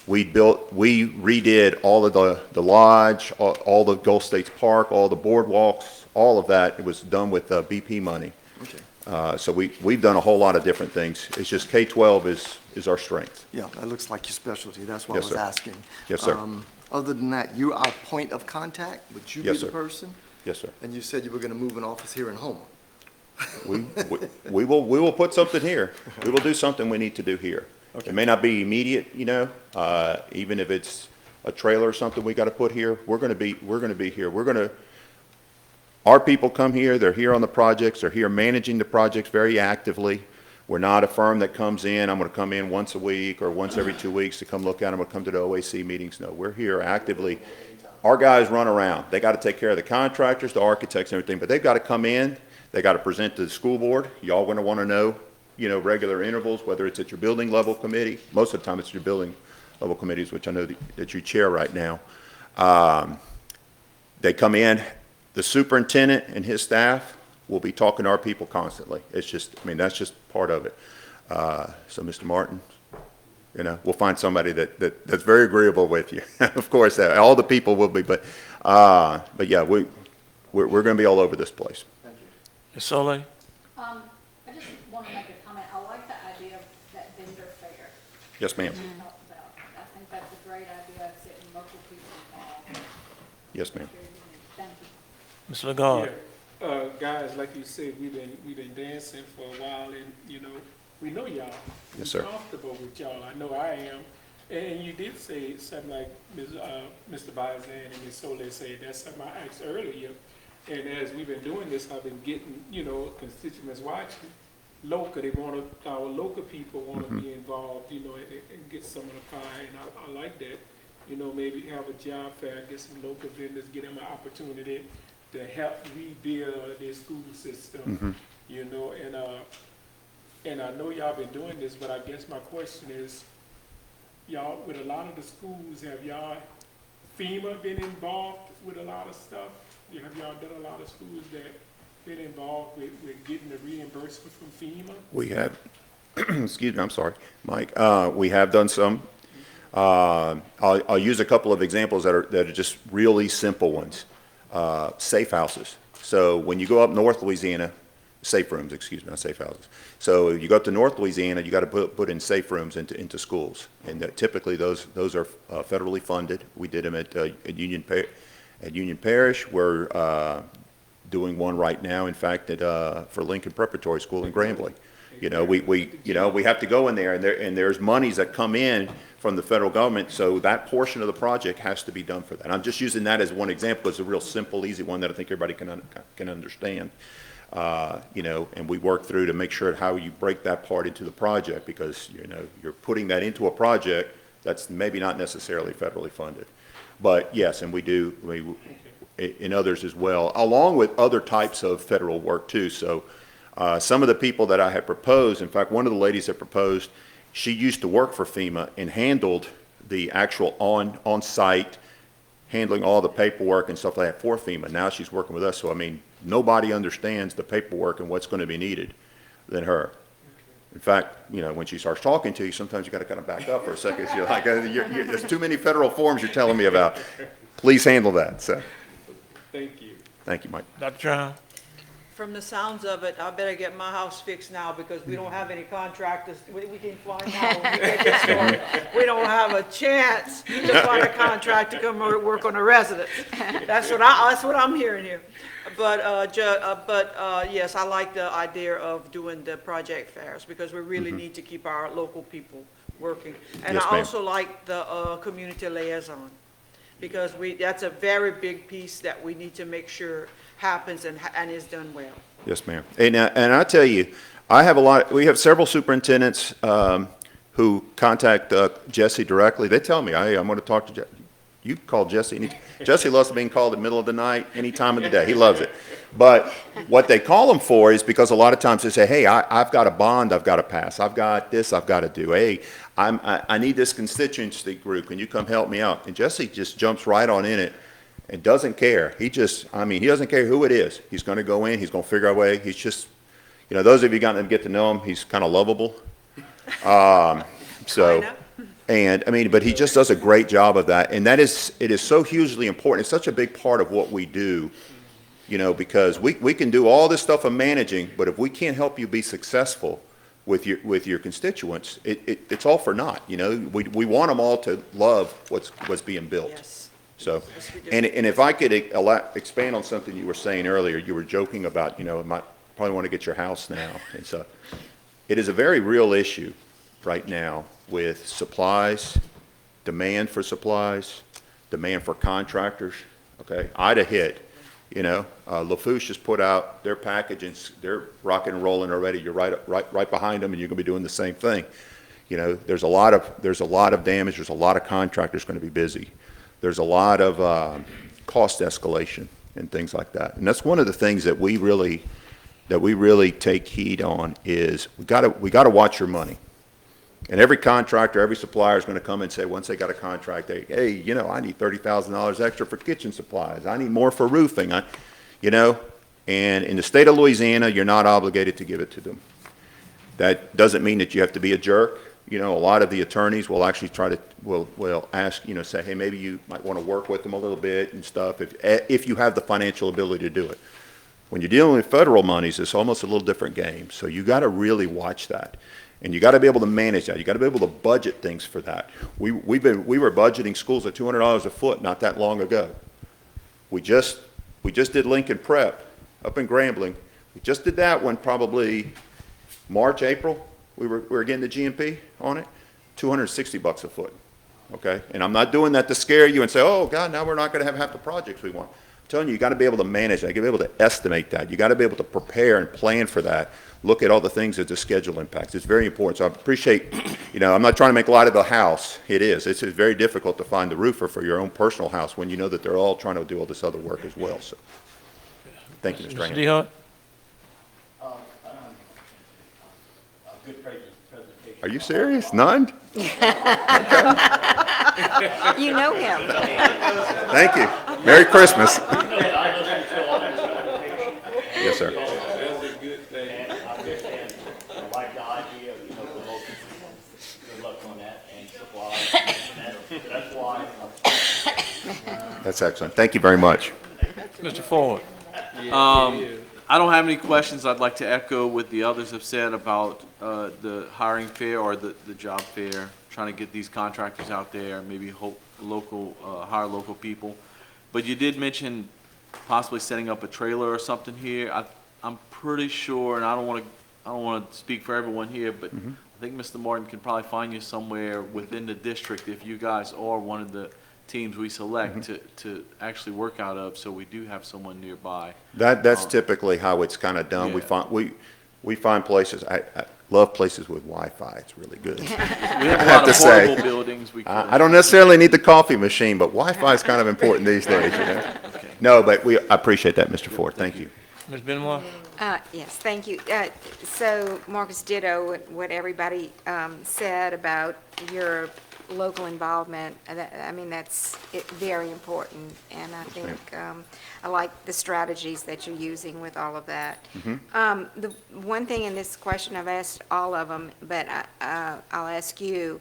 we redid all of the lodge, all the Gulf States Park, all the boardwalks, all of that. It was done with BP money. Okay. So we've done a whole lot of different things. It's just K-12 is our strength. Yeah, that looks like your specialty. That's why Yes, I was sir. asking. Yes, sir. Other than that, you are point of contact? Would you be Yes, the sir. person? Yes, sir. And you said you were going to move an office here in Houma. We will put something here. We will do something we need to do here. Okay. It may not be immediate, even if it's a trailer or something we got to put here. We're going to be here. Our people come here, they're here on the projects, they're here managing the projects very actively. We're not a firm that comes in, I'm going to come in once a week or once every 2 weeks to come look at them or come to the OAC meetings. No, we're here actively. Our guys run around. They got to take care of the contractors, the architects and everything, but they've got to come in. They got to present to the school board. Y'all going to want to know, regular intervals, whether it's at your building level committee. Most of the time it's your building level committees, which I know that you chair right now. They come in. The superintendent and his staff will be talking to our people constantly. It's just, that's just part of it. So, Mr. Martin, we'll find somebody that's very agreeable with you. Of course, all the people will be, but yeah, we're going to be all over this place. Ms. Soleil? I just want to make a comment. I like the idea of that vendor fair. Yes, ma'am. that you talked about. I think that's a great idea of getting local people involved. Yes, ma'am. Thank you. Mr. Lagarde? Yeah. Guys, like you said, we've been dancing for a while, and we know y'all. Yes, sir. We're comfortable with y'all. I know I am. And you did say something like Mr. Vizan and Ms. Soleil said. That's something I asked earlier. And as we've been doing this, I've been getting, constituents watching. Our local people want to be involved, and get some of the pie, and I like that. Maybe have a job fair, get some local vendors, get them an opportunity to help rebuild their school system, and I know y'all been doing this, but I guess my question is, y'all, with a lot of the schools, have y'all, FEMA been involved with a lot of stuff? Have y'all done a lot of schools that been involved with getting the reimbursement from FEMA? We have, excuse me, I'm sorry, Mike. We have done some. I'll use a couple of examples that are just really simple ones. Safe houses. So when you go up North Louisiana, safe rooms, excuse me, not safe houses. So you go up to North Louisiana, you got to put in safe rooms into schools, and typically those are federally funded. We did them at Union Parish. We're doing one right now, in fact, for Lincoln Preparatory School in Grambling. You know, we have to go in there, and there's monies that come in from the federal government, so that portion of the project has to be done for that. I'm just using that as one example. It's a real simple, easy one that I think everybody can understand. You know, and we work through to make sure how you break that part into the project, because, you know, you're putting that into a project that's maybe not necessarily federally funded. But yes, and in others as well, along with other types of federal work too. So some of the people that I had proposed, in fact, one of the ladies that proposed, she used to work for FEMA and handled the actual on-site, handling all the paperwork and stuff like that for FEMA. Now she's working with us, so I mean, nobody understands the paperwork and what's going to be needed than her. In fact, you know, when she starts talking to you, sometimes you got to kind of back up for a second. You're like, there's too many federal forms you're telling me about. Please handle that. So, Thank you. thank you, Mike. Dr. John? From the sounds of it, I better get my house fixed now because we don't have any contractors. We can find out when we get this started. We don't have a chance to find a contractor to come work on the residents. That's what I'm hearing here. But yes, I like the idea of doing the project fairs because we really need to keep our local people working. And Yes, I ma'am. also like the community liaison because that's a very big piece that we need to make sure happens and is done well. Yes, ma'am. And I tell you, we have several superintendents who contact Jesse directly. They tell me, I'm going to talk to Jesse. You call Jesse. Jesse loves being called in the middle of the night, any time of the day. He loves it. But what they call him for is because a lot of times they say, hey, I've got a bond I've got to pass. I've got this I've got to do. Hey, I need this constituency group. Can you come help me out? And Jesse just jumps right on in it and doesn't care. He doesn't care who it is. He's going to go in. He's going to figure out a way. He's just, you know, those of you gotten to get to know him, he's kind of lovable. And I mean, but he just does a great job of that. And it is so hugely important. It's such a big part of what we do, you know, because we can do all this stuff of managing, but if we can't help you be successful with your constituents, it's all for naught. You know, we want them all to love what's being built. Yes. So, and if I could expand on something you were saying earlier, you were joking about, you know, probably want to get your house now. And so it is a very real issue right now with supplies, demand for supplies, demand for contractors. Okay, Ida hit, you know, LaFouche just put out their package and they're rocking and rolling already. You're right behind them, and you're going to be doing the same thing. You know, there's a lot of damage. There's a lot of contractors going to be busy. There's a lot of cost escalation and things like that. And that's one of the things that we really take heed on is we got to watch your money. And every contractor, every supplier is going to come and say, once they got a contract, hey, you know, I need $30,000 extra for kitchen supplies. I need more for roofing. You know, and in the state of Louisiana, you're not obligated to give it to them. That doesn't mean that you have to be a jerk. You know, a lot of the attorneys will actually will ask, you know, say, hey, maybe you might want to work with them a little bit and stuff if you have the financial ability to do it. When you're dealing with federal monies, it's almost a little different game. So you got to really watch that. And you got to be able to manage that. You got to be able to budget things for that. We were budgeting schools at $200 a foot not that long ago. We just did Lincoln Prep up in Grambling. We just did that one probably March, April. We were getting the GMP on it, $260 a foot. Okay, and I'm not doing that to scare you and say, oh God, now we're not going to have half the projects we want. I'm telling you, you got to be able to manage that. You got to be able to estimate that. You got to be able to prepare and plan for that. Look at all the things that the schedule impacts. It's very important. So I appreciate, you know, I'm not trying to make a lot of the house. It is. It's very difficult to find the roofer for your own personal house when you know that they're all trying to do all this other work as well. So thank you, Mr. Mr. Randy. DeHart? Good presentation. Are you serious? None? You know him. Thank you. Merry Christmas. Yes, sir. That's a good thing. And I understand, I like the idea of, you know, the local, good luck on that, and supplies, and that That's excellent. Thank you very much. Mr. Ford. I don't have any questions. I'd like to echo what the others have said about the hiring fair or the job fair, trying to get these contractors out there, maybe hire local people. But you did mention possibly setting up a trailer or something here. I'm pretty sure, and I don't want to speak for everyone here, but I think Mr. Martin can probably find you somewhere within the district if you guys are one of the teams we select to actually work out of, so we do have someone nearby. That's typically how it's kind of done. Yeah. We find places, I love places with Wi-Fi. It's really good. We have a lot of portable buildings. I don't necessarily need the coffee machine, but Wi-Fi is kind of important these days, you know? Okay. No, but I appreciate that, Mr. Ford. Thank you. Ms. Benoit? Yes, thank you. So Marcus, ditto what everybody said about your local involvement. I mean, that's very important, and I think I like the strategies that you're using with all of that. The one thing in this question, I've asked all of them, but I'll ask you,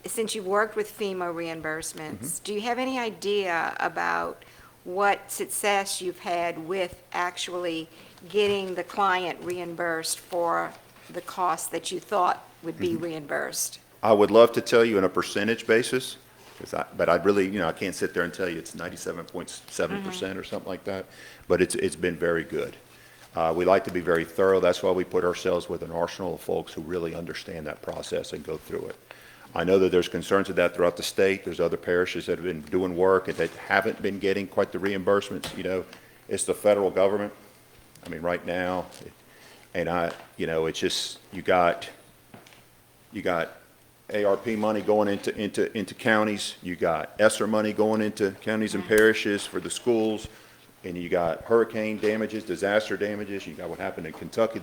since you've worked with FEMA reimbursements, do you have any idea about what success you've had with actually getting the client reimbursed for the cost that you thought would be reimbursed? I would love to tell you on a percentage basis, but I really, I can't sit there and tell you it's 97.7% or something like that, but it's been very good. We like to be very thorough. That's why we put ourselves with an arsenal of folks who really understand that process and go through it. I know that there's concerns of that throughout the state. There's other parishes that have been doing work and that haven't been getting quite the reimbursements. It's the federal government. I mean, right now, and it's just, you got ARP money going into counties, you got ESSER money going into counties and parishes for the schools, and you got hurricane damages, disaster damages, you got what happened in Kentucky.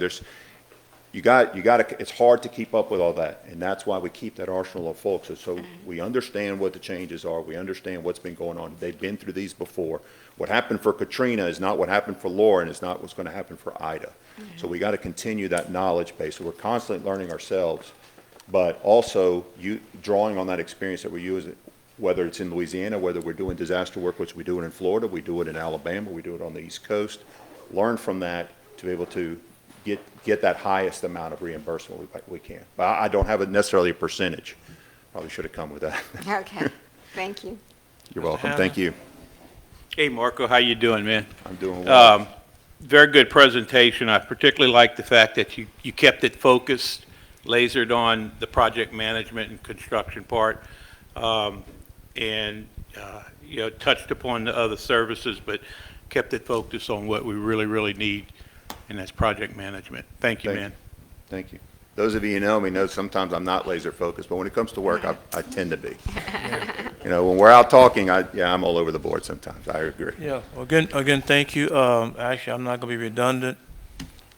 It's hard to keep up with all that, and that's why we keep that arsenal of folks, so we understand what the changes are, we understand what's been going on. They've been through these before. What happened for Katrina is not what happened for Laura, and it's not what's going to happen for Ida. So we got to continue that knowledge base. So we're constantly learning ourselves, but also drawing on that experience that we use, whether it's in Louisiana, whether we're doing disaster work, which we do it in Florida, we do it in Alabama, we do it on the East Coast. Learn from that to be able to get that highest amount of reimbursement we can. But I don't have necessarily a percentage. Probably should have come with that. Okay, thank you. You're welcome. Thank you. Hey, Marco, how you doing, man? I'm doing well. Very good presentation. I particularly like the fact that you kept it focused, lasered on the project management and construction part, and touched upon the other services, but kept it focused on what we really, really need, and that's project management. Thank you, man. Thank you. Those of you who know me know sometimes I'm not laser focused, but when it comes to work, I tend to be. When we're out talking, I'm all over the board sometimes. I agree. Yeah, again, thank you. Actually, I'm not going to be redundant.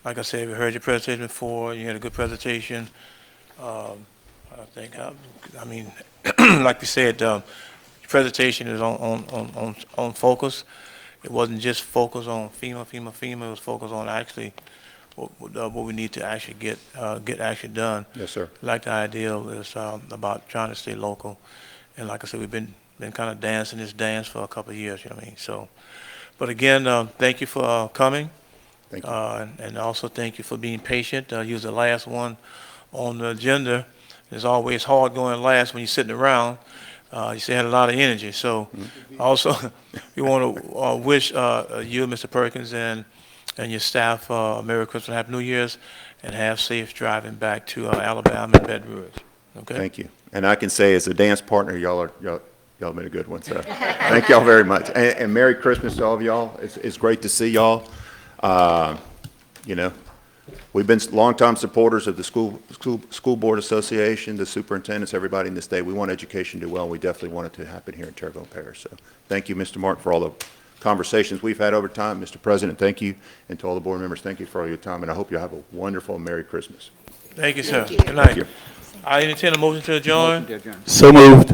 Like I said, we heard your presentation before. You had a good presentation. I think, like we said, your presentation is on focus. It wasn't just focused on FEMA. It was focused on actually what we need to actually get actually done. Yes, sir. Like the idea is about trying to stay local, and like I said, we've been kind of dancing this dance for a couple of years. You know what I mean? So, but again, thank you for coming. Thank you. And also thank you for being patient. You was the last one on the agenda. It's always hard going last when you're sitting around. You still had a lot of energy. So also, we want to wish you, Mr. Perkins, and your staff Merry Christmas and Happy New Year's, and have safe driving back to Alabama and Baton Rouge. Okay? Thank you. And I can say, as a dance partner, y'all have been a good one. So thank y'all very much. And Merry Christmas to all of y'all. It's great to see y'all. We've been longtime supporters of the School Board Association, the superintendents, everybody in the state. We want education to do well, and we definitely want it to happen here in Terrebonne Parish. So thank you, Mr. Martin, for all the conversations we've had over time. Mr. President, thank you. And to all the board members, thank you for all your time, and I hope you have a wonderful Merry Christmas. Thank you, sir. Good night. I entertain a motion to adjourn. So moved.